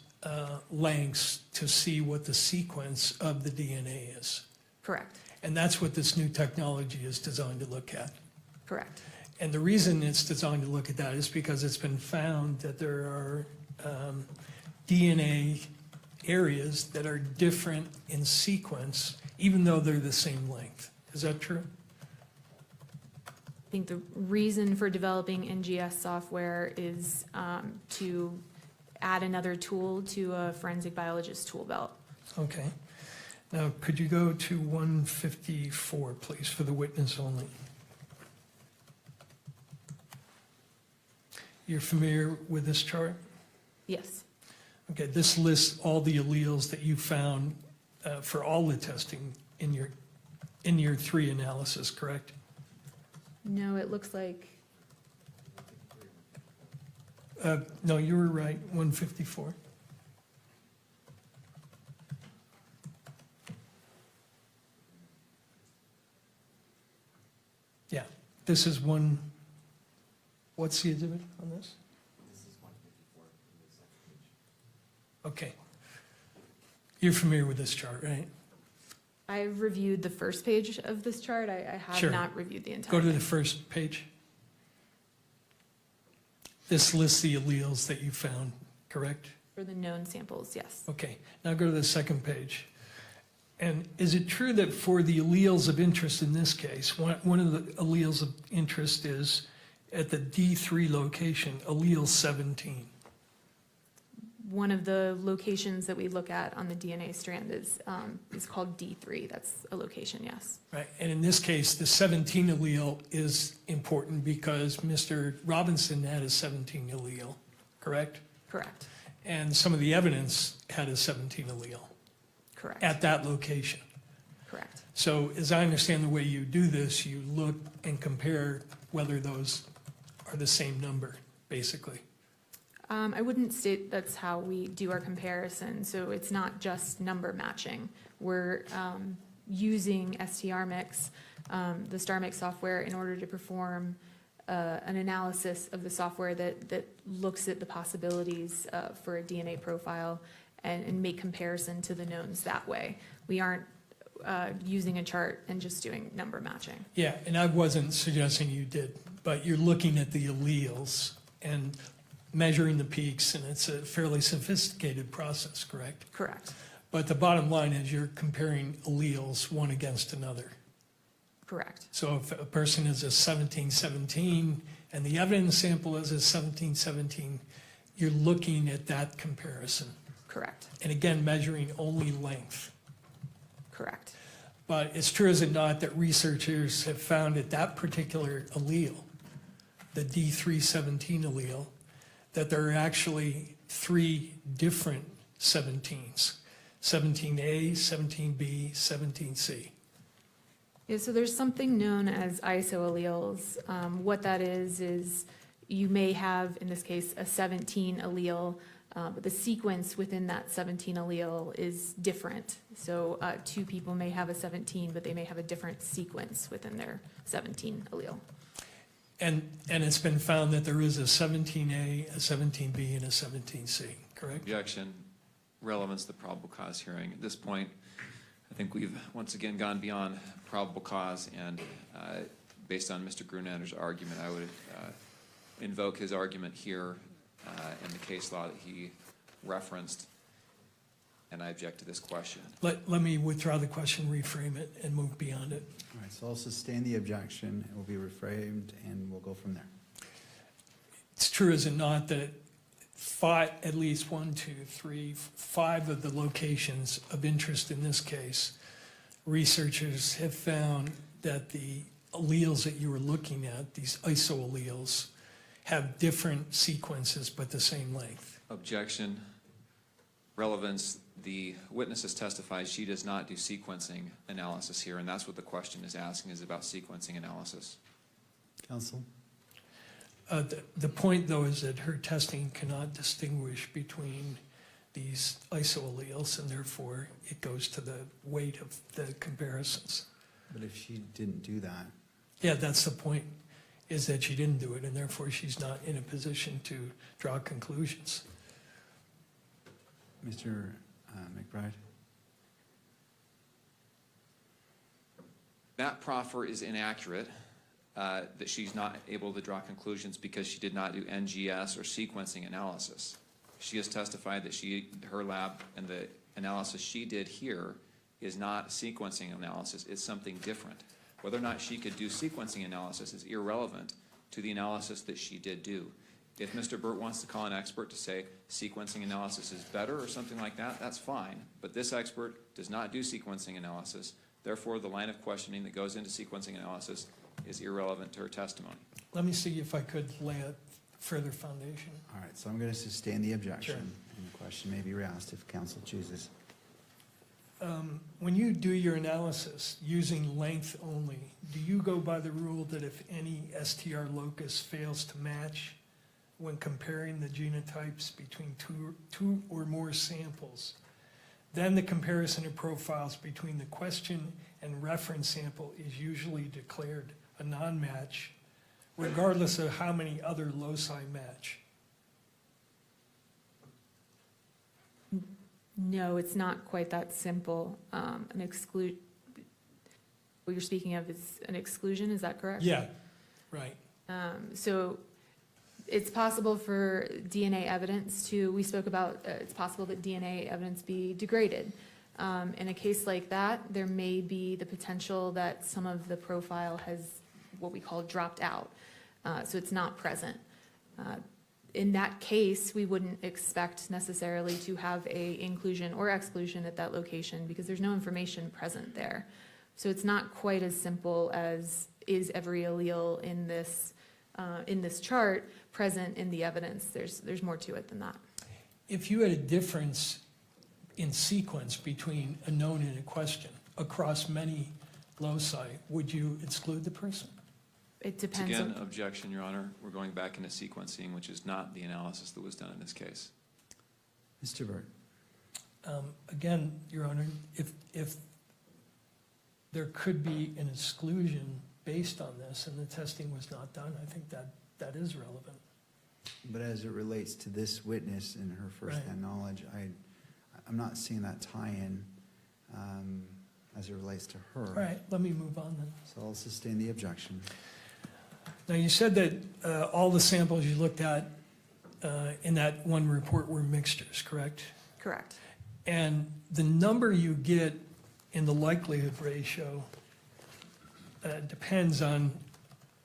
lengths to see what the sequence of the DNA is. Correct. And that's what this new technology is designed to look at. Correct. And the reason it's designed to look at that is because it's been found that there are DNA areas that are different in sequence, even though they're the same length. Is that true? I think the reason for developing NGS software is to add another tool to a forensic biologist tool belt. Okay. Now, could you go to 154, please, for the witness only? You're familiar with this chart? Yes. Okay, this lists all the alleles that you found for all the testing in your 3 analysis, correct? No, it looks like, no, you were right, 154. Yeah, this is one, what's the exhibit on this? This is 154 in the second page. Okay. You're familiar with this chart, right? I've reviewed the first page of this chart. I have Sure. not reviewed the entire Go to thing. the first page. This lists the alleles that you found, correct? For the known samples, yes. Okay, now go to the second page. And is it true that for the alleles of interest in this case, one of the alleles of interest is at the D3 location, allele 17? One of the locations that we look at on the DNA strand is called D3. That's a location, yes. Right, and in this case, the 17 allele is important because Mr. Robinson had a 17 allele, correct? Correct. And some of the evidence had a 17 allele. Correct. At that location. Correct. So as I understand the way you do this, you look and compare whether those are the same number, basically. I wouldn't state that's how we do our comparison. So it's not just number matching. We're using STRmix, the STARmix software, in order to perform an analysis of the software that looks at the possibilities for a DNA profile and make comparison to the knowns that way. We aren't using a chart and just doing number matching. Yeah, and I wasn't suggesting you did, but you're looking at the alleles and measuring the peaks, and it's a fairly sophisticated process, correct? Correct. But the bottom line is you're comparing alleles one against another. Correct. So if a person is a 1717 and the evidence sample is a 1717, you're looking at that comparison. Correct. And again, measuring only length. Correct. But it's true, is it not, that researchers have found that that particular allele, the D317 allele, that there are actually 3 different 17s, 17A, 17B, 17C. Yeah, so there's something known as isoalleles. What that is you may have, in this case, a 17 allele, but the sequence within that 17 allele is different. So 2 people may have a 17, but they may have a different sequence within their 17 allele. And it's been found that there is a 17A, a 17B, and a 17C, correct? Objection. Relevance to the probable cause hearing. At this point, I think we've once again gone beyond probable cause, and based on Mr. Grunlander's argument, I would invoke his argument here in the case law that he referenced, and I object to this question. Let me withdraw the question, reframe it, and move beyond it. All right, so I'll sustain the objection. It will be reframed, and we'll go from there. It's true, is it not, that at least 5 of the locations of interest in this case, researchers have found that the alleles that you were looking at, these isoalleles, have different sequences but the same length. Objection. Relevance. the witness has testified she does not do sequencing analysis here, and that's what the question is asking, is about sequencing analysis. Counsel? The point, though, is that her testing cannot distinguish between these isoalleles, and therefore it goes to the weight of the comparisons. But if she didn't do that? Yeah, that's the point, is that she didn't do it, and therefore she's not in a position to draw conclusions. Mr. McBride? That proffer is inaccurate, that she's not able to draw conclusions because she did not do NGS or sequencing analysis. She has testified that her lab and the analysis she did here is not sequencing analysis, it's something different. Whether or not she could do sequencing analysis is irrelevant to the analysis that she did do. If Mr. Burt wants to call an expert to say sequencing analysis is better or something like that, that's fine. But this expert does not do sequencing analysis. Therefore, the line of questioning that goes into sequencing analysis is irrelevant to her testimony. Let me see if I could lay a further foundation. All right, so I'm going to sustain the objection. Sure. And the question may be re-asked if counsel chooses. When you do your analysis using length only, do you go by the rule that if any STR locus fails to match when comparing the genotypes between two or more samples, then the comparison of profiles between the question and reference sample is usually declared a non-match, regardless of how many other loci match? No, it's not quite that simple. What you're speaking of is an exclusion, is that correct? Yeah, right. So it's possible for DNA evidence we spoke about, it's possible that DNA evidence be degraded. In a case like that, there may be the potential that some of the profile has what we call dropped out. So it's not present. In that case, we wouldn't expect necessarily to have a inclusion or exclusion at that location because there's no information present there. So it's not quite as simple as is every allele in this chart present in the evidence. There's more to it than that. If you had a difference in sequence between a known and a question across many loci, would you exclude the person? It depends. Again, objection, Your Honor. We're going back into sequencing, which is not the analysis that was done in this case. Mr. Burt. Again, Your Honor, if there could be an exclusion based on this and the testing was not done, I think that is relevant. But as it relates to this witness and her first-hand knowledge, I'm not seeing that tie-in as it relates to her. All right, let me move on then. So I'll sustain the objection. Now, you said that all the samples you looked at in that one report were mixtures, correct? Correct. And the number you get in the likelihood ratio depends on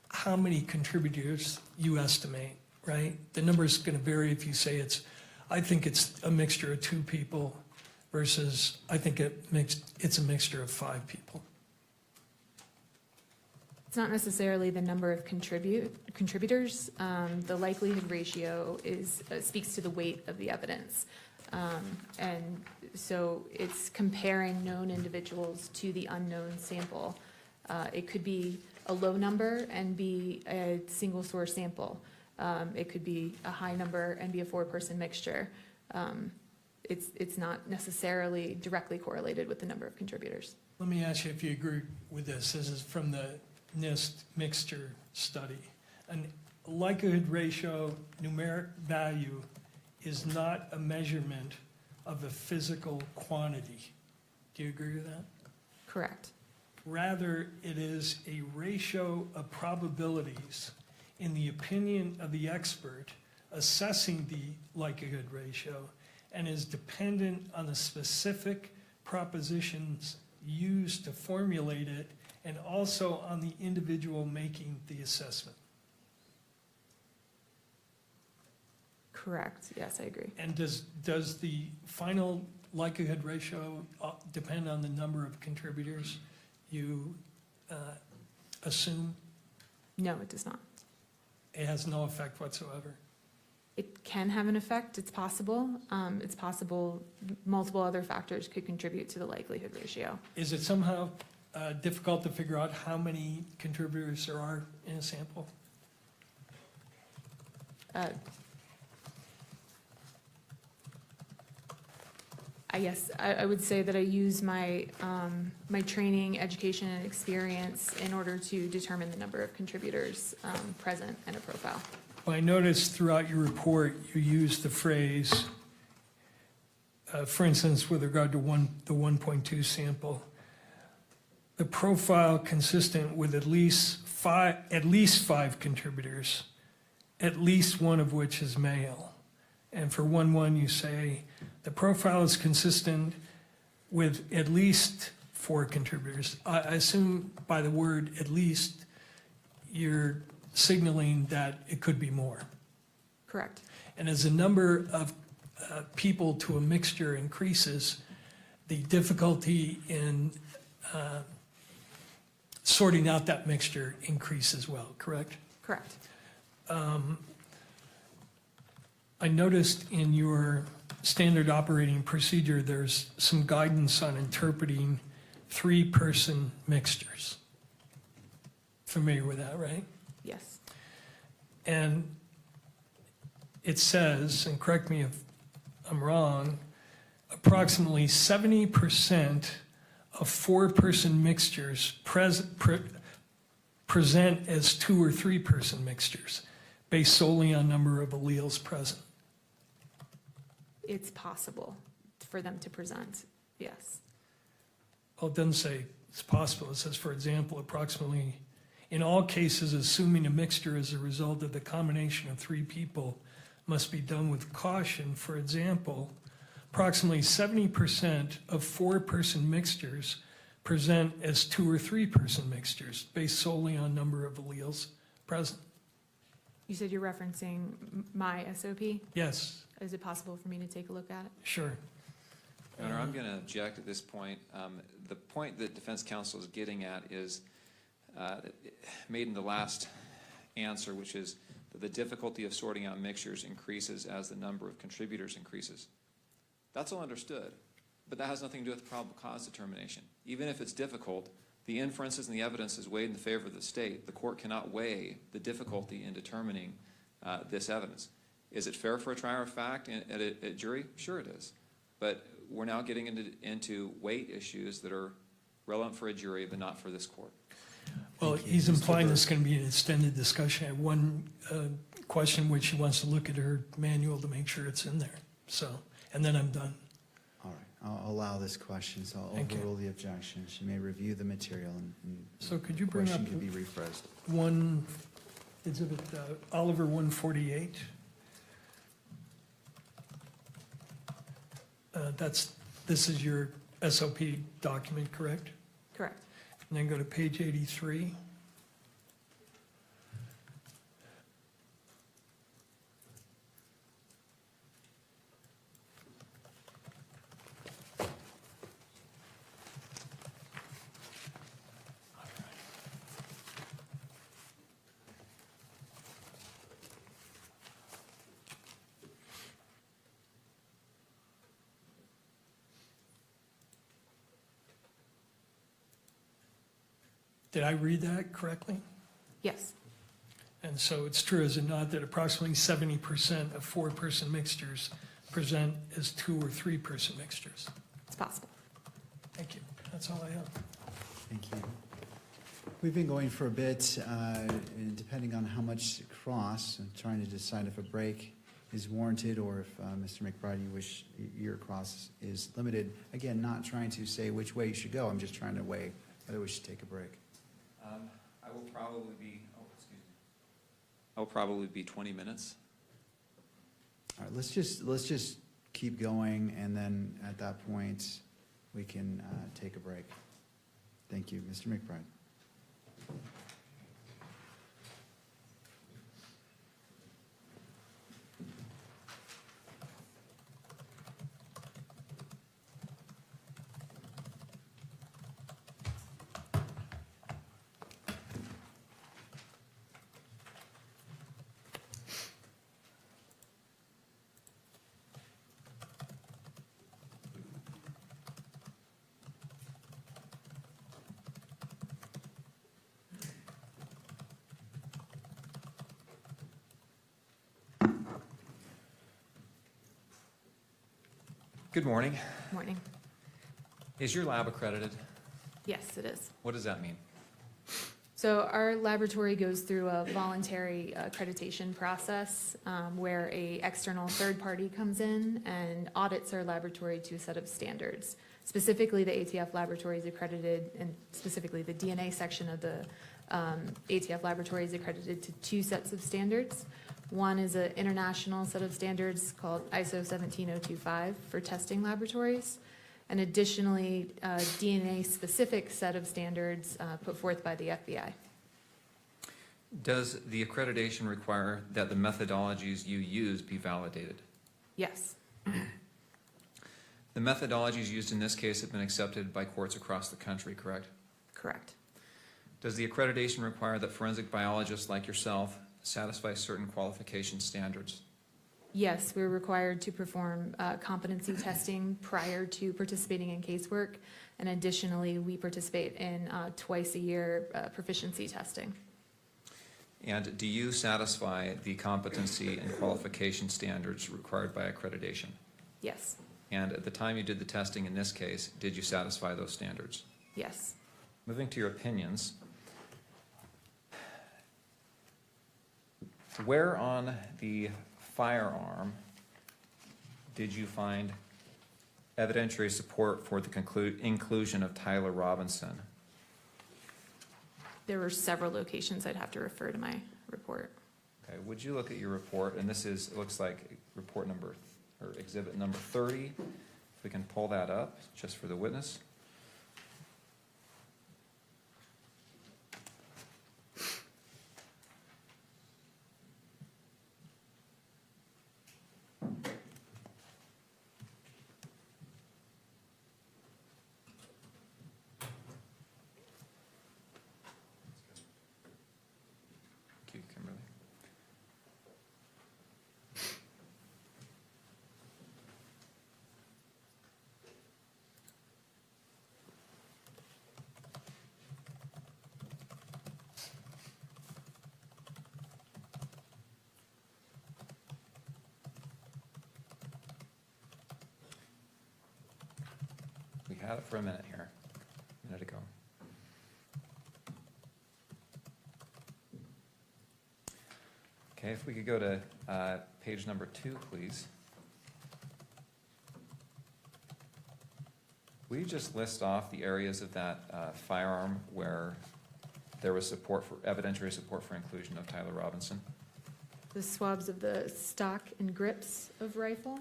how many contributors you estimate, right? The number is going to vary if you say I think it's a mixture of 2 people versus I think it's a mixture of 5 people. It's not necessarily the number of contributors. The likelihood ratio speaks to the weight of the evidence. And so it's comparing known individuals to the unknown sample. It could be a low number and be a single source sample. It could be a high number and be a 4-person mixture. It's not necessarily directly correlated with the number of contributors. Let me ask you if you agree with this. This is from the NIST mixture study. A likelihood ratio numeric value is not a measurement of a physical quantity. Do you agree with that? Correct. Rather, it is a ratio of probabilities in the opinion of the expert assessing the likelihood ratio and is dependent on the specific propositions used to formulate it and also on the individual making the assessment. Correct. Yes, I agree. And does the final likelihood ratio depend on the number of contributors you assume? No, it does not. It has no effect whatsoever. it can have an effect. It's possible. It's possible multiple other factors could contribute to the likelihood ratio. Is it somehow difficult to figure out how many contributors there are in a sample? I guess I would say that I use my my training, education, and experience in order to determine the number of contributors present in a profile. Well, I noticed throughout your report you used the phrase, for instance, with regard to the 1.2 sample, the profile consistent with at least five contributors, at least one of which is male. And for 1.1 you say, the profile is consistent with at least 4 contributors. I assume by the word at least, you're signaling that it could be more. Correct. And as the number of people to a mixture increases, the difficulty in sorting out that mixture increases as well, correct? Correct. I noticed in your standard operating procedure, there's some guidance on interpreting 3-person mixtures. Familiar with that, right? Yes. And it says, and correct me if I'm wrong, approximately 70% of 4-person mixtures present as 2 or 3-person mixtures, based solely on number of alleles present. It's possible for them to present, yes. Well, it doesn't say it's possible. It says, for example, approximately, in all cases, assuming a mixture as a result of the combination of 3 people must be done with caution. For example, approximately 70% of 4-person mixtures present as 2 or 3-person mixtures, based solely on number of alleles present. You said you're referencing my SOP? Yes. Is it possible for me to take a look at it? Sure. Your Honor, I'm going to object at this point. The point that defense counsel is getting at is made in the last answer, which is that the difficulty of sorting out mixtures increases as the number of contributors increases. That's all understood, but that has nothing to do with probable cause determination. Even if it's difficult, the inferences and the evidence is weighed in the favor of the state. The court cannot weigh the difficulty in determining this evidence. Is it fair for a trier of fact at a jury? Sure it is. But we're now getting into weight issues that are relevant for a jury, but not for this court. Well, he's implying there's going to be an extended discussion. I have one question which he wants to look at her manual to make sure it's in there. So, and then I'm done. All right, I'll allow this question, so I'll overrule the objection. She may review the material and so could you bring up question could be rephrased. One, exhibit Oliver 148. This is your SOP document, correct? Correct. And then go to page 83. Did I read that correctly? Yes. And so it's true, is it not, that approximately 70% of 4-person mixtures present as 2 or 3-person mixtures? It's possible. Thank you. That's all I have. Thank you. We've been going for a bit, and depending on how much cross, I'm trying to decide if a break is warranted or if, Mr. McBride, you wish your cross is limited. Again, not trying to say which way you should go. I'm just trying to weigh whether we should take a break. I will probably be, I will probably be 20 minutes. All right, let's just keep going, and then at that point, we can take a break. Thank you, Mr. McBride. Good morning. Morning. Is your lab accredited? Yes, it is. What does that mean? So our laboratory goes through a voluntary accreditation process where a external third party comes in and audits our laboratory to a set of standards. Specifically, the ATF laboratory is accredited, and specifically the DNA section of the ATF laboratory is accredited to 2 sets of standards. One is an international set of standards called ISO 17025 for testing laboratories, and additionally, a DNA-specific set of standards put forth by the FBI. Does the accreditation require that the methodologies you use be validated? Yes. The methodologies used in this case have been accepted by courts across the country, correct? Correct. Does the accreditation require that forensic biologists like yourself satisfy certain qualification standards? Yes, we're required to perform competency testing prior to participating in casework, and additionally, we participate in twice a year proficiency testing. And do you satisfy the competency and qualification standards required by accreditation? Yes. And at the time you did the testing in this case, did you satisfy those standards? Yes. Moving to your opinions, where on the firearm did you find evidentiary support for the inclusion of Tyler Robinson? There were several locations. I'd have to refer to my report. Okay, would you look at your report, and this is, it looks like report number, or exhibit number 30. If we can pull that up, just for the witness. We had it for a minute here, a minute ago. Okay, if we could go to page number 2, please. Will you just list off the areas of that firearm where there was support for, evidentiary support for inclusion of Tyler Robinson? The swabs of the stock and grips of rifle,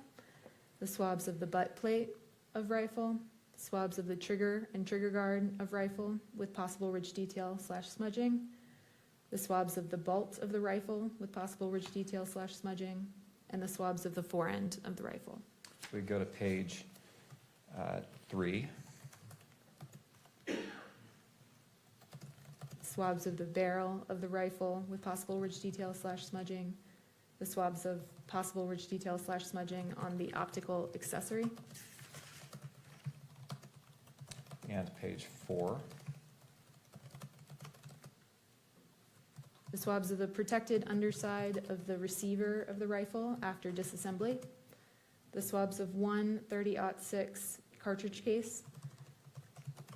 the swabs of the butt plate of rifle, swabs of the trigger and trigger guard of rifle with possible ridge detail / smudging, the swabs of the bolt of the rifle with possible ridge detail / smudging, and the swabs of the forend of the rifle. We go to page 3. Swabs of the barrel of the rifle with possible ridge detail / smudging, the swabs of possible ridge detail / smudging on the optical accessory. And page 4. The swabs of the protected underside of the receiver of the rifle after disassembly. The swabs of one 30-06 cartridge case.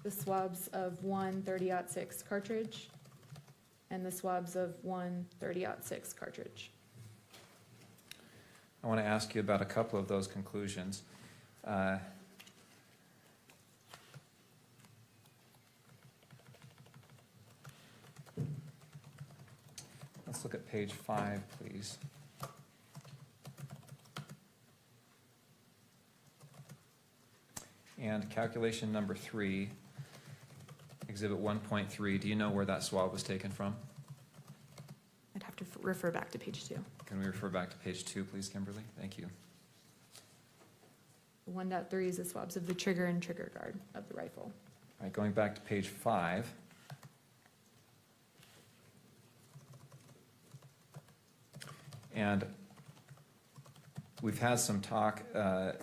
The swabs of one 30-06 cartridge. And the swabs of one 30-06 cartridge. I want to ask you about a couple of those conclusions. Let's look at page 5, please. And calculation number 3, exhibit 1.3, do you know where that swab was taken from? I'd have to refer back to page 2. Can we refer back to page 2, please, Kimberly? Thank you. 1.3 is the swabs of the trigger and trigger guard of the rifle. All right, going back to page 5. And we've had some talk,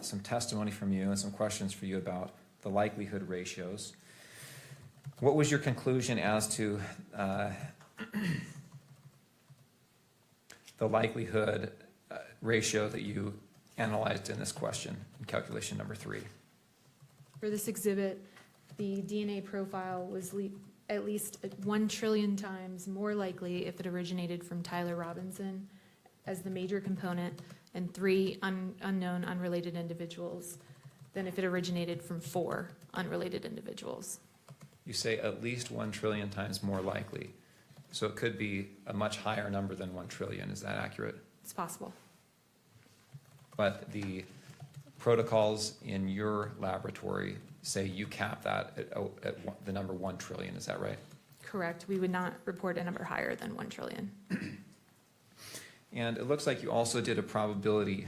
some testimony from you and some questions for you about the likelihood ratios. What was your conclusion as to the likelihood ratio that you analyzed in this question, in calculation number 3? For this exhibit, the DNA profile was at least 1 trillion times more likely if it originated from Tyler Robinson as the major component and 3 unknown unrelated individuals than if it originated from 4 unrelated individuals. You say at least 1 trillion times more likely. So it could be a much higher number than 1 trillion. Is that accurate? It's possible. But the protocols in your laboratory say you cap that at the number 1 trillion. Is that right? Correct. We would not report a number higher than 1 trillion. And it looks like you also did a probability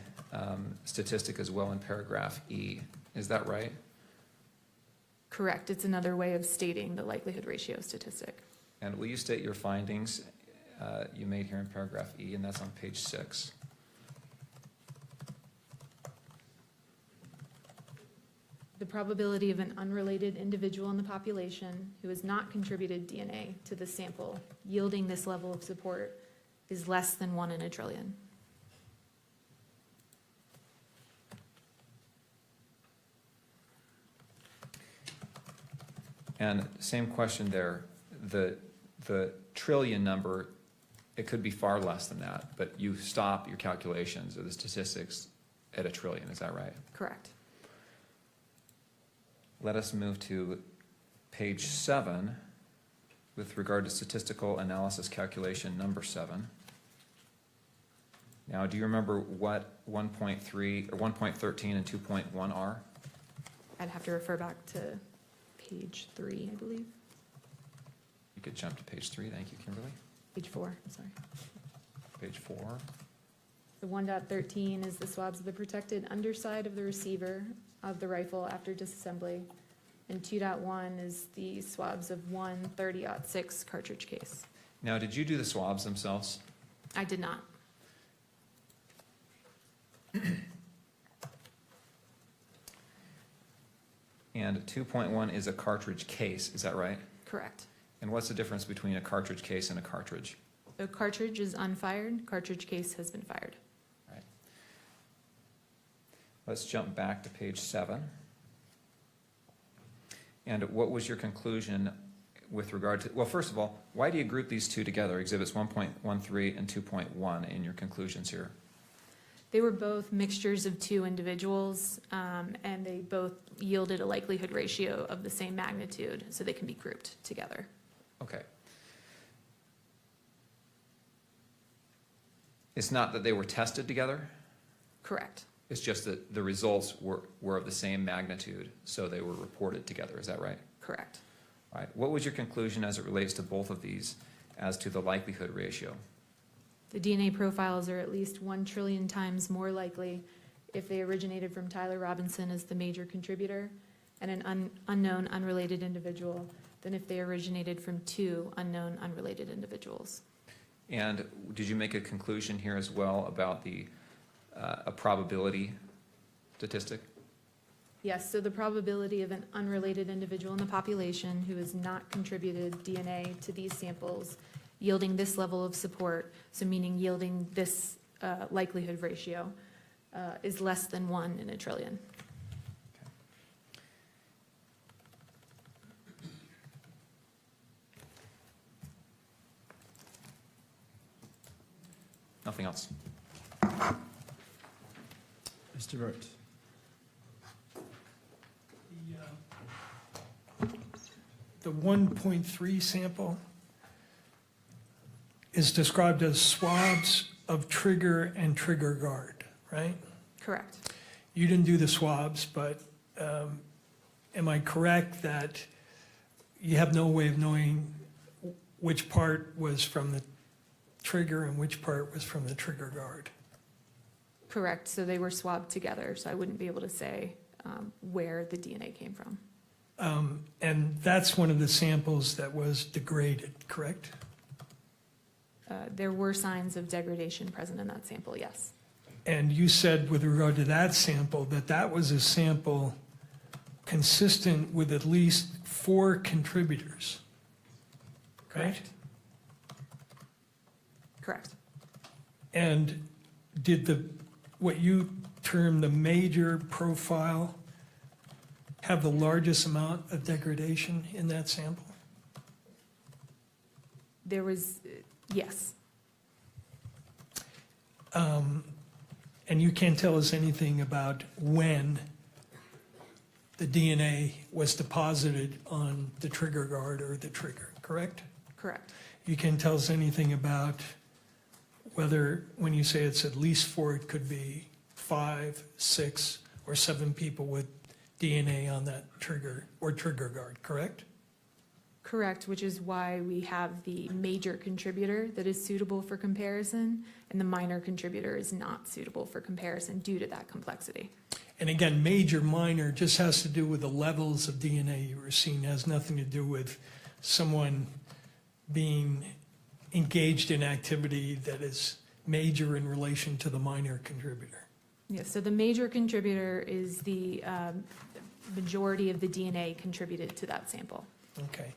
statistic as well in paragraph E. Is that right? Correct. It's another way of stating the likelihood ratio statistic. And will you state your findings you made here in paragraph E, and that's on page 6. The probability of an unrelated individual in the population who has not contributed DNA to the sample yielding this level of support is less than 1 in a trillion. And same question there. The trillion number, it could be far less than that, but you stop your calculations or the statistics at 1 trillion. Is that right? Correct. Let us move to page 7 with regard to statistical analysis calculation number 7. Now, do you remember what 1.3 or 1.13 and 2.1 are? I'd have to refer back to page 3, I believe. You could jump to page 3. Thank you, Kimberly. Page 4, sorry. Page 4. The 1.13 is the swabs of the protected underside of the receiver of the rifle after disassembly, and 2.1 is the swabs of 1.30-06 cartridge case. Now, did you do the swabs themselves? I did not. And 2.1 is a cartridge case, is that right? Correct. And what's the difference between a cartridge case and a cartridge? The cartridge is unfired, cartridge case has been fired. Right. Let's jump back to page 7. And what was your conclusion with regard to, well, first of all, why do you group these two together, exhibits 1.13 and 2.1 in your conclusions here? They were both mixtures of 2 individuals, and they both yielded a likelihood ratio of the same magnitude, so they can be grouped together. Okay. It's not that they were tested together? Correct. It's just that the results were of the same magnitude, so they were reported together. Is that right? Correct. All right. What was your conclusion as it relates to both of these as to the likelihood ratio? The DNA profiles are at least 1 trillion times more likely if they originated from Tyler Robinson as the major contributor and an unknown unrelated individual than if they originated from 2 unknown unrelated individuals. And did you make a conclusion here as well about a probability statistic? Yes, so the probability of an unrelated individual in the population who has not contributed DNA to these samples yielding this level of support, so meaning yielding this likelihood ratio, is less than 1 in a trillion. Nothing else. Mr. Burt. The 1.3 sample is described as swabs of trigger and trigger guard, right? Correct. You didn't do the swabs, but am I correct that you have no way of knowing which part was from the trigger and which part was from the trigger guard? Correct, so they were swabbed together, so I wouldn't be able to say where the DNA came from. And that's one of the samples that was degraded, correct? There were signs of degradation present in that sample, yes. And you said with regard to that sample that that was a sample consistent with at least 4 contributors, right? Correct. And did what you term, the major profile, have the largest amount of degradation in that sample? There was, yes. And you can't tell us anything about when the DNA was deposited on the trigger guard or the trigger, correct? Correct. You can't tell us anything about whether, when you say it's at least 4, it could be 5, 6, or 7 people with DNA on that trigger or trigger guard, correct? Correct, which is why we have the major contributor that is suitable for comparison, and the minor contributor is not suitable for comparison due to that complexity. And again, major, minor just has to do with the levels of DNA you were seeing. It has nothing to do with someone being engaged in activity that is major in relation to the minor contributor. Yes, so the major contributor is the majority of the DNA contributed to that sample. Okay.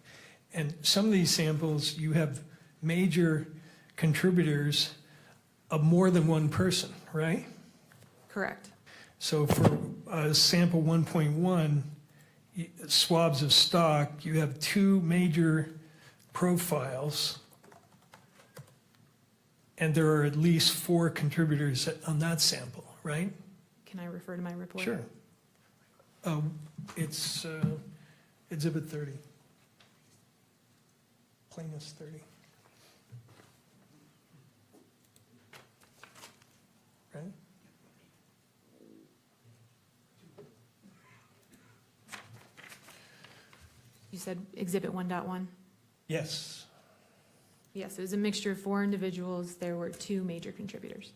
And some of these samples, you have major contributors of more than one person, right? Correct. So for sample 1.1, swabs of stock, you have 2 major profiles, and there are at least 4 contributors on that sample, right? Can I refer to my report? Sure. It's Exhibit 30. Plaintiff's 30. Right? You said Exhibit 1.1? Yes. Yes, it was a mixture of 4 individuals. There were 2 major contributors.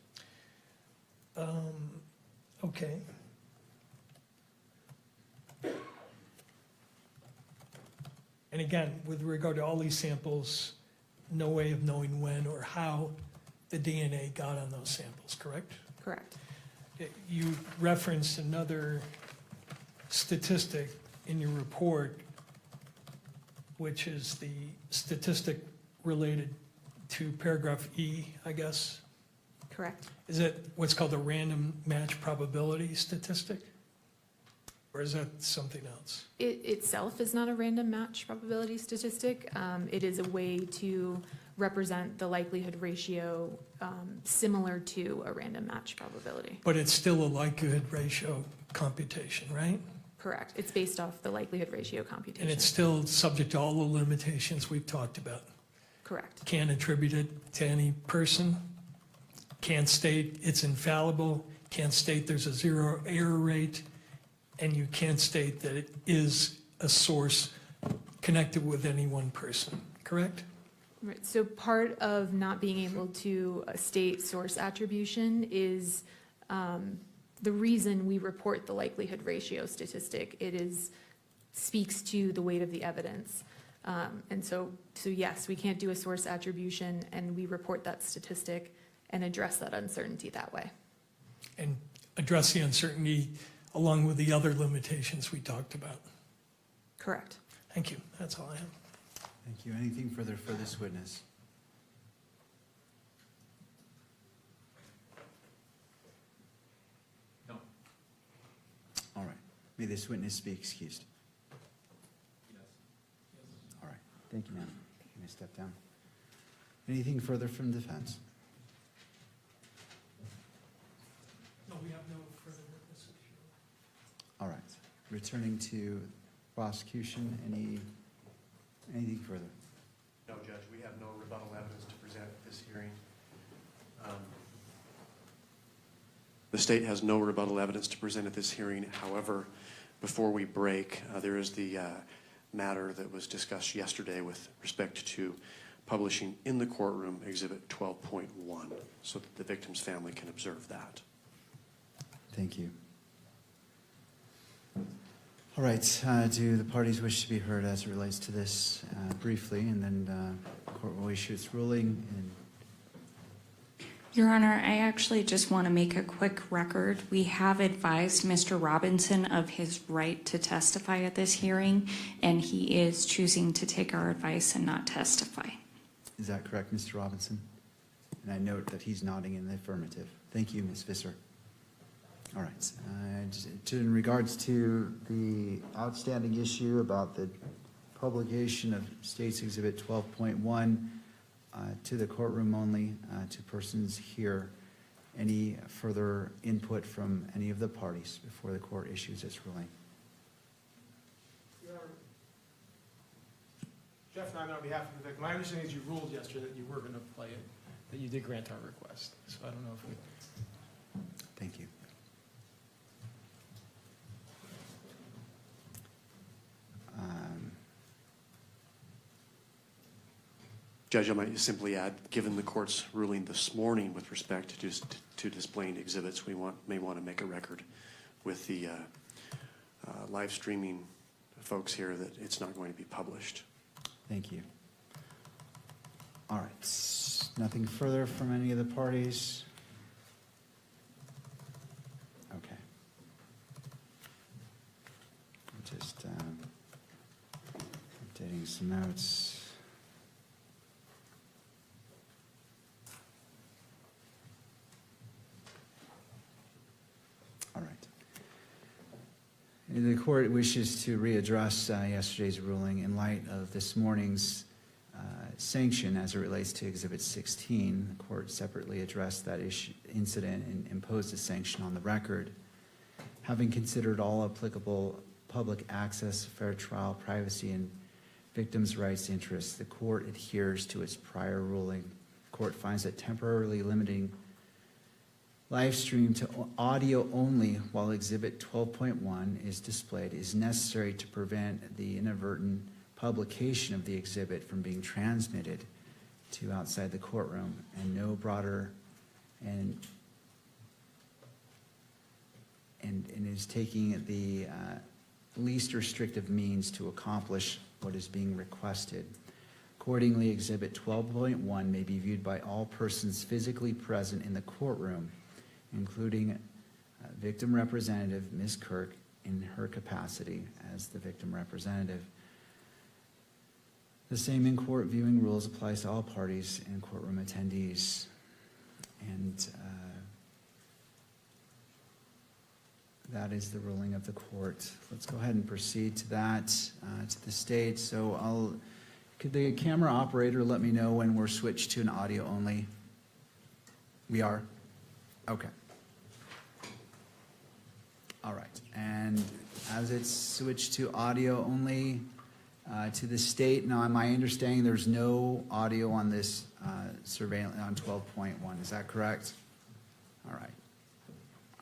Okay. And again, with regard to all these samples, no way of knowing when or how the DNA got on those samples, correct? Correct. You referenced another statistic in your report, which is the statistic related to paragraph E, I guess. Correct. Is it what's called a random match probability statistic? Or is that something else? It itself is not a random match probability statistic. It is a way to represent the likelihood ratio similar to a random match probability. But it's still a likelihood ratio computation, right? Correct. It's based off the likelihood ratio computation. And it's still subject to all the limitations we've talked about. Correct. Can't attribute it to any person. Can't state it's infallible. Can't state there's a 0 error rate. And you can't state that it is a source connected with any one person, correct? Right. So part of not being able to state source attribution is the reason we report the likelihood ratio statistic. It speaks to the weight of the evidence. And so yes, we can't do a source attribution, and we report that statistic and address that uncertainty that way. And address the uncertainty along with the other limitations we talked about. Correct. Thank you. That's all I have. Thank you. Anything further for this witness? No. All right. May this witness be excused. Yes. All right. Thank you, ma'am. You may step down. Anything further from defense? No, we have no further witnesses. All right. Returning to prosecution, anything further? No, Judge, we have no rebuttal evidence to present at this hearing. The state has no rebuttal evidence to present at this hearing. However, before we break, there is the matter that was discussed yesterday with respect to publishing in the courtroom Exhibit 12.1 so that the victim's family can observe that. Thank you. All right, do the parties wish to be heard as it relates to this briefly, and then the court will issue its ruling. Your Honor, I actually just want to make a quick record. We have advised Mr. Robinson of his right to testify at this hearing, and he is choosing to take our advice and not testify. Is that correct, Mr. Robinson? And I note that he's nodding in the affirmative. Thank you, Ms. Visser. All right. In regards to the outstanding issue about the publication of State's Exhibit 12.1 to the courtroom only, to persons here, any further input from any of the parties before the court issues its ruling? Jeff and I, on behalf of the victim, my understanding is you ruled yesterday that you were going to play it, that you did grant our request. So I don't know if we... Thank you. Judge, I might simply add, given the court's ruling this morning with respect to displaying exhibits, we may want to make a record with the live streaming folks here that it's not going to be published. Thank you. All right. Nothing further from any of the parties? Okay. Just updating some notes. All right. The court wishes to readdress yesterday's ruling in light of this morning's sanction as it relates to Exhibit 16. The court separately addressed that incident and imposed a sanction on the record. Having considered all applicable public access, fair trial, privacy, and victims' rights interests, the court adheres to its prior ruling. The court finds that temporarily limiting live stream to audio only while Exhibit 12.1 is displayed is necessary to prevent the inadvertent publication of the exhibit from being transmitted to outside the courtroom, and no broader and is taking the least restrictive means to accomplish what is being requested. Accordingly, Exhibit 12.1 may be viewed by all persons physically present in the courtroom, including victim representative Ms. Kirk in her capacity as the victim representative. The same in-court viewing rules applies to all parties and courtroom attendees. And that is the ruling of the court. Let's go ahead and proceed to that, to the state. So could the camera operator let me know when we're switched to an audio only? We are? Okay. All right. And as it's switched to audio only, to the state, now my understanding there's no audio on this surveillance on 12.1. Is that correct? All right.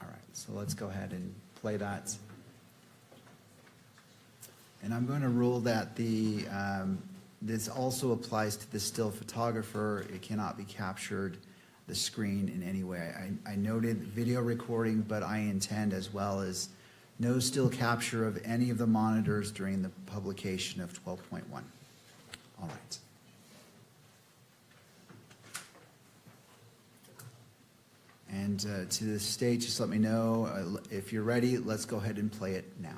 All right. So let's go ahead and play that. And I'm going to rule that this also applies to the still photographer. It cannot be captured, the screen, in any way. I noted video recording, but I intend as well as no still capture of any of the monitors during the publication of 12.1. All right. And to the state, just let me know if you're ready. Let's go ahead and play it now.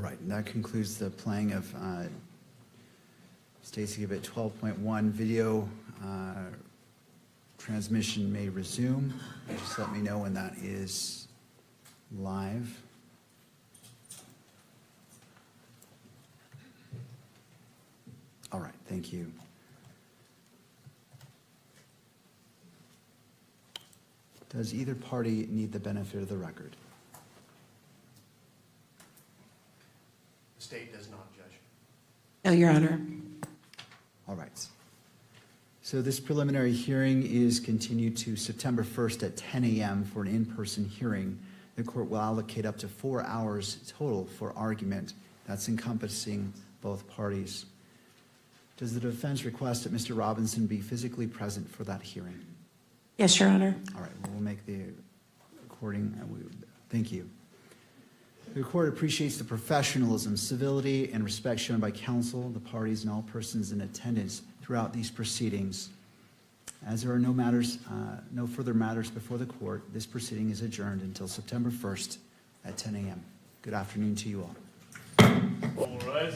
right, and that concludes the playing of State's Exhibit 12.1. Video transmission may resume. Just let me know when that is live. All right, thank you. Does either party need the benefit of the record? The state does not, Judge. No, Your Honor. All right. So this preliminary hearing is continued to September 1st at 10 a.m. for an in-person hearing. The court will allocate up to 4 hours total for argument. That's encompassing both parties. Does the defense request that Mr. Robinson be physically present for that hearing? Yes, Your Honor. All right, we'll make the recording. Thank you. The court appreciates the professionalism, civility, and respect shown by counsel, the parties, and all persons in attendance throughout these proceedings. As there are no further matters before the court, this proceeding is adjourned until September 1st at 10 a.m. Good afternoon to you all. All right.